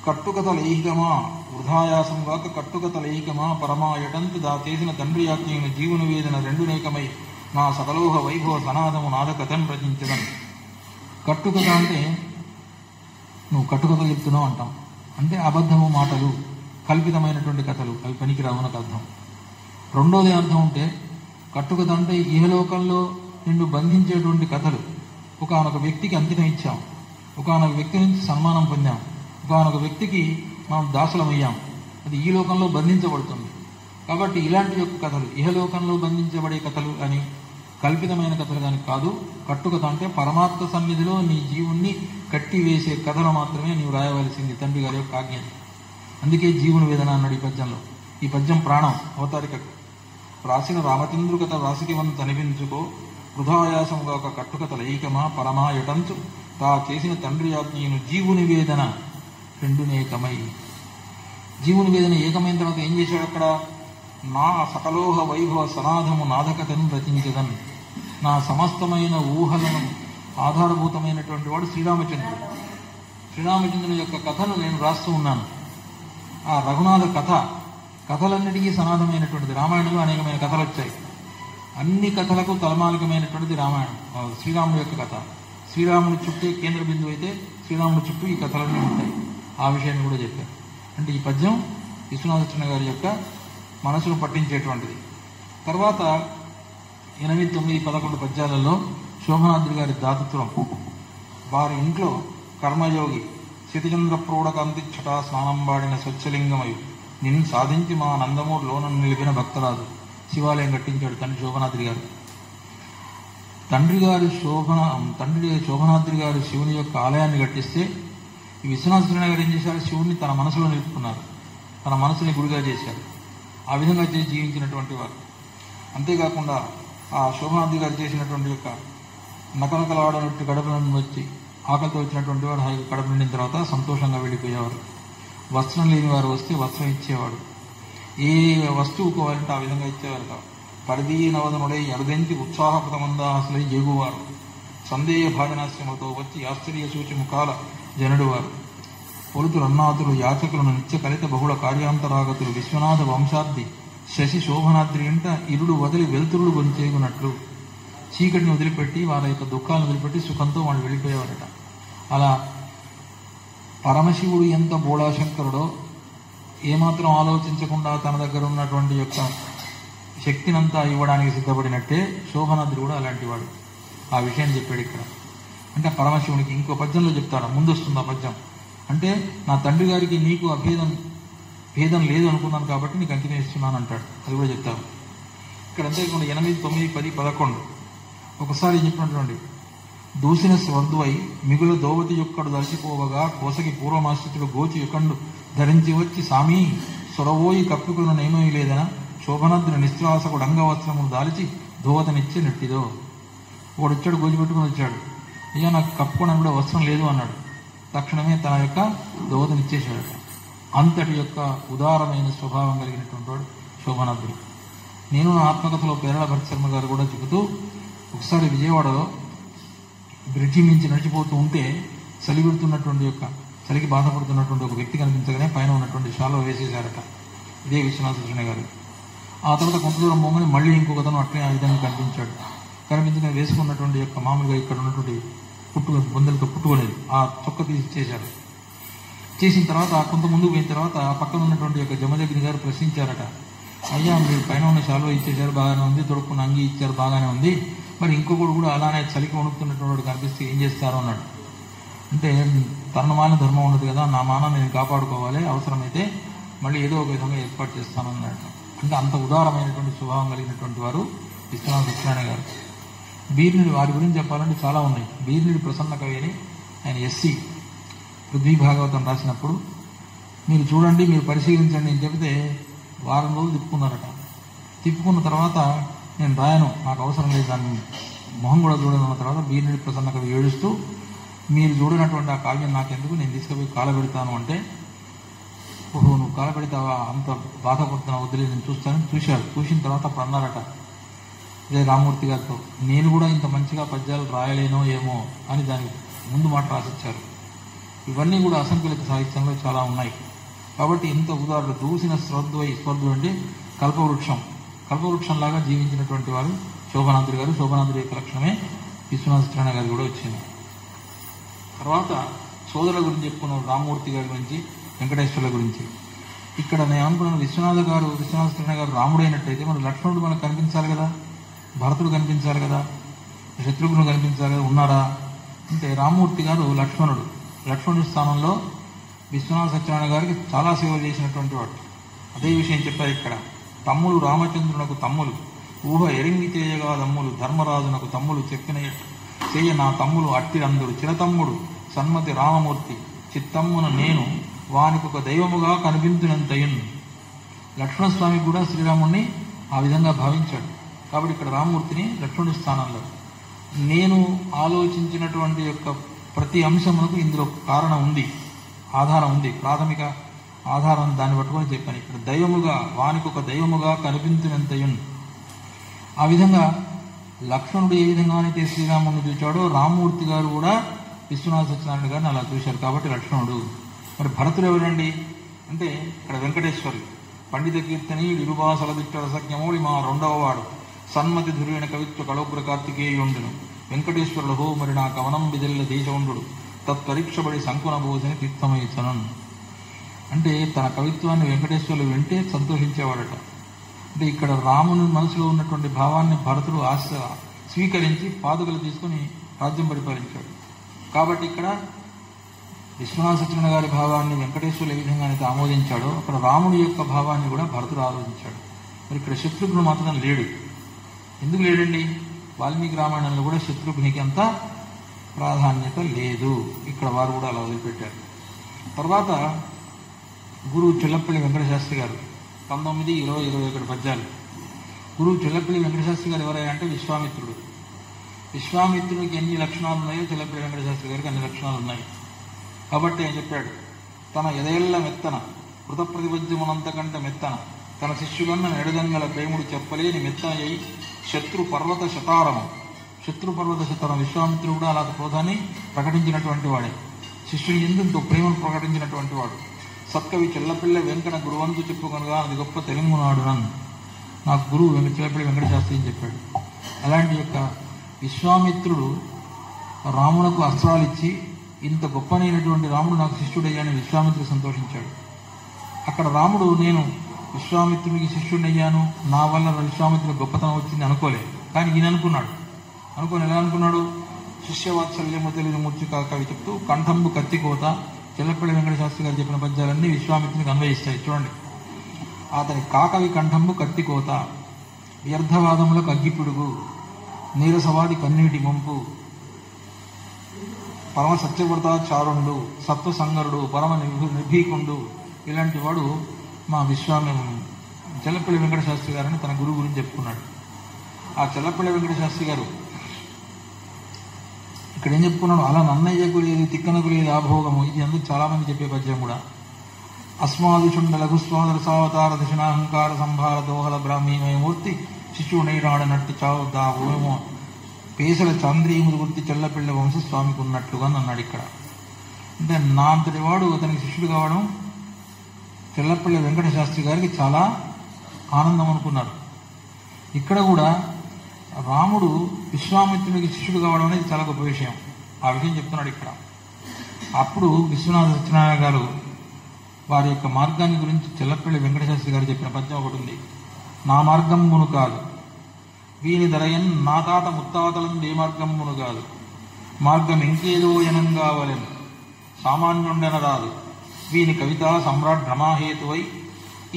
కట్టుకథ లైహికమా వృధాయాసం గాక కట్టుకథ లైహికమా పరమాయటంతు దా చేసిన తండ్రి ఆజ్ఞను జీవుని వేదన రెండు నేకమై నా సకలోహ వైభవ సనాదము నాదకథను రచించడం. కట్టుకథ అంటే నువ్వు కట్టుకథ చెప్తున్నావు అంటాం, అంటే అబద్ధము మాటలు, కల్పితమైనటువంటి కథలు, అవి పనికిరావు నాకు అర్థం. రెండోది అర్థం ఉంటే కట్టుకథ అంటే ఇహలోకంలో నిన్ను బంధించేటువంటి కథలు. ఒకనొక వ్యక్తికి అంకితం ఇచ్చాం, ఒకనొక వ్యక్తి నుంచి సన్మానం పొందాం, ఒకనొక వ్యక్తికి మనం దాసులమయ్యాం, అది ఈ లోకంలో బంధించబడుతుంది. కాబట్టి ఇలాంటి యొక్క కథలు ఇహలోకంలో బంధించబడే కథలు అని, కల్పితమైన కథలు కానీ కాదు. కట్టుకథ అంటే పరమాత్మ సన్నిధిలో నీ జీవుణ్ణి కట్టివేసే కథలు మాత్రమే నీవు రాయవలసింది తండ్రి గారి యొక్క ఆజ్ఞ. అందుకే జీవుని వేదన అన్నాడు ఈ పద్యంలో. ఈ పద్యం ప్రాణం అవతారికకు. రాసిన రామచంద్రు కథ రాసికి వన్ తనిపించుకో వృధాయాసముగా ఒక కట్టుకథ లైకమా పరమాయటంచు తా చేసిన తండ్రి ఆజ్ఞను జీవుని వేదన రెండునేకమై. జీవుని వేదన ఏకమైన తర్వాత ఏం చేశాడు అక్కడ? నా సకలోహ వైభవ సనాథము నాదకథను రచించదన్. నా సమస్తమైన ఊహలను ఆధారభూతమైనటువంటి వాడు శ్రీరామచంద్రుడు. శ్రీరామచంద్రుని యొక్క కథను నేను రాస్తూ ఉన్నాను. ఆ రఘునాథ కథలన్నిటికీ సనాథమైనటువంటిది. రామాయణంలో అనేకమైన కథలు వచ్చాయి. అన్ని కథలకు తలమాలికమైనటువంటిది రామాయణం, శ్రీరాముడి యొక్క కథ. శ్రీరాముడి చుట్టూ కేంద్ర బిందువు అయితే శ్రీరాముడి చుట్టూ ఈ కథలన్నీ ఉంటాయి. ఆ విషయాన్ని కూడా చెప్పారు. అంటే ఈ పద్యం విశ్వనాథ సత్యనారాయణ గారి యొక్క మనసును పట్టించేటువంటిది. తర్వాత 8, 9, 11 పద్యాలలో శోభనాద్రి గారి దాతృత్వం, వారి ఇంట్లో కర్మయోగి శితిచంద్ర ప్రౌఢకాంతి ఛటా స్నానం వాడిన స్వచ్ఛలింగమయు నిన్ను సాధించి మా నందమూరులోన నిలిపిన భక్తరాజు. శివాలయం కట్టించాడు తండ్రి శోభనాద్రి గారు. తండ్రి శోభనాద్రి గారు శివుని యొక్క ఆలయాన్ని కట్టిస్తే, ఈ విశ్వనాథ సత్యనారాయణ గారు ఏం చేశారు? శివుణ్ణి తన మనసులో నిలుపుకున్నారు, తన మనసుని గుడిగా చేశారు. ఆ విధంగా చేసి జీవించినటువంటి వారు. అంతేకాకుండా ఆ శోభనాద్రి గారు చేసినటువంటి యొక్క నకనకలాడనట్టు గడపలను వచ్చి ఆకలితో వచ్చినటువంటి వాడు హాయిగా కడప నిండిన తర్వాత సంతోషంగా వెళ్ళిపోయేవారు. వస్త్రం లేని వారు వస్తే వస్త్రం ఇచ్చేవాడు. ఏ వస్తువు కావాలంటే ఆ విధంగా ఇచ్చేవారు కాదు. పరిధీ నవదనుడై అరుదెంచి ఉత్సాహపదమందాహసులై జేగువారు. సందేహ భాజనాశ్రమతో వచ్చి ఆశ్చర్య సూచి ముఖాల జనుడు వారు. పొలుతులు అన్నాతులు యాచకులను నిత్య కలిత బహుళ కార్యాంతరాగతులు విశ్వనాథ వంశాబ్ది శశి శోభనాద్రి అంట ఇరుడు వదిలి వెలుతురుడు గొంచేగునట్లు. చీకటిని వదిలిపెట్టి వారి యొక్క దుఃఖాలను వదిలిపెట్టి సుఖంతో వాళ్ళు వెళ్ళిపోయేవారట. అలా పరమశివుడు ఎంత బోళాశంకరుడో ఏమాత్రం ఆలోచించకుండా తన దగ్గర ఉన్నటువంటి యొక్క శక్తినంతా ఇవ్వడానికి సిద్ధపడినట్టే శోభనాద్రి కూడా అలాంటి వాడు. ఆ విషయం చెప్పాడు ఇక్కడ. అంటే పరమశివునికి ఇంకో పద్యంలో చెప్తాడు, ముందొస్తుంది ఆ పద్యం. అంటే నా తండ్రి గారికి నీకు భేదం లేదు అనుకున్నాను కాబట్టి నీకు అంకితం ఇస్తున్నాను అంటాడు. అది కూడా చెప్తారు ఇక్కడ. అంతేకాకుండా 8, 9, 10, 11 ఒకసారి చెప్పినటువంటి దూసిన స్వర్దువై మిగుల దోవతి యొక్కడు దర్శిపోవగా కోసకి పూర్వమాశ్రితుడు గోచి యొకండు ధరించి వచ్చి సామీ సొరవోయి కప్పుకున్న నేమీ లేదన శోభనాద్రి నిస్త్రాసకుడు అంగవస్త్రములు దాల్చి దోవతనిచ్చి నెట్టిదో. ఒకడు వచ్చాడు, గోచి పెట్టుకుని వచ్చాడు. అయ్యా నాకు కప్పుకోవడానికి కూడా వస్త్రం లేదు అన్నాడు. తక్షణమే తన యొక్క దోవతనిచ్చేశాడు. అంతటి యొక్క ఉదారమైన స్వభావం కలిగినటువంటి వాడు శోభనాద్రి. నేను నా ఆత్మకథలో పేరాల భరతశర్మ గారు కూడా చెబుతూ, ఒకసారి విజయవాడలో బ్రిడ్జి మించి నడిచిపోతూ ఉంటే చలిపెడుతున్నటువంటి యొక్క చలికి బాధపడుతున్నటువంటి ఒక వ్యక్తి కనిపించగానే పైన ఉన్నటువంటి శాలువా వేసేశారట. ఇదే విశ్వనాథ సత్యనారాయణ గారు. ఆ తర్వాత కొంత దూరం పోగానే మళ్ళీ ఇంకొకతను అట్లే ఆ విధంగా కనిపించగానే వేసుకున్నటువంటి యొక్క మామూలుగా ఇక్కడ ఉన్నటువంటి బొందలతో పుట్టుకునేది ఆ చొక్క తీసి ఇచ్చేశారు. చేసిన తర్వాత కొంత ముందుకు పోయిన తర్వాత పక్కన ఉన్నటువంటి యొక్క జమదగ్ని గారు ప్రశ్నించారట, అయ్యా మీరు పైన ఉన్న శాలువా ఇచ్చేశారు, బాగానే ఉంది, తొడుక్కున్న అంగి ఇచ్చారు, బాగానే ఉంది, మరి ఇంకొకడు కూడా అలానే చలికి వణుకుతున్నటువంటి కనిపిస్తే ఏం చేస్తారో అన్నాడు. అంటే తన మాన ధర్మం ఉండదు కదా, నా మానాన్ని నేను కాపాడుకోవాలి, అవసరమైతే మళ్ళీ ఏదో ఒక విధంగా ఏర్పాటు చేస్తానన్నాడు. అంటే అంత ఉదారమైనటువంటి స్వభావం కలిగినటువంటి వారు విశ్వనాథ సత్యనారాయణ గారు. బీర్నిడి వారి గురించి చెప్పాలంటే చాలా ఉన్నాయి. బీర్నిడి ప్రసన్న కవి అని ఆయన ఎస్సీ పృథ్వీ భాగవతం రాసినప్పుడు మీరు చూడండి, మీరు పరిశీలించండి అని చెబితే వారం రోజులు తిప్పుకున్నారట. తిప్పుకున్న తర్వాత నేను రాయను, నాకు అవసరం లేదు, దాన్ని మొహం కూడా చూడదన్న తర్వాత బీర్నిడి ప్రసన్న కవి ఏడుస్తూ, మీరు చూడనటువంటి ఆ కావ్యం నాకెందుకు, నేను తీసుకుపోయి కాలబెడతాను అంటే, ఓహో నువ్వు కాలబెడతావా, అంత బాధపడుతున్నావు, వదిలే నేను చూస్తానని చూశారు. చూసిన తర్వాత అప్పుడు అన్నారట ఇదే రామూర్తి గారితో, నేను కూడా ఇంత మంచిగా పద్యాలు రాయలేనో ఏమో అని దానికి ముందు మాట రాసిచ్చారు. ఇవన్నీ కూడా అసంకలిత సాహిత్యంలో చాలా ఉన్నాయి. కాబట్టి ఇంత ఉదాహరణ దూసిన స్వర్ధు అంటే కల్పవృక్షంలాగా జీవించినటువంటి వారు శోభనాథుడి గారు. శోభనాథుడి యొక్క లక్షణమే విశ్వనాథ సత్యనారాయణ గారు కూడా వచ్చింది. తర్వాత సోదరుల గురించి చెప్పుకున్నాం, రామమూర్తి గారి గురించి, వెంకటేశ్వర్ల గురించి. ఇక్కడ నేను అనుకున్నాను, విశ్వనాథ సత్యనారాయణ గారు రాముడు అయినట్టయితే మరి లక్ష్మణుడు మనకు కనిపించాలి కదా, భరతుడు కనిపించాలి కదా, శత్రుఘ్నుడు కనిపించాలి కదా, ఉన్నారా అంటే రామమూర్తి గారు లక్ష్మణుడి స్థానంలో విశ్వనాథ సత్యనారాయణ గారికి చాలా సేవలు చేసినటువంటి వాడు. అదే విషయం చెప్పారు ఇక్కడ. తమ్ముడు రామచంద్రునకు తమ్ములు ఊహ ఎరింగి చేయగా తమ్ములు ధర్మరాజునకు తమ్ములు చెప్పిన చెయ్య నా తమ్ములు అట్టిరందుడు చిరతమ్ముడు సన్మతి రామమూర్తి చిత్తమ్మున నేను వానికి ఒక దైవముగా కనిపించినంతయన్. లక్ష్మణస్వామి కూడా శ్రీరాముడిని ఆ విధంగా భావించాడు. కాబట్టి ఇక్కడ రామమూర్తిని లక్ష్మణుడి స్థానంలో నేను ఆలోచించినటువంటి యొక్క ప్రతి అంశమునకు ఇందులో కారణం ఉంది, ఆధారం ఉంది, ప్రాథమిక ఆధారం దాన్ని పట్టుకొని చెప్పాను. ఇక్కడ దైవముగా వానికి ఒక దైవముగా కనిపించినంతయున్. ఆ విధంగా లక్ష్మణుడు ఏ విధంగా అయితే శ్రీరాముడిని చూచాడో రామమూర్తి గారు కూడా విశ్వనాథ సత్యనారాయణ గారిని అలా చూశారు. కాబట్టి లక్ష్మణుడు. మరి భరతుడు ఎవరండి అంటే ఇక్కడ వెంకటేశ్వరుడు. పండిత కీర్తని విరుభాసల దిట్ట రసజ్ఞమౌళి మా రెండవ వాడు సన్మతి ధుర్వైన కవిత్వ కళోగ్ర కార్తికేయుండును వెంకటేశ్వరుడు హో మరి నా కవనం బిదెల్ల దేశవుండు తత్పరీక్షబడి సంకున భోజని తీర్థమైచనన్. అంటే తన కవిత్వాన్ని వెంకటేశ్వరులు వింటే సంతోషించేవాడట. అంటే ఇక్కడ రాముని మనసులో ఉన్నటువంటి భావాన్ని భరతుడు స్వీకరించి పాదుకలు తీసుకుని రాజ్యం పరిపాలించాడు. కాబట్టి ఇక్కడ విశ్వనాథ సత్యనారాయణ గారి భావాన్ని వెంకటేశ్వరులు ఏ విధంగా అయితే ఆమోదించాడో అక్కడ రాముడి యొక్క భావాన్ని కూడా భరతుడు ఆలోచించాడు. మరి ఇక్కడ శత్రుఘ్నుడు మాత్రం లేడు. ఎందుకు లేడండి? వాల్మీకి రామాయణంలో కూడా శత్రుఘ్నికి అంత ప్రాధాన్యత లేదు. ఇక్కడ వారు కూడా అలా వదిలిపెట్టారు. తర్వాత గురువు చెల్లపల్లి వెంకటశాస్త్రి గారు 19, 20, 21 పద్యాలు. గురువు చెల్లపల్లి వెంకటశాస్త్రి గారు ఎవరైనా అంటే విశ్వామిత్రుడు. విశ్వామిత్రుడికి ఎన్ని లక్షణాలు ఉన్నాయో చెల్లపల్లి వెంకటశాస్త్రి గారికి అన్ని లక్షణాలు ఉన్నాయి. కాబట్టి ఆయన చెప్పాడు, తన ఎదేళ్ల మెత్తన కృతప్రతిపద్యమునంతకంటే మెత్తన తన శిష్యులన్న నెడదన్గల ప్రేముడు చెప్పలేని మెత్తన అయి శత్రుపర్వత శతారము. విశ్వామిత్రుడు కూడా అలా క్రోధాన్ని ప్రకటించినటువంటి వాడే. శిష్యుని ఎందుకు ప్రేమను ప్రకటించినటువంటి వాడు. సత్కవి చెల్లపిల్ల వెంకట గురువంతు చెప్పుకొనగా అది గొప్ప తెలుగునాడు నన్ను నాకు గురువు చెల్లపిల్లి వెంకటశాస్త్రి అని చెప్పాడు. అలాంటి యొక్క విశ్వామిత్రుడు రామునకు అస్త్రాలు ఇచ్చి ఇంత గొప్పనైనటువంటి రాముడు నాకు శిష్యుడయ్యాని విశ్వామిత్రుడు సంతోషించాడు. అక్కడ రాముడు నేను విశ్వామిత్రుడికి శిష్యుడయ్యాను, నా వల్ల విశ్వామిత్రుడు గొప్పతనం వచ్చింది అనుకోలేదు. కానీ ఈయన అనుకోని ఎలా అనుకున్నాడు? శిష్యవాత్సల్యము తెలియని మూర్చికా కవి చెప్తూ కంఠంబు కత్తికోత చెల్లపల్లి వెంకటశాస్త్రి గారు చెప్పిన పద్యాలన్నీ విశ్వామిత్రునికి అన్వయిస్తాయి. చూడండి, అతని కాకవి కంఠంబు కత్తికోత వ్యర్థవాదములకు అగ్గిపిడుగు నీరసవాది కన్నీటి ముంపు పరమ సత్యవ్రతాచారుండు సత్వసంగరుడు పరమ నిర్భీకుండు. ఇలాంటి వాడు మా చెల్లపల్లి వెంకటశాస్త్రి గారని తన గురువు గురించి చెప్పుకున్నాడు. ఆ చెల్లపల్లి వెంకటశాస్త్రి గారు ఇక్కడ ఏం చెప్పుకున్నాడు? అలా నన్నయ్యకు లేదు తిక్కనకు లేదు ఆభోగము. ఇది అందుకు చాలా మంది చెప్పే పద్యం కూడా. అస్మాదిచుండ లఘుస్వాదర సావతార దశనాహంకార సంభార దోహల బ్రాహ్మీమయమూర్తి శిశువునైరాడనట్టి చావుదా ఓమో పేసల చాంద్రీముడు గుర్తి చెల్లపిల్ల వంశస్వామికి ఉన్నట్లుగా అన్నాడు. ఇక్కడ అంటే నా అంతటి వాడు అతనికి శిష్యుడు కావడం చెల్లపల్లి వెంకట శాస్త్రి గారికి చాలా ఆనందం అనుకున్నారు. ఇక్కడ కూడా రాముడు విశ్వామిత్రునికి శిష్యుడు కావడం అనేది చాలా గొప్ప విషయం. ఆ విషయం చెప్తున్నాడు ఇక్కడ. అప్పుడు విశ్వనాథ సత్యనారాయణ గారు వారి యొక్క మార్గాన్ని గురించి చెల్లపల్లి వెంకట శాస్త్రి గారు చెప్పిన పద్యం ఒకటి ఉంది. నా మార్గంబును కాదు వీని ధరయన్ నా తాత ముత్తాతలం ఏ మార్గంబును కాదు మార్గం ఇంకేదో ఎనంగావలెను సామాన్యుండెన రాదు వీని కవిత సమ్రాట్ రమాహేతువై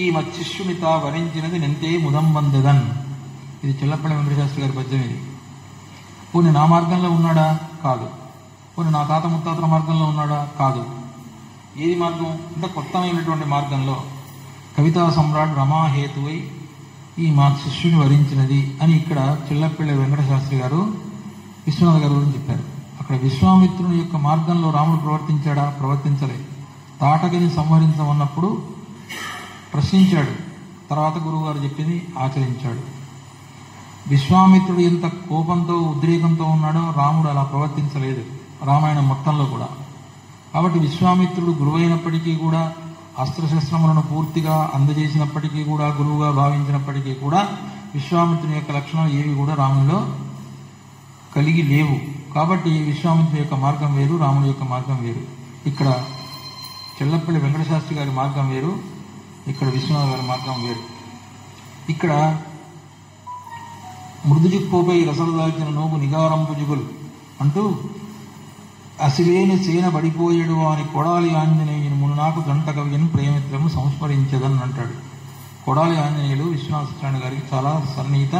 ఈ మత్శిష్యునిత వరించినది నెంతే ముదంబందెదన్. ఇది చెల్లపల్లి వెంకటశాస్త్రి గారి పద్యం. ఇది పోనీ నా మార్గంలో ఉన్నాడా? కాదు. పోనీ నా తాత ముత్తాతల మార్గంలో ఉన్నాడా? కాదు. ఏది మార్గం అంటే కొత్తమైనటువంటి మార్గంలో కవితా సమ్రాట్ రమాహేతువై ఈ మా శిష్యుని వరించినది అని ఇక్కడ చెల్లపల్లి వెంకటశాస్త్రి గారు విశ్వనాథ్ గారు గురించి చెప్పారు. అక్కడ విశ్వామిత్రుని యొక్క మార్గంలో రాముడు ప్రవర్తించాడా? ప్రవర్తించలేదు. తాటకిని సంహరించమన్నప్పుడు ప్రశ్నించాడు, తర్వాత గురువు గారు చెప్పింది ఆచరించాడు. విశ్వామిత్రుడు ఎంత కోపంతో ఉద్రేకంతో ఉన్నాడో రాముడు అలా ప్రవర్తించలేదు రామాయణం మొత్తంలో కూడా. కాబట్టి విశ్వామిత్రుడు గురువైనప్పటికీ కూడా అస్త్రశస్త్రములను పూర్తిగా అందజేసినప్పటికీ కూడా గురువుగా భావించినప్పటికీ కూడా విశ్వామిత్రుని యొక్క లక్షణాలు ఏవి కూడా రాముడిలో కలిగి లేవు. కాబట్టి విశ్వామిత్రుని యొక్క మార్గం వేరు, రాముడి యొక్క మార్గం వేరు. ఇక్కడ చెల్లపల్లి వెంకటశాస్త్రి గారి మార్గం వేరు, ఇక్కడ విశ్వనాథ్ గారి మార్గం వేరు. ఇక్కడ మృదుజిక్కోపై రసలు దాల్చిన నోగు నిగారంపు జిగులు అంటూ అసివేని సేన పడిపోయేడు అని కొడాలి ఆంజనేయుని మునునాకు గంట కవియను ప్రేమిత్రము సంస్మరించదని అంటాడు. కొడాలి ఆంజనేయులు విశ్వనాథ సత్యనారాయణ గారికి చాలా సన్నిహిత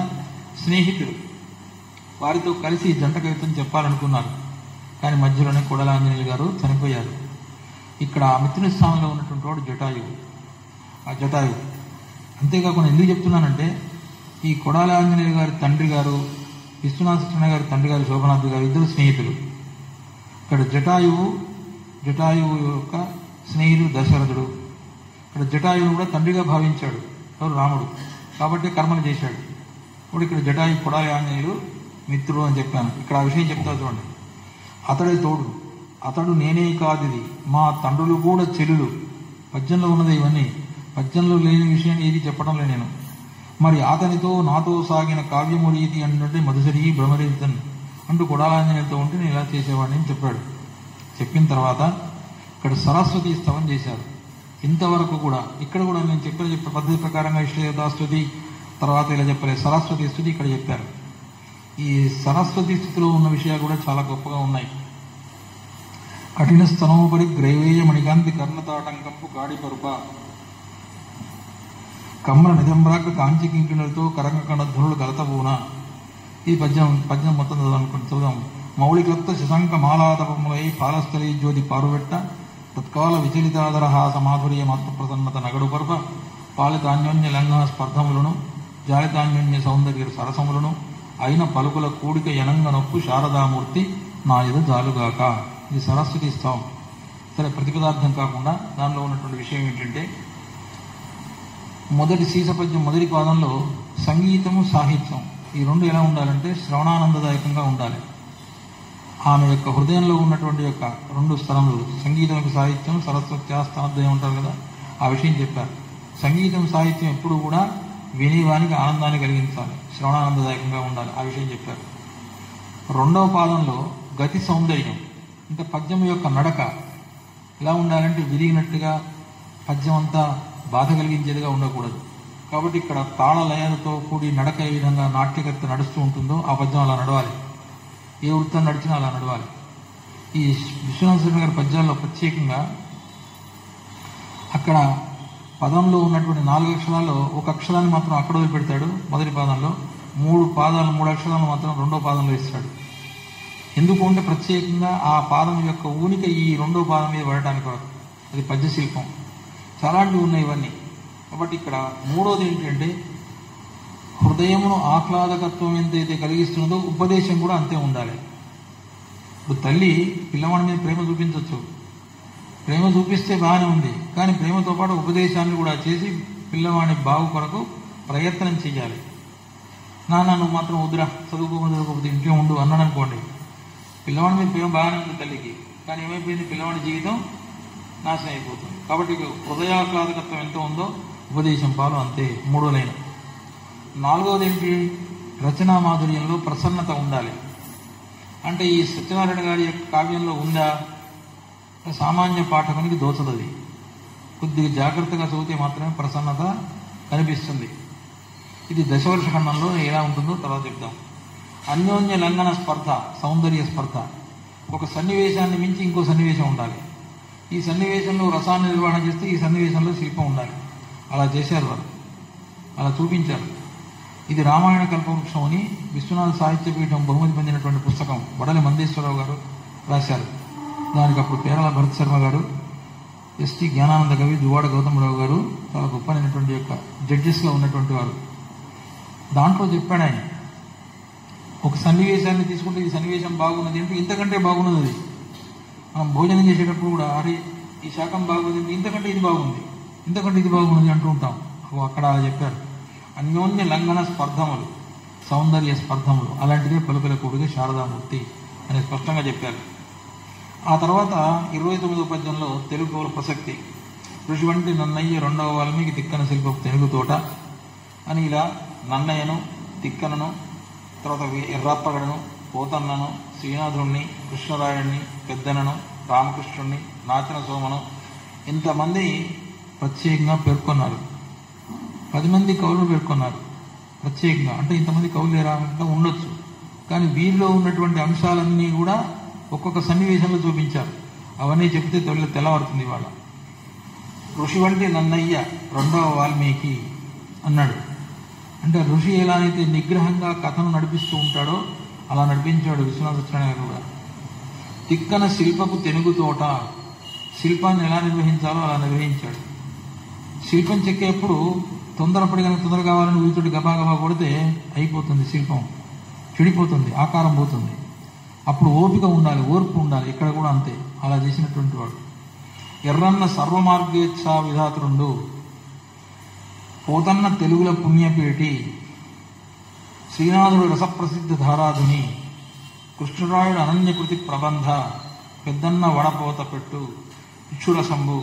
స్నేహితుడు. వారితో కలిసి జంట కవిత్వం చెప్పాలనుకున్నారు, కానీ మధ్యలోనే కొడాలి ఆంజనేయులు గారు చనిపోయారు. ఇక్కడ ఆ మిత్రుని స్థానంలో ఉన్నటువంటి వాడు జటాయువు. ఆ జటాయువు అంతేకాకుండా ఎందుకు చెప్తున్నానంటే ఈ కొడాలి ఆంజనేయులు గారి తండ్రి గారు విశ్వనాథ సత్యనారాయణ గారి తండ్రి గారు శోభనాథ్ గారు ఇద్దరు స్నేహితులు. ఇక్కడ జటాయువు యొక్క స్నేహితుడు దశరథుడు. ఇక్కడ జటాయువును కూడా తండ్రిగా భావించాడు ఎవరు? రాముడు. కాబట్టి కర్మలు చేశాడు. ఇప్పుడు ఇక్కడ జటాయు కొడాలి ఆంజనేయులు మిత్రుడు అని చెప్పాను. ఇక్కడ ఆ విషయం చెప్తా చూడండి. అతడే తోడు, అతడు నేనే కాదిది మా తండ్రులు కూడా చెల్లులు. పద్యంలో ఉన్నది ఇవన్నీ. పద్యంలో లేని విషయాన్ని ఏది చెప్పడంలే నేను. మరి అతనితో నాతో సాగిన కావ్యము రీతి అంటే మధుసరి భ్రమరీతన్ అంటూ కొడాలాంజనేయులతో ఉంటే నేను ఇలా చేసేవాడిని అని చెప్పాడు. చెప్పిన తర్వాత ఇక్కడ సరస్వతి స్తవం చేశారు. ఇంతవరకు కూడా ఇక్కడ కూడా నేను చెప్పిన పద్ధతి ప్రకారంగా ఇష్టదేవతాస్తుతి తర్వాత ఇలా చెప్పలేదు, సరస్వతి స్థుతి ఇక్కడ చెప్పారు. ఈ సరస్వతి స్థితిలో ఉన్న విషయాలు కూడా చాలా గొప్పగా ఉన్నాయి. కఠిన స్తనోపరి గ్రైవేయ మణికాంతి కర్ణతాటంకంపు గాడిపరుప కమ్ర నిజంబ్రాక కాంచి కింకిణులతో కరంగ కణధ్వనులు గలతబూన. ఈ పద్యం మొత్తం చదువుదాం. మౌళిక్లప్త శశంక మాలాతపములై పాలస్థలీ జ్యోతి పారువెట్ట తత్కాల విచలితాదరహాస మాధుర్య మాతృప్రసన్నత నగడు పరుప పాలితాన్యోన్య లంఘన స్పర్ధములను జాలితాన్యోన్య సౌందర్య సరసములను అయిన పలుకుల కూడిక యనంగ నొప్పు శారదామూర్తి నా ఎద జాలుగాక. ఇది సరస్వతి స్తవం. సరే, ప్రతిపదార్థం కాకుండా దానిలో ఉన్నటువంటి విషయం ఏంటంటే మొదటి సీసపద్యం మొదటి పాదంలో సంగీతము సాహిత్యం ఈ రెండు ఎలా ఉండాలంటే శ్రవణానందదాయకంగా ఉండాలి. ఆమె యొక్క హృదయంలో ఉన్నటువంటి యొక్క రెండు స్థలములు సంగీతం యొక్క సాహిత్యం సరస్వతి స్థానోదయం ఉంటారు కదా, ఆ విషయం చెప్పారు. సంగీతం సాహిత్యం ఎప్పుడు కూడా వినేవానికి ఆనందాన్ని కలిగించాలి, శ్రవణానందదాయకంగా ఉండాలి, ఆ విషయం చెప్పారు. రెండవ పాదంలో గతి సౌందర్యం అంటే పద్యం యొక్క నడక ఎలా ఉండాలంటే విరిగినట్టుగా పద్యం అంతా బాధ కలిగించేదిగా ఉండకూడదు. కాబట్టి ఇక్కడ తాళ లయాలతో కూడి నడక ఏ విధంగా నాట్యకర్త నడుస్తూ ఉంటుందో ఆ పద్యం అలా నడవాలి. ఏ వృత్తం నడిచినా అలా నడవాలి. ఈ విశ్వనాథ శర్మ గారి పద్యాల్లో ప్రత్యేకంగా అక్కడ పదంలో ఉన్నటువంటి 4 అక్షరాల్లో ఒక అక్షరాన్ని మాత్రం అక్కడ వదిలిపెడతాడు మొదటి పాదంలో, 3 అక్షరాలను మాత్రం రెండో పాదంలో ఇస్తాడు. ఎందుకు అంటే ప్రత్యేకంగా ఆ పాదం యొక్క ఊనిక ఈ రెండో పాదం మీద పడటానికి కొరకు. అది పద్యశిల్పం. చాలాంటివి ఉన్నాయి ఇవన్నీ. కాబట్టి ఇక్కడ మూడోది ఏంటంటే హృదయమును ఆహ్లాదకత్వం ఎంతైతే కలిగిస్తున్నదో ఉపదేశం కూడా అంతే ఉండాలి. ఇప్పుడు తల్లి పిల్లవాడి మీద ప్రేమ చూపించవచ్చు, ప్రేమ చూపిస్తే బాగానే ఉంది, కానీ ప్రేమతో పాటు ఉపదేశాన్ని కూడా చేసి పిల్లవాడి బాగు కొరకు ప్రయత్నం చేయాలి. నాన్న నువ్వు మాత్రం వద్దురా చదువుకోకపోతే ఇంట్లో ఉండు అన్నాడు అనుకోండి, పిల్లవాడి మీద ప్రేమ బాగానే ఉంది తల్లికి, కానీ ఏమైపోయింది, పిల్లవాడి జీవితం నాశనం అయిపోతుంది. కాబట్టి హృదయాహ్లాదకత్వం ఎంత ఉందో ఉపదేశం పాలు అంతే. 3వ లైన్. 4వది ఏంటి, రచనా మాధుర్యంలో ప్రసన్నత ఉండాలి. అంటే ఈ సత్యనారాయణ గారి యొక్క కావ్యంలో ఉందా, సామాన్య పాఠకునికి దోచదది. కొద్దిగా జాగ్రత్తగా చదివితే మాత్రమే ప్రసన్నత కనిపిస్తుంది. ఇది దశవర్ష ఖండంలో ఎలా ఉంటుందో తర్వాత చెప్తాం. అన్యోన్య లంఘన స్పర్ధ, సౌందర్య స్పర్ధ. ఒక సన్నివేశాన్ని మించి ఇంకో సన్నివేశం ఉండాలి. ఈ సన్నివేశంలో రసాన్ని నిర్వహణ చేస్తే ఈ సన్నివేశంలో శిల్పం ఉండాలి. అలా చేశారు వారు, అలా చూపించారు. ఇది రామాయణ కల్పవృక్షం అని విశ్వనాథ సాహిత్య పీఠం బహుమతి పొందినటువంటి పుస్తకం వడలి మందేశ్వరరావు గారు రాశారు. దానికి అప్పుడు పేరాల భరత్ శర్మ గారు, ఎస్టీ జ్ఞానానంద కవి, దువ్వాడ గౌతమరావు గారు చాలా గొప్పనైనటువంటి యొక్క జడ్జెస్గా ఉన్నటువంటి వారు. దాంట్లో చెప్పాడు ఆయన, ఒక సన్నివేశాన్ని తీసుకుంటే ఈ సన్నివేశం బాగున్నది అంటే ఇంతకంటే బాగున్నది అది. మనం భోజనం చేసేటప్పుడు కూడా అరే ఈ శాఖం బాగుంది, ఇంతకంటే ఇది బాగుంది, ఇంతకంటే ఇది బాగున్నది అంటూ ఉంటాం. అక్కడ అలా చెప్పారు. అన్యోన్య లంఘన స్పర్ధములు, సౌందర్య స్పర్ధములు, అలాంటిదే పలుకులకూడిగా శారదామూర్తి అని స్పష్టంగా చెప్పారు. ఆ తర్వాత 29వ పద్యంలో తెలుగు కవుల ప్రసక్తి. ఋషి వంటి నన్నయ్య 2వ వాల్మీకి తిక్కన శిల్పపు తెలుగు తోట అని ఇలా నన్నయ్యను, తిక్కనను, తర్వాత ఎర్రాప్పగడను, పోతన్నను, శ్రీనాథుణ్ణి, కృష్ణరాయుడిని, పెద్దనను, రామకృష్ణుణ్ణి, నాచన సోమను ఇంతమంది ప్రత్యేకంగా పేర్కొన్నారు. 10 మంది కవులు పేర్కొన్నారు ప్రత్యేకంగా. అంటే ఇంతమంది కవులు ఏ రాకుండా ఉండొచ్చు, కానీ వీరిలో ఉన్నటువంటి అంశాలన్నీ కూడా ఒక్కొక్క సన్నివేశంలో చూపించారు. అవన్నీ చెప్తే తెల్లవారుతుంది వాళ్ళ. ఋషి వంటి నన్నయ్య 2వ వాల్మీకి అన్నాడు. అంటే ఋషి ఎలా అయితే నిగ్రహంగా కథను నడిపిస్తూ ఉంటాడో అలా నడిపించాడు విశ్వనాథ సత్యనారాయణ కూడా. తిక్కన శిల్పపు తెనుగు తోట, శిల్పాన్ని ఎలా నిర్వహించాలో అలా నిర్వహించాడు. శిల్పం చెక్కేప్పుడు తొందరపడి కనుక తొందర కావాలని వీటితోటి గబాగబా కొడితే అయిపోతుంది, శిల్పం చెడిపోతుంది, ఆకారం పోతుంది. అప్పుడు ఓపిక ఉండాలి, ఓర్పు ఉండాలి. ఇక్కడ కూడా అంతే, అలా చేసినటువంటి వాడు. ఎర్రన్న సర్వమార్గేచ్ఛ విధాతృండు, పోతన్న తెలుగుల పుణ్యపేటి, శ్రీనాథుడు రసప్రసిద్ధ ధారాధుని, కృష్ణరాయుడు అనన్యకృతి ప్రబంధ, పెద్దన్న వడపోత పెట్టు, ఇక్షురసంబు,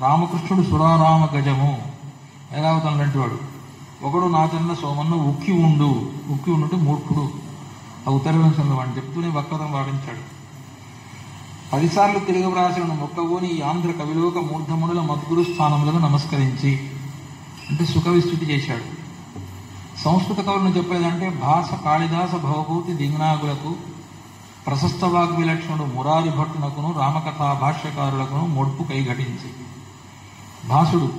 రామకృష్ణుడు సురారామ గజము, ఐరావతంలాంటి వాడు. ఒకడు నాచన్న సోమన్న ఉక్కి ఉండు, ఉక్కి ఉండుంటే మూర్ఖుడు. ఆ ఉత్తర వంశంలో వాడిని చెప్తూనే వక్రతం వాడించాడు. 10 సార్లు తిరిగి వ్రాసిన మొక్కవోని ఈ ఆంధ్ర కవిలోక మూర్ధమునుల మద్గురు స్థానములను నమస్కరించి, అంటే సుఖవిస్తుతి చేశాడు. సంస్కృత కవులను చెప్పలేదంటే భాష కాళిదాస భవభూతి దింగ్నాగులకు, ప్రశస్త వాగ్విలక్షణుడు మురారి భట్టునకును, రామకథా భాష్యకారులకును మొడ్పు కైఘటించి. భాసుడు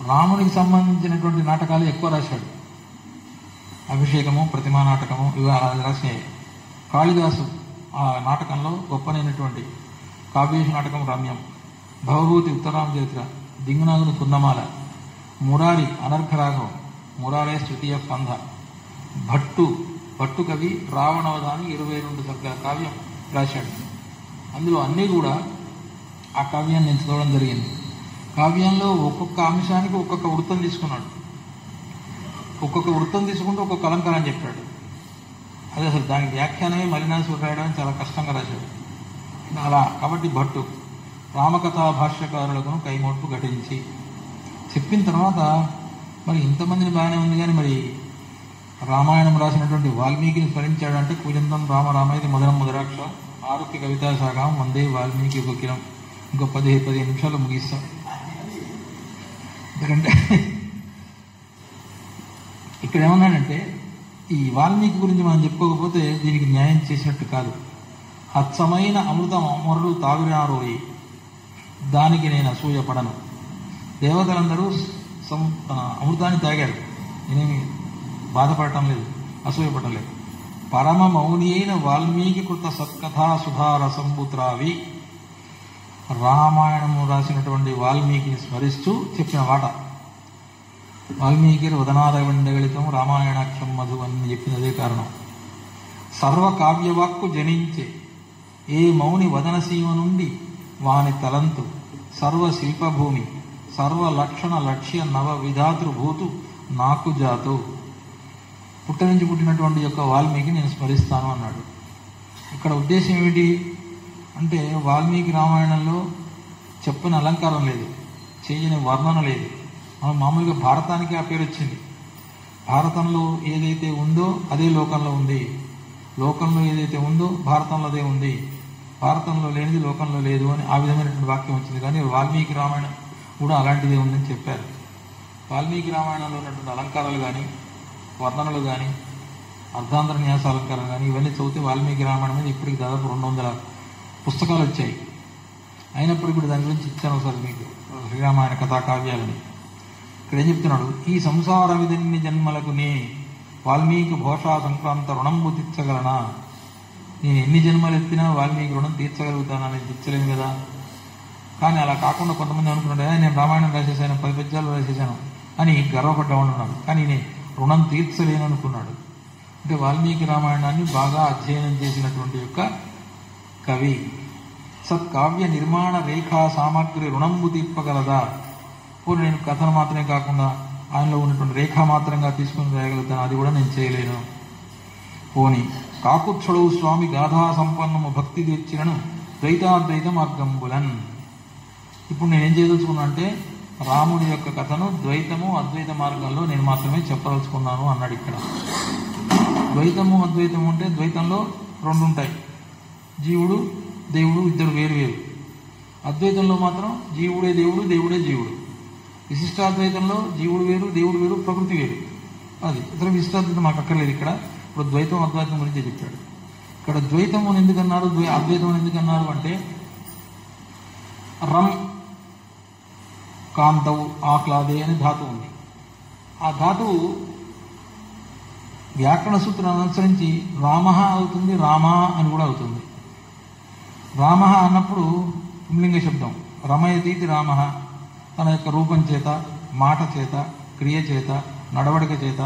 రామునికి సంబంధించినటువంటి నాటకాలు ఎక్కువ రాశాడు. అభిషేకము, ప్రతిమా నాటకము ఇవి అలా రాసే. కాళిదాసు ఆ నాటకంలో గొప్పనైనటువంటి కావ్యేశ నాటకం రమ్యం, భవభూతి ఉత్తరామ చరిత్ర, దింగునాగుని కుందమాల, మురారి అనర్ఘరాఘవం, మురారే తృతీయ స్కంధ, భట్టు కవి రావణవధాని 22 సర్గల కావ్యం రాశాడు. అందులో అన్నీ కూడా ఆ కావ్యాన్ని ఎంచుకోవడం జరిగింది. కావ్యంలో ఒక్కొక్క అంశానికి ఒక్కొక్క వృత్తం తీసుకున్నాడు. ఒక్కొక్క వృత్తం తీసుకుంటూ ఒక్కొక్క అలంకారం చెప్పాడు. అది అసలు దానికి వ్యాఖ్యానమే మలినాసుడు రాయడానికి చాలా కష్టంగా రాశాడు. అలా కాబట్టి భట్టు రామకథా భాష్యకారులకు కైమోట్పు ఘటించి చెప్పిన తర్వాత, మరి ఇంతమందిని బాగానే ఉంది కానీ మరి రామాయణం రాసినటువంటి వాల్మీకిని స్మరించాడంటే కుజంతం రామరామేది మధురం మధురాక్ష ఆరుక్య కవితా శాఖం వందే వాల్మీకి ఉపకిరం. ఇంకో 15 నిమిషాలు ముగిస్తాం. ఎందుకంటే ఇక్కడ ఏమన్నాడంటే, ఈ వాల్మీకి గురించి మనం చెప్పుకోకపోతే దీనికి న్యాయం చేసినట్టు కాదు. అచ్చమైన అమృతం అమరులు తావిరారోయి, దానికి నేను అసూయపడను. దేవతలందరూ అమృతాన్ని తాగారు, నేనేమి బాధపడటం లేదు, అసూయపడటం లేదు. పరమ మౌని అయిన వాల్మీకి కృత సత్కథా సుధారసంబుత్రావి, రామాయణము రాసినటువంటి వాల్మీకిని స్మరిస్తూ చెప్పిన మాట. వాల్మీకి వదనారవిందగళితం రామాయణాక్షం మధు అని చెప్పిన అదే కారణం. సర్వ కావ్యవాక్కు జనించే ఏ మౌని వదన సీమ నుండి వాని తలంతు, సర్వ శిల్పభూమి సర్వ లక్షణ లక్ష్య నవ విధాతృభూతు నాకు జాతు. పుట్ట నుంచి పుట్టినటువంటి యొక్క వాల్మీకి నేను స్మరిస్తాను అన్నాడు. ఇక్కడ ఉద్దేశం ఏమిటి? అంటే వాల్మీకి రామాయణంలో చెప్పని అలంకారం లేదు, చేయని వర్ణన లేదు. మనం మామూలుగా భారతానికి ఆ పేరు వచ్చింది. భారతంలో ఏదైతే ఉందో అదే లోకంలో ఉంది, లోకంలో ఏదైతే ఉందో భారతంలో అదే ఉంది, భారతంలో లేనిది లోకంలో లేదు అని ఆ విధమైనటువంటి వాక్యం వచ్చింది. కానీ వాల్మీకి రామాయణం కూడా అలాంటిదే ఉందని చెప్పారు. వాల్మీకి రామాయణంలో ఉన్నటువంటి అలంకారాలు కానీ, వర్ణనలు కానీ, అర్ధాంతర న్యాస అలంకారం కానీ ఇవన్నీ చదివితే వాల్మీకి రామాయణం మీద ఇప్పటికి దాదాపు 200 పుస్తకాలు వచ్చాయి. అయినప్పటికీ కూడా దాని గురించి ఇచ్చాను ఒకసారి మీకు, శ్రీరామాయణ కథాకావ్యాలని. ఇక్కడ ఏం చెప్తున్నాడు, ఈ సంసార విధన్ని జన్మలకు నీ వాల్మీకి భోషా సంక్రాంత రుణంబు తీర్చగలనా? నేను ఎన్ని జన్మలు ఎత్తినా వాల్మీకి రుణం తీర్చగలుగుతానా? నేను తీర్చలేను కదా. కానీ అలా కాకుండా కొంతమంది అనుకున్నాడు, నేను రామాయణం రాసేసాను, 10 పద్యాలు రాసేసాను అని గర్వపడ్డామని ఉన్నాడు. కానీ నేను రుణం తీర్చలేను అనుకున్నాడు. అంటే వాల్మీకి రామాయణాన్ని బాగా అధ్యయనం చేసినటువంటి యొక్క కవి. సత్కావ్య నిర్మాణ రేఖా సామగ్రి రుణంబు తీర్పగలదా? పోనీ నేను కథను మాత్రమే కాకుండా ఆయనలో ఉన్నటువంటి రేఖా మాత్రంగా తీసుకుని రాయగలుగుతాను, అది కూడా నేను చేయలేను. పోని కాకుక్షుడవు స్వామి గాథా సంపన్నము భక్తి తెచ్చినను ద్వైతాద్వైత మార్గంబులన్. ఇప్పుడు నేనేం చేయదలుచుకున్నా అంటే రాముడి యొక్క కథను ద్వైతము అద్వైత మార్గంలో నేను మాత్రమే చెప్పదలుచుకున్నాను అన్నాడు. ఇక్కడ ద్వైతము అద్వైతము అంటే ద్వైతంలో 2 ఉంటాయి, జీవుడు దేవుడు ఇద్దరు వేరు వేరు. అద్వైతంలో మాత్రం జీవుడే దేవుడు, దేవుడే జీవుడు. విశిష్టాద్వైతంలో జీవుడు వేరు, దేవుడు వేరు, ప్రకృతి వేరు. అది ఇతర విశిష్టాద్వైతం మాకు అక్కర్లేదు. ఇక్కడ ఇప్పుడు ద్వైతం అద్వైతం గురించి చెప్పాడు. ఇక్కడ ద్వైతం అని ఎందుకన్నారు, అద్వైతం అని ఎందుకన్నారు అంటే రం కాంతవు ఆహ్లాదే అనే ధాతువు ఉంది. ఆ ధాతువు వ్యాకరణ సూత్రాన్ని అనుసరించి రామ అవుతుంది, రామా అని కూడా అవుతుంది. రామ అన్నప్పుడు పుంలింగ శబ్దం, రమయతీతి రామ, తన యొక్క రూపం చేత, మాట చేత, క్రియ చేత, నడవడిక చేత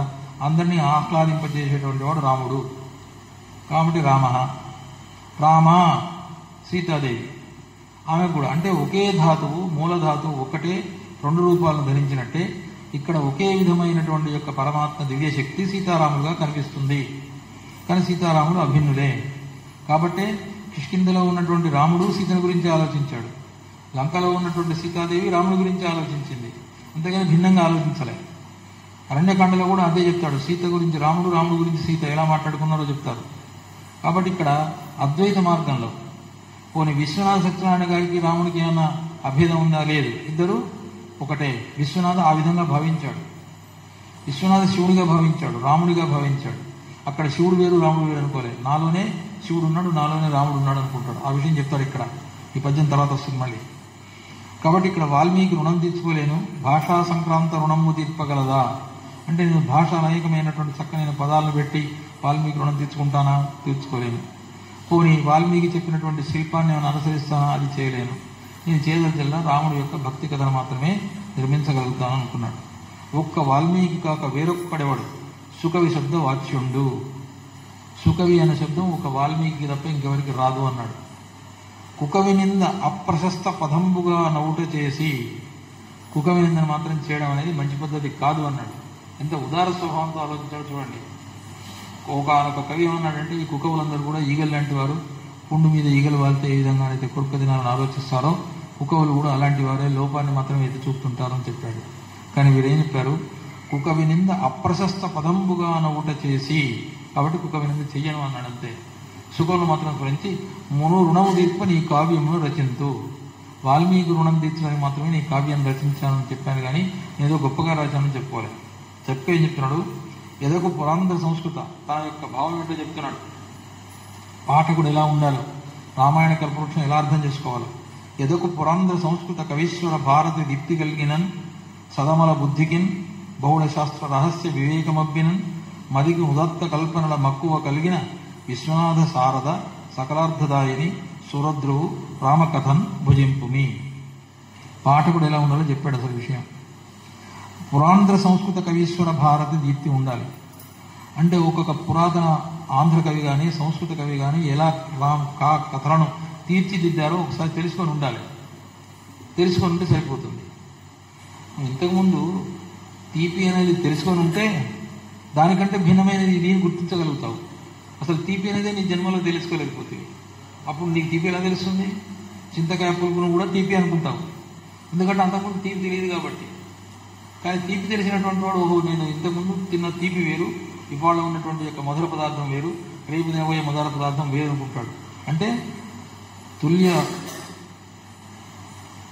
అందరినీ ఆహ్లాదింపజేసేటువంటి వాడు రాముడు. కాబట్టి రామ. రామ సీతాదేవి, ఆమె కూడా అంటే ఒకే ధాతువు, మూల ధాతువు ఒక్కటే 2 రూపాలను ధరించినట్టే ఇక్కడ ఒకే విధమైనటువంటి యొక్క పరమాత్మ దివ్యశక్తి సీతారాములుగా కనిపిస్తుంది. కానీ సీతారాములు అభిన్నులే. కాబట్టే కిష్కింధలో ఉన్నటువంటి రాముడు సీతను గురించి ఆలోచించాడు, లంకలో ఉన్నటువంటి సీతాదేవి రాముడి గురించి ఆలోచించింది, అంతేగాని భిన్నంగా ఆలోచించలే. అరణ్యకాండలో కూడా అదే చెప్తాడు, సీత గురించి రాముడు, రాముడు గురించి సీత ఎలా మాట్లాడుకున్నారో చెప్తారు. కాబట్టి ఇక్కడ అద్వైత మార్గంలో పోనీ విశ్వనాథ సత్యనారాయణ గారికి రాముడికి ఏమన్నా అభేదం ఉందా? లేదు, ఇద్దరు ఒకటే. విశ్వనాథ ఆ విధంగా భావించాడు, విశ్వనాథ శివుడిగా భావించాడు, రాముడిగా భావించాడు. అక్కడ శివుడు వేరు రాముడు వేరు అనుకోలే, నాలోనే శివుడు ఉన్నాడు, నాలోనే రాముడు ఉన్నాడు అనుకుంటాడు. ఆ విషయం చెప్తారు ఇక్కడ, ఈ పద్యం తర్వాత వస్తుంది మళ్ళీ. కాబట్టి ఇక్కడ వాల్మీకి రుణం తీర్చుకోలేను, భాషా సంక్రాంత రుణము తీర్పగలదా అంటే నేను భాష అనేకమైనటువంటి చక్కనైన పదాలను పెట్టి వాల్మీకి రుణం తీర్చుకుంటానా? తీర్చుకోలేను. పోనీ వాల్మీకి చెప్పినటువంటి శిల్పాన్ని ఏమైనా అనుసరిస్తానా? అది చేయలేను. నేను చేయదల్చల్లా రాముడి యొక్క భక్తి కథను మాత్రమే నిర్మించగలుగుతాను అనుకున్నాడు. ఒక్క వాల్మీకి కాక వేరొక్కడెవడు సుకవి శబ్ద వాచ్యుండు. సుకవి అనే శబ్దం ఒక వాల్మీకి తప్ప ఇంకెవరికి రాదు అన్నాడు. కుకవి నింద అప్రశస్త పదంబుగా నవ్వుట చేసి, కుకవి నిందను మాత్రం చేయడం అనేది మంచి పద్ధతి కాదు అన్నాడు. ఎంత ఉదార స్వభావంతో ఆలోచించాడు చూడండి. ఒకనొక కవి ఏమన్నాడంటే, ఈ కుకవులందరూ కూడా ఈగలు లాంటి వారు, పుండు మీద ఈగలు వాళ్తే ఏ విధంగా అయితే కొడుక దినాలను ఆలోచిస్తారో కుకవులు కూడా అలాంటి వారే, లోపాన్ని మాత్రమే ఎత్తి చూపుతుంటారని చెప్పాడు. కానీ వీరేం చెప్పారు, కుకవి నింద అప్రశస్త పదంబుగా నవ్వుట చేసి, కాబట్టి కుకవి నింద చెయ్యను అన్నాడు అంతే. సుకవులు మాత్రం గురించి మును రుణము తీర్ప నీ కావ్యమును రచింతు. వాల్మీకి రుణం తీర్చడానికి మాత్రమే నీ కావ్యాన్ని రచించానని చెప్పాను, కానీ ఏదో గొప్పగా రాశానని చెప్పుకోలే. చెప్పి ఏం చెప్తున్నాడు, ఎదకు పురాంధ్ర సంస్కృత, తన యొక్క భావం ఏంటో చెప్తున్నాడు. పాఠకుడు ఎలా ఉండాలో, రామాయణ కల్పవృక్షం ఎలా అర్థం చేసుకోవాలో. ఎదకు పురాంధ్ర సంస్కృత కవీశ్వర భారతి దీప్తి కలిగినన్, సదమల బుద్ధికిన్ బహుళ శాస్త్ర రహస్య వివేకమబ్బినన్, మదికి ఉదత్త కల్పనల మక్కువ కలిగిన విశ్వనాథ శారద సకలార్థదాయిని సురద్రువు రామకథన్ భుజింపుమి. పాఠకుడు ఎలా ఉండాలో చెప్పాడు అసలు విషయం. పురాంధ్ర సంస్కృత కవీశ్వర భారతి దీప్తి ఉండాలి అంటే ఒక్కొక్క పురాతన ఆంధ్ర కవి కానీ సంస్కృత కవి కానీ ఎలా కథలను తీర్చిదిద్దారో ఒకసారి తెలుసుకొని ఉండాలి. తెలుసుకొని ఉంటే సరిపోతుంది. ఇంతకుముందు తీపి అనేది తెలుసుకొని ఉంటే దానికంటే భిన్నమైనది నేను గుర్తించగలుగుతావు. అసలు తీపి అనేది నీ జన్మలో తెలుసుకోలేకపోతుంది. అప్పుడు నీకు తీపి ఎలా తెలుస్తుంది? చింతకాయ పులుపును కూడా తీపి అనుకుంటావు, ఎందుకంటే అంతకుముందు తీపి తెలియదు కాబట్టి. కానీ తీపి తెలిసినటువంటి వాడు, ఓహో నేను ఇంతకుముందు తిన్న తీపి వేరు, ఇవాళ ఉన్నటువంటి యొక్క మధుర పదార్థం వేరు, రేపు తినబోయే మధుర పదార్థం వేరు అనుకుంటాడు. అంటే తుల్య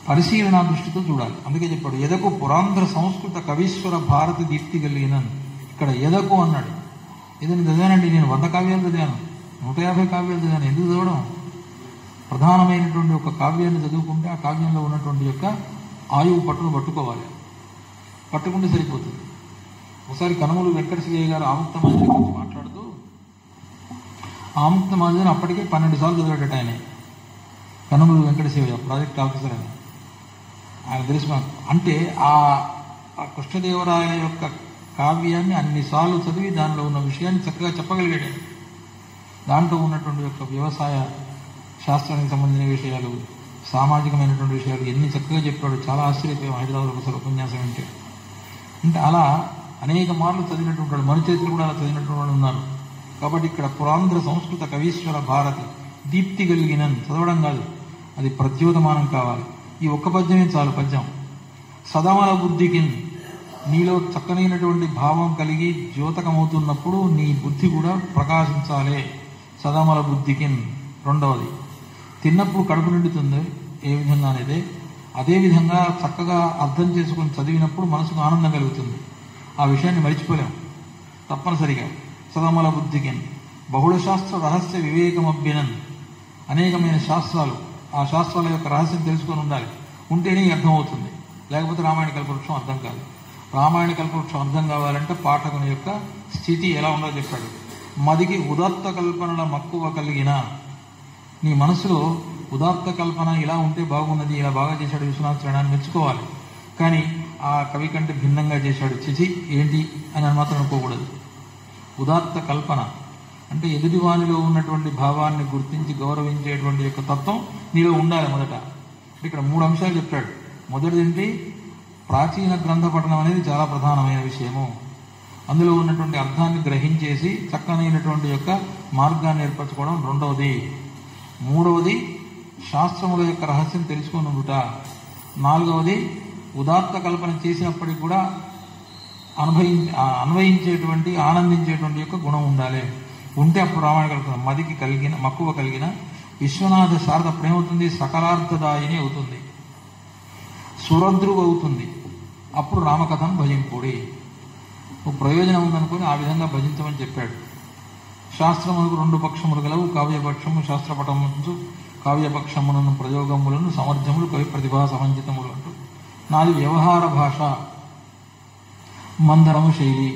పరిశీలన దృష్టితో చూడాలి. అందుకే చెప్పాడు ఎదకు పురాంధ్ర సంస్కృత కవీశ్వర భారతి దీప్తి కలిగినను. ఇక్కడ ఎదకు అన్నాడు. ఏదైనా చదివానండి, నేను 100 కావ్యాలు చదివాను, 150 కావ్యాలు చదివాను. ఎందుకు చదవడం? ప్రధానమైనటువంటి ఒక కావ్యాన్ని చదువుకుంటే ఆ కావ్యంలో ఉన్నటువంటి యొక్క ఆయువు పట్టును పట్టుకోవాలి, పట్టుకుంటే సరిపోతుంది. ఒకసారి కనుమూలు వెంకటశివయ్య గారు ఆముక్తమాల్యం గురించి మాట్లాడుతూ, ఆముక్తమాల్యం అప్పటికే 12 సార్లు చదివాడట ఆయన. కనుమూలు వెంకటశివయ్య ప్రాజెక్ట్ ఆఫీసర్ అని ఆయన తెలుసు మాకు. అంటే ఆ కృష్ణదేవరాయ యొక్క కావ్యాన్ని అన్నిసార్లు చదివి దానిలో ఉన్న విషయాన్ని చక్కగా చెప్పగలిగాడు. దాంట్లో ఉన్నటువంటి యొక్క వ్యవసాయ శాస్త్రానికి సంబంధించిన విషయాలు, సామాజికమైనటువంటి విషయాలు ఎన్ని చక్కగా చెప్పాడు. చాలా ఆశ్చర్యపోయాం హైదరాబాద్ ఒకసారి ఉపన్యాసం వింటే. అంటే అలా అనేక మార్లు చదివినటువంటి వాడు, మనుచరిత్ర కూడా అలా చదివినటువంటి వాళ్ళు ఉన్నారు. కాబట్టి ఇక్కడ పురాంధ్ర సంస్కృత కవీశ్వర భారతి దీప్తి కలిగిన చదవడం కాదు, అది ప్రద్యోతమానం కావాలి. ఈ ఒక్క పద్యమే చాలు. పద్యం సదమల బుద్ధికి, నీలో చక్కనైనటువంటి భావం కలిగి ద్యోతకమవుతున్నప్పుడు నీ బుద్ధి కూడా ప్రకాశించాలి. సదమల బుద్ధికి. రెండవది, తిన్నప్పుడు కడుపు నిండుతుంది ఏ విధంగా అనేది, అదేవిధంగా చక్కగా అర్థం చేసుకుని చదివినప్పుడు మనసుకు ఆనందం కలుగుతుంది. ఆ విషయాన్ని మరిచిపోలేం తప్పనిసరిగా. సదమల బుద్ధికి బహుళ శాస్త్ర రహస్య వివేకమభ్యనన్. అనేకమైన శాస్త్రాలు, ఆ శాస్త్రాల యొక్క రహస్యం తెలుసుకొని ఉండాలి, ఉంటేనే అర్థమవుతుంది. లేకపోతే రామాయణ కల్పవృక్షం అర్థం కాదు. రామాయణ కల్పవృక్షం అర్థం కావాలంటే పాఠకుని యొక్క స్థితి ఎలా ఉందో చెప్పాడు. మదికి ఉదాత్త కల్పనల మక్కువ కలిగిన, నీ మనసులో ఉదాత్త కల్పన ఇలా ఉంటే బాగున్నది, ఇలా బాగా చేశాడు విశ్వనాథ శరణాన్ని మెచ్చుకోవాలి. కానీ ఆ కవి కంటే భిన్నంగా చేశాడు, చిచి ఏంటి అని మాత్రం అనుకోకూడదు. ఉదాత్త కల్పన అంటే ఎదుటివానిలో ఉన్నటువంటి భావాన్ని గుర్తించి గౌరవించేటువంటి యొక్క తత్వం నీలో ఉండాలి మొదట. ఇక్కడ 3 అంశాలు చెప్పాడు. మొదటిది ప్రాచీన గ్రంథ పఠనం అనేది చాలా ప్రధానమైన విషయము. అందులో ఉన్నటువంటి అర్థాన్ని గ్రహించేసి చక్కనైనటువంటి యొక్క మార్గాన్ని ఏర్పరచుకోవడం రెండవది. మూడవది శాస్త్రముల యొక్క రహస్యం తెలుసుకొని ఉండుట. నాలుగవది ఉదాత్త కల్పన చేసినప్పటికీ కూడా అన్వయించేటువంటి ఆనందించేటువంటి యొక్క గుణం ఉండాలి. ఉంటే అప్పుడు రామాయణ కల్పన మదికి కలిగిన మక్కువ కలిగిన విశ్వనాథ శారద ప్రేమవుతుంది, సకలార్థదాయిని అవుతుంది, సురద్రువు అవుతుంది. అప్పుడు రామకథను భజింపుడి. ప్రయోజనం ఉందనుకుని ఆ విధంగా భజించమని చెప్పాడు. శాస్త్రములకు 2 పక్షములు గలవు, కావ్యపక్షము శాస్త్రపటము, కావ్యపక్షములను ప్రయోగములను సమర్థములు కవి ప్రతిభా సమంజితములు అంటూ. నాది వ్యవహార భాష, మందరము శైలి.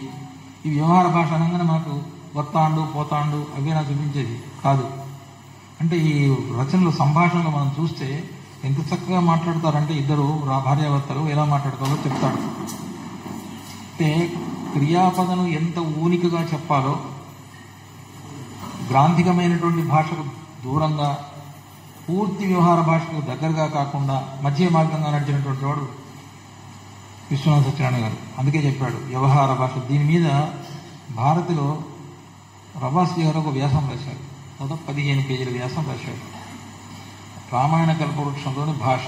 ఈ వ్యవహార భాష అనగానే మనకు వత్తాండు పోతాండు అవే నాకు చూపించేది కాదు. అంటే ఈ రచనలు సంభాషణలు మనం చూస్తే ఎంత చక్కగా మాట్లాడతారంటే ఇద్దరు భార్యాభర్తలు ఎలా మాట్లాడతారో చెప్తాడు. అంటే క్రియాపదను ఎంత ఊనికగా చెప్పాలో, గ్రాంధికమైనటువంటి భాషకు దూరంగా పూర్తి వ్యవహార భాషకు దగ్గరగా కాకుండా మధ్య మార్గంగా నడిచినటువంటి వాడు విశ్వనాథ సత్యనారాయణ గారు. అందుకే చెప్పాడు వ్యవహార భాష. దీని మీద భారతిలో రవాసి గారు ఒక వ్యాసం రాశారు, దాదాపు 15 పేజీల వ్యాసం రాశారు. రామాయణ కల్పవృక్షంలోని భాష,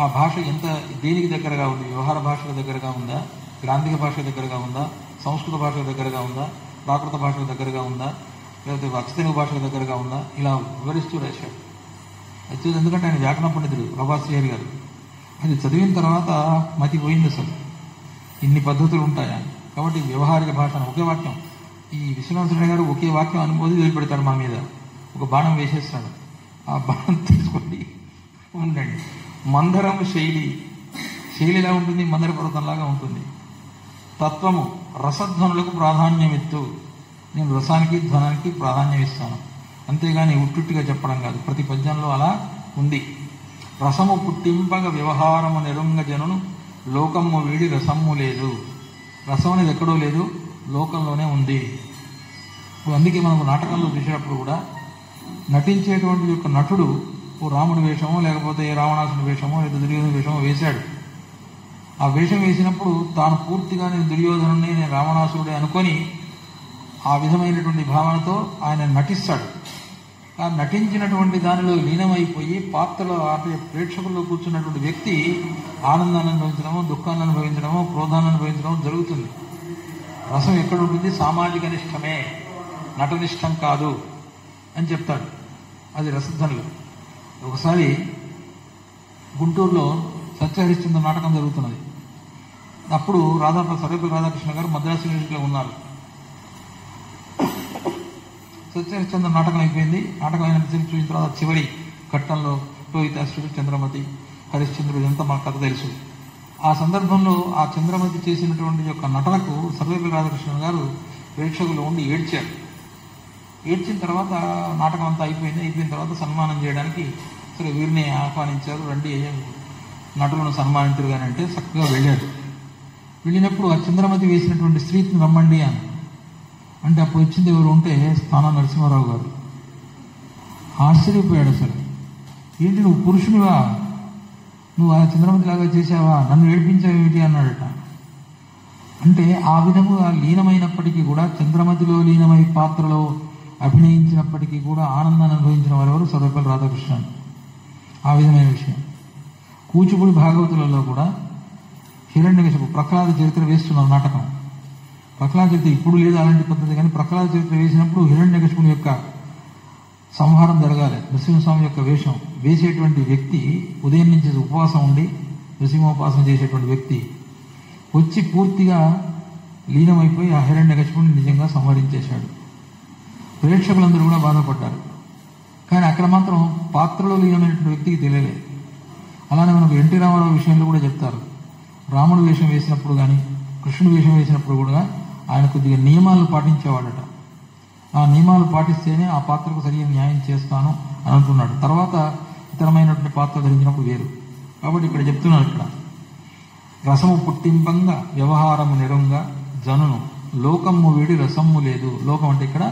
ఆ భాష ఎంత దేనికి దగ్గరగా ఉంది? వ్యవహార భాషకు దగ్గరగా ఉందా, గ్రాంధిక భాషకు దగ్గరగా ఉందా, సంస్కృత భాషకు దగ్గరగా ఉందా, ప్రాకృత భాషకు దగ్గరగా ఉందా, లేకపోతే అచ్చతెలుగు భాషకు దగ్గరగా ఉందా, ఇలా వివరిస్తూ రాశాడు. అయితే ఎందుకంటే ఆయన వ్యాకరణ పండితుడు ప్రభాశ్రీహరి గారు. అది చదివిన తర్వాత మతి పోయింది అసలు, ఇన్ని పద్ధతులు ఉంటాయా. కాబట్టి వ్యవహారిక భాష ఒకే వాక్యం. ఈ విశ్వనాథుడు గారు ఒకే వాక్యం అనుమోది వదిలిపెడతాడు మా మీద, ఒక బాణం వేసేస్తాడు. ఆ బాణం తీసుకొని ఉండండి. మందరము శైలి, శైలి ఎలా ఉంటుంది? మందర పర్వతంలాగా ఉంటుంది. తత్వము రసధ్వనులకు ప్రాధాన్యం ఇస్తూ, నేను రసానికి ధ్వనానికి ప్రాధాన్యం ఇస్తాను, అంతేగాని ఉట్టుట్టిగా చెప్పడం కాదు. ప్రతి పద్యంలో అలా ఉంది. రసము పుట్టింపగ వ్యవహారము నెరుంగ జనును లోకమ్ము వీడి రసమ్ము లేదు. రసం అనేది ఎక్కడో లేదు, లోకంలోనే ఉంది. అందుకే మనకు నాటకంలో చూసేటప్పుడు కూడా నటించేటువంటి యొక్క నటుడు ఓ రాముడి వేషమో లేకపోతే రావణాసుని వేషమో లేదా దుర్యోధన వేషమో వేశాడు. ఆ వేషం వేసినప్పుడు తాను పూర్తిగా నేను దుర్యోధనుని, నేను రావణాసుడే అనుకొని ఆ విధమైనటువంటి భావనతో ఆయన నటిస్తాడు. ఆ నటించినటువంటి దానిలో లీనమైపోయి పాత్రలో ప్రేక్షకుల్లో కూర్చున్నటువంటి వ్యక్తి ఆనందాన్ని అనుభవించడమో, దుఃఖాన్ని అనుభవించడమో, క్రోధాన్ని అనుభవించడమో జరుగుతుంది. రసం ఎక్కడ ఉంటుంది? సామాజిక నిష్టమే, నటనిష్టం కాదు అని చెప్తాడు. అది రసధ్వనులు. ఒకసారి గుంటూరులో సత్యహరిశ్చంద్ర నాటకం జరుగుతున్నది. అప్పుడు సర్వేపల్లి రాధాకృష్ణ గారు మద్రాసు యూనివర్సిటీలో ఉన్నారు. సత్యహరిశ్చంద్ర నాటకం అయిపోయింది. నాటకం అయినంతసేపు చూసిన తర్వాత చివరి ఘట్టంలో లోహితాసురుడు, చంద్రమతి, హరిశ్చంద్రుడు, ఇదంతా మన కథ తెలుసు. ఆ సందర్భంలో ఆ చంద్రమతి చేసినటువంటి యొక్క నటనకు సర్వేపల్లి రాధాకృష్ణ గారు ప్రేక్షకులు ఉండి ఏడ్చారు. ఏడ్చిన తర్వాత నాటకం అంతా అయిపోయిన తర్వాత సన్మానం చేయడానికి సరే వీరిని ఆహ్వానించారు. రండి నటులను సన్మానించరు కానీ అంటే చక్కగా వెళ్ళాడు. వెళ్ళినప్పుడు ఆ చంద్రమతి వేసినటువంటి స్త్రీని రమ్మండి అని అంటే అప్పుడు వచ్చింది ఎవరు ఉంటే స్థానం నరసింహారావు గారు. ఆశ్చర్యపోయాడు. అసలు ఏంటి నువ్వు పురుషునివా, నువ్వు ఆ చంద్రమతి లాగా చేసావా, నన్ను ఏడిపించావేమిటి అన్నాడట. అంటే ఆ విధముగా లీనమైనప్పటికీ కూడా, చంద్రమతిలో లీనమై పాత్రలో అభినయించినప్పటికీ కూడా ఆనందాన్ని అనుభవించిన వారెవరు? సర్వేపల్లి రాధాకృష్ణ. ఆ విధమైన విషయం. కూచిపూడి భాగవతులలో కూడా హిరణ్యకశిపు ప్రహ్లాద చరిత్ర వేస్తున్నారు నాటకం. ప్రహ్లాద చరిత్ర ఇప్పుడు లేదు అలాంటి పద్ధతి, కానీ ప్రహ్లాద చరిత్ర వేసినప్పుడు హిరణ్యకశిపుని యొక్క సంహారం జరగాలి. నృసింహస్వామి యొక్క వేషం వేసేటువంటి వ్యక్తి ఉదయం నుంచి ఉపవాసం ఉండి నృసింహోపాసన చేసేటువంటి వ్యక్తి వచ్చి పూర్తిగా లీనమైపోయి ఆ హిరణ్యకశిపుని నిజంగా సంహరించేశాడు. ప్రేక్షకులందరూ కూడా బాధపడ్డారు. కానీ అక్కడ మాత్రం పాత్రలో లీనమైనటువంటి వ్యక్తికి తెలియలేదు. అలానే మనకు ఎన్టీ రామారావు విషయంలో కూడా చెప్తారు. రాముడు వేషం వేసినప్పుడు కానీ, కృష్ణుడు వేషం వేసినప్పుడు కూడా ఆయన కొద్దిగా నియమాలను పాటించేవాడట. ఆ నియమాలు పాటిస్తేనే ఆ పాత్రకు సరైన న్యాయం చేస్తాను అని అంటున్నాడు. తర్వాత ఇతరమైనటువంటి పాత్ర ధరించినప్పుడు వేరు. కాబట్టి ఇక్కడ చెప్తున్నాడు, ఇక్కడ రసము పుట్టింపంగా వ్యవహారము నిరంగా జనును లోకము వీడి రసము లేదు. లోకం అంటే ఇక్కడ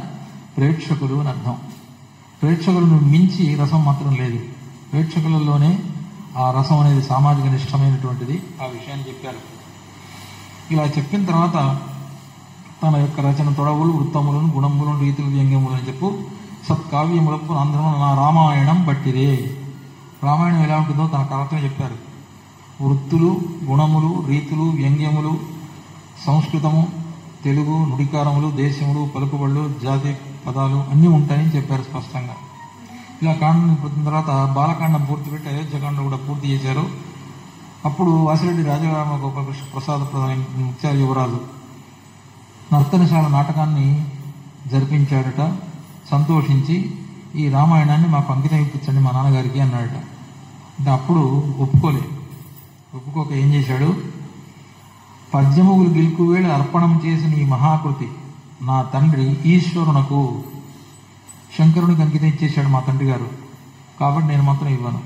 ప్రేక్షకులు అని అర్థం. ప్రేక్షకులను మించి రసం మాత్రం లేదు. ప్రేక్షకులలోనే ఆ రసం అనేది సామాజిక నిష్టమైనటువంటిది. ఆ విషయాన్ని చెప్పారు. ఇలా చెప్పిన తర్వాత తన యొక్క రచన తొడవులు, వృత్తములను, గుణములను, రీతులు, వ్యంగ్యములు అని చెప్పు సత్కావ్యములకు ఆంధ్రము నా రామాయణం బట్టిరే. రామాయణం ఎలా ఉంటుందో తన కథతో చెప్పారు. వృత్తులు, గుణములు, రీతులు, వ్యంగ్యములు, సంస్కృతము, తెలుగు, నుడికారములు, దేశములు, పలుకుబళ్ళు, జాతి పదాలు అన్నీ ఉంటాయని చెప్పారు స్పష్టంగా. ఇలా కాండం పుట్టిన తర్వాత బాలకాండం పూర్తి పెట్టి అయోధ్యకాండం కూడా పూర్తి చేశారు. అప్పుడు వాసిరెడ్డి రాజరామ గోపాలకృష్ణ ప్రసాద ప్రధాని ముత్యాల యువరాజు నర్తనశాల నాటకాన్ని జరిపించాడట. సంతోషించి ఈ రామాయణాన్ని మాకు అంకితం ఇప్పించండి మా నాన్నగారికి అన్నాడట. అంటే అప్పుడు ఒప్పుకోక ఏం చేశాడు? పద్యముగులు గిల్కువేళ అర్పణం చేసిన ఈ మహాకృతి నా తండ్రి ఈశ్వరునకు, శంకరునికి అంకితం ఇచ్చేశాడు మా తండ్రి గారు, కాబట్టి నేను మాత్రం ఇవ్వను.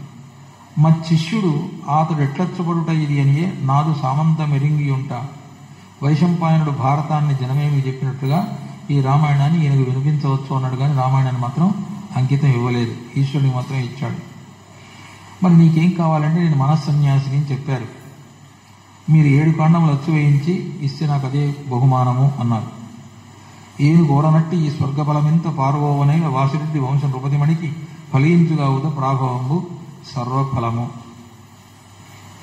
మా శిష్యుడు అతడు ఎట్లచ్చబడుట ఇది అనియే నాదు సామంత మెరింగి ఉంటా. వైశంపాయనుడు భారతాన్ని జనమేమి చెప్పినట్లుగా ఈ రామాయణాన్ని ఈయనకు వినిపించవచ్చు అన్నాడు, కానీ రామాయణాన్ని మాత్రం అంకితం ఇవ్వలేదు. ఈశ్వరుడికి మాత్రం ఇచ్చాడు. మరి నీకేం కావాలంటే నేను మనస్సన్యాసిని అని చెప్పారు. మీరు 7 కాండములు అచ్చు వేయించి ఇస్తే నాకు అదే బహుమానము అన్నారు. ఏను గోడనట్టి ఈ స్వర్గబలమింత పార్వోవనైన వాసిరెడ్డి వంశం నృపతిమణికి ఫలించుగావుత ప్రాభవంబు సర్వఫలము.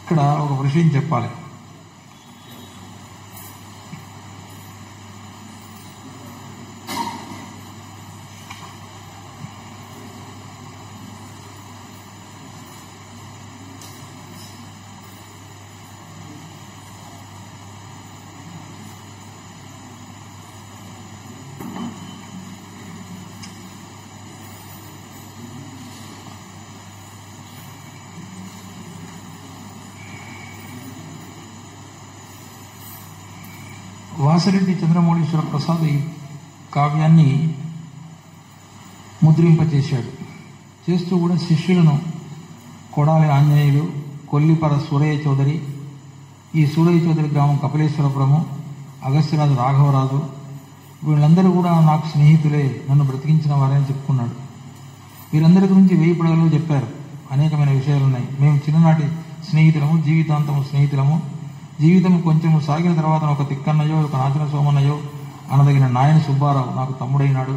ఇక్కడ ఒక విషయం చెప్పాలి. వాసిరెడ్డి చంద్రమౌళీశ్వర ప్రసాద్ ఈ కావ్యాన్ని ముద్రింపచేశాడు. చేస్తూ కూడా శిష్యులను కొడాలి ఆంజనేయులు, కొల్లిపర సూరయ్య చౌదరి, ఈ సూరయ్య చౌదరి గ్రామం కపిలేశ్వరపురము, అగస్త్యరాజు రాఘవరాజు, వీళ్ళందరూ కూడా నాకు స్నేహితులే, నన్ను బ్రతికించిన వారని చెప్పుకున్నాడు. వీరందరి గురించి 1000 పడగలు చెప్పారు. అనేకమైన విషయాలున్నాయి. మేము చిన్ననాటి స్నేహితులము, జీవితాంతము స్నేహితులము. జీవితం కొంచెము సాగిన తర్వాత ఒక తిక్కన్నయో, ఒక నాచిన సోమన్నయో అనదగిన నాయన సుబ్బారావు నాకు తమ్ముడైనాడు.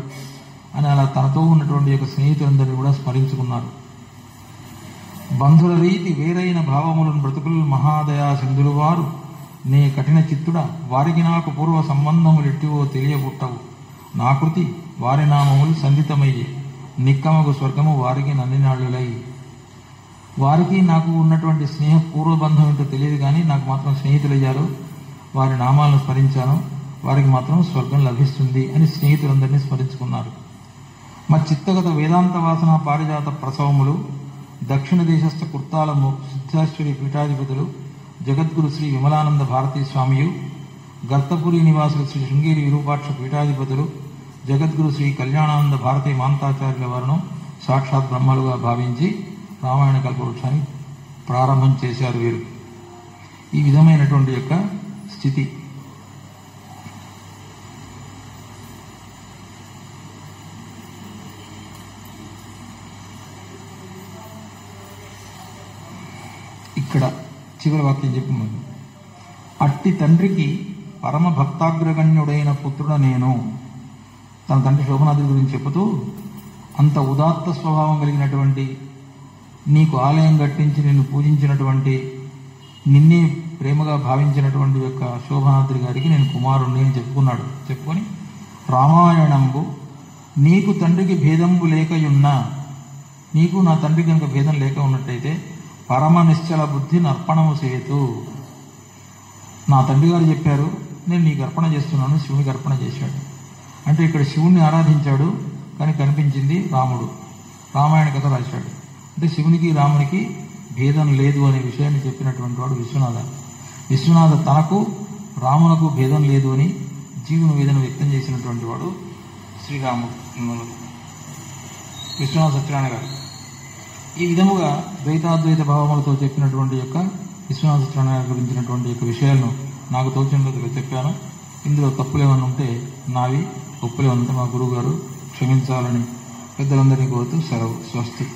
అని అలా తనతో ఉన్నటువంటి యొక్క స్నేహితులందరినీ కూడా స్మరించుకున్నారు. బంధుల రీతి వేరైన భావములను బ్రతుకులు మహాదయా సింధులు వారు నే కఠిన చిత్తుడ వారికి నాకు పూర్వ సంబంధములెట్టివో తెలియబుట్టవు నా కృతి వారి నామములు సంధితమయ్యే నిక్కమగు స్వర్గము వారికి నన్నినాళ్ళులై. వారికి నాకు ఉన్నటువంటి స్నేహ పూర్వబంధం ఏంటో తెలియదు కానీ నాకు మాత్రం స్నేహితులయ్యారు, వారి నామాలను స్మరించాను, వారికి మాత్రం స్వర్గం లభిస్తుంది అని స్నేహితులందరినీ స్మరించుకున్నారు. మా చిత్తగత వేదాంత వాసన పారిజాత ప్రసవములు దక్షిణ దేశస్థ కుర్తాలము సిద్ధాశ్వరి పీఠాధిపతులు జగద్గురు శ్రీ విమలానంద భారతీ స్వామియు, గర్తపురి నివాసులు శ్రీ శృంగేరి విరూపాక్ష పీఠాధిపతులు జగద్గురు శ్రీ కళ్యాణానంద భారతీ మాంతాచార్యుల వారిను సాక్షాత్ బ్రహ్మలుగా భావించి రామాయణ కల్పవృక్షాన్ని ప్రారంభం చేశారు వీరు. ఈ విధమైనటువంటి యొక్క స్థితి. ఇక్కడ చివరి వాక్యం చెప్పమని, అట్టి తండ్రికి పరమ భక్తాగ్రగణ్యుడైన పుత్రుడ నేను. తన తండ్రి శోభనాథుడి గురించి చెబుతూ, అంత ఉదాత్త స్వభావం కలిగినటువంటి, నీకు ఆలయం కట్టించి నిన్ను పూజించినటువంటి, నిన్నే ప్రేమగా భావించినటువంటి యొక్క శోభనాథుడి గారికి నేను కుమారుణ్ణి అని చెప్పుకున్నాడు. చెప్పుకొని రామాయణంబు నీకు తండ్రికి భేదంబు లేకయున్నా, నీకు నా తండ్రి కనుక భేదం లేక ఉన్నట్టయితే పరమ నిశ్చల బుద్ధి నర్పణము సేతు. నా తండ్రి గారు చెప్పారు, నేను నీకు అర్పణ చేస్తున్నాను, శివునికి అర్పణ చేశాడు. అంటే ఇక్కడ శివుణ్ణి ఆరాధించాడు కానీ కనిపించింది రాముడు. రామాయణ కథ రాశాడు. అంటే శివునికి రామునికి భేదం లేదు అనే విషయాన్ని చెప్పినటువంటి వాడు విశ్వనాథ. విశ్వనాథ తనకు రామునకు భేదం లేదు అని జీవుని వేదన వ్యక్తం చేసినటువంటి వాడు శ్రీరాముడు, విశ్వనాథ సత్యనారాయణ గారు. ఈ విధముగా ద్వైతాద్వైత భావములతో చెప్పినటువంటి యొక్క విశ్వనాథ సత్యనారాయణ గురించినటువంటి యొక్క విషయాలను నాకు తోచినందుకు చెప్పాను. ఇందులో తప్పులు ఏమన్నా ఉంటే నావి, ఒప్పులు ఏమన్నా మా గురువు గారు క్షమించాలని పెద్దలందరినీ కోరుతూ సెలవు. స్వస్తి.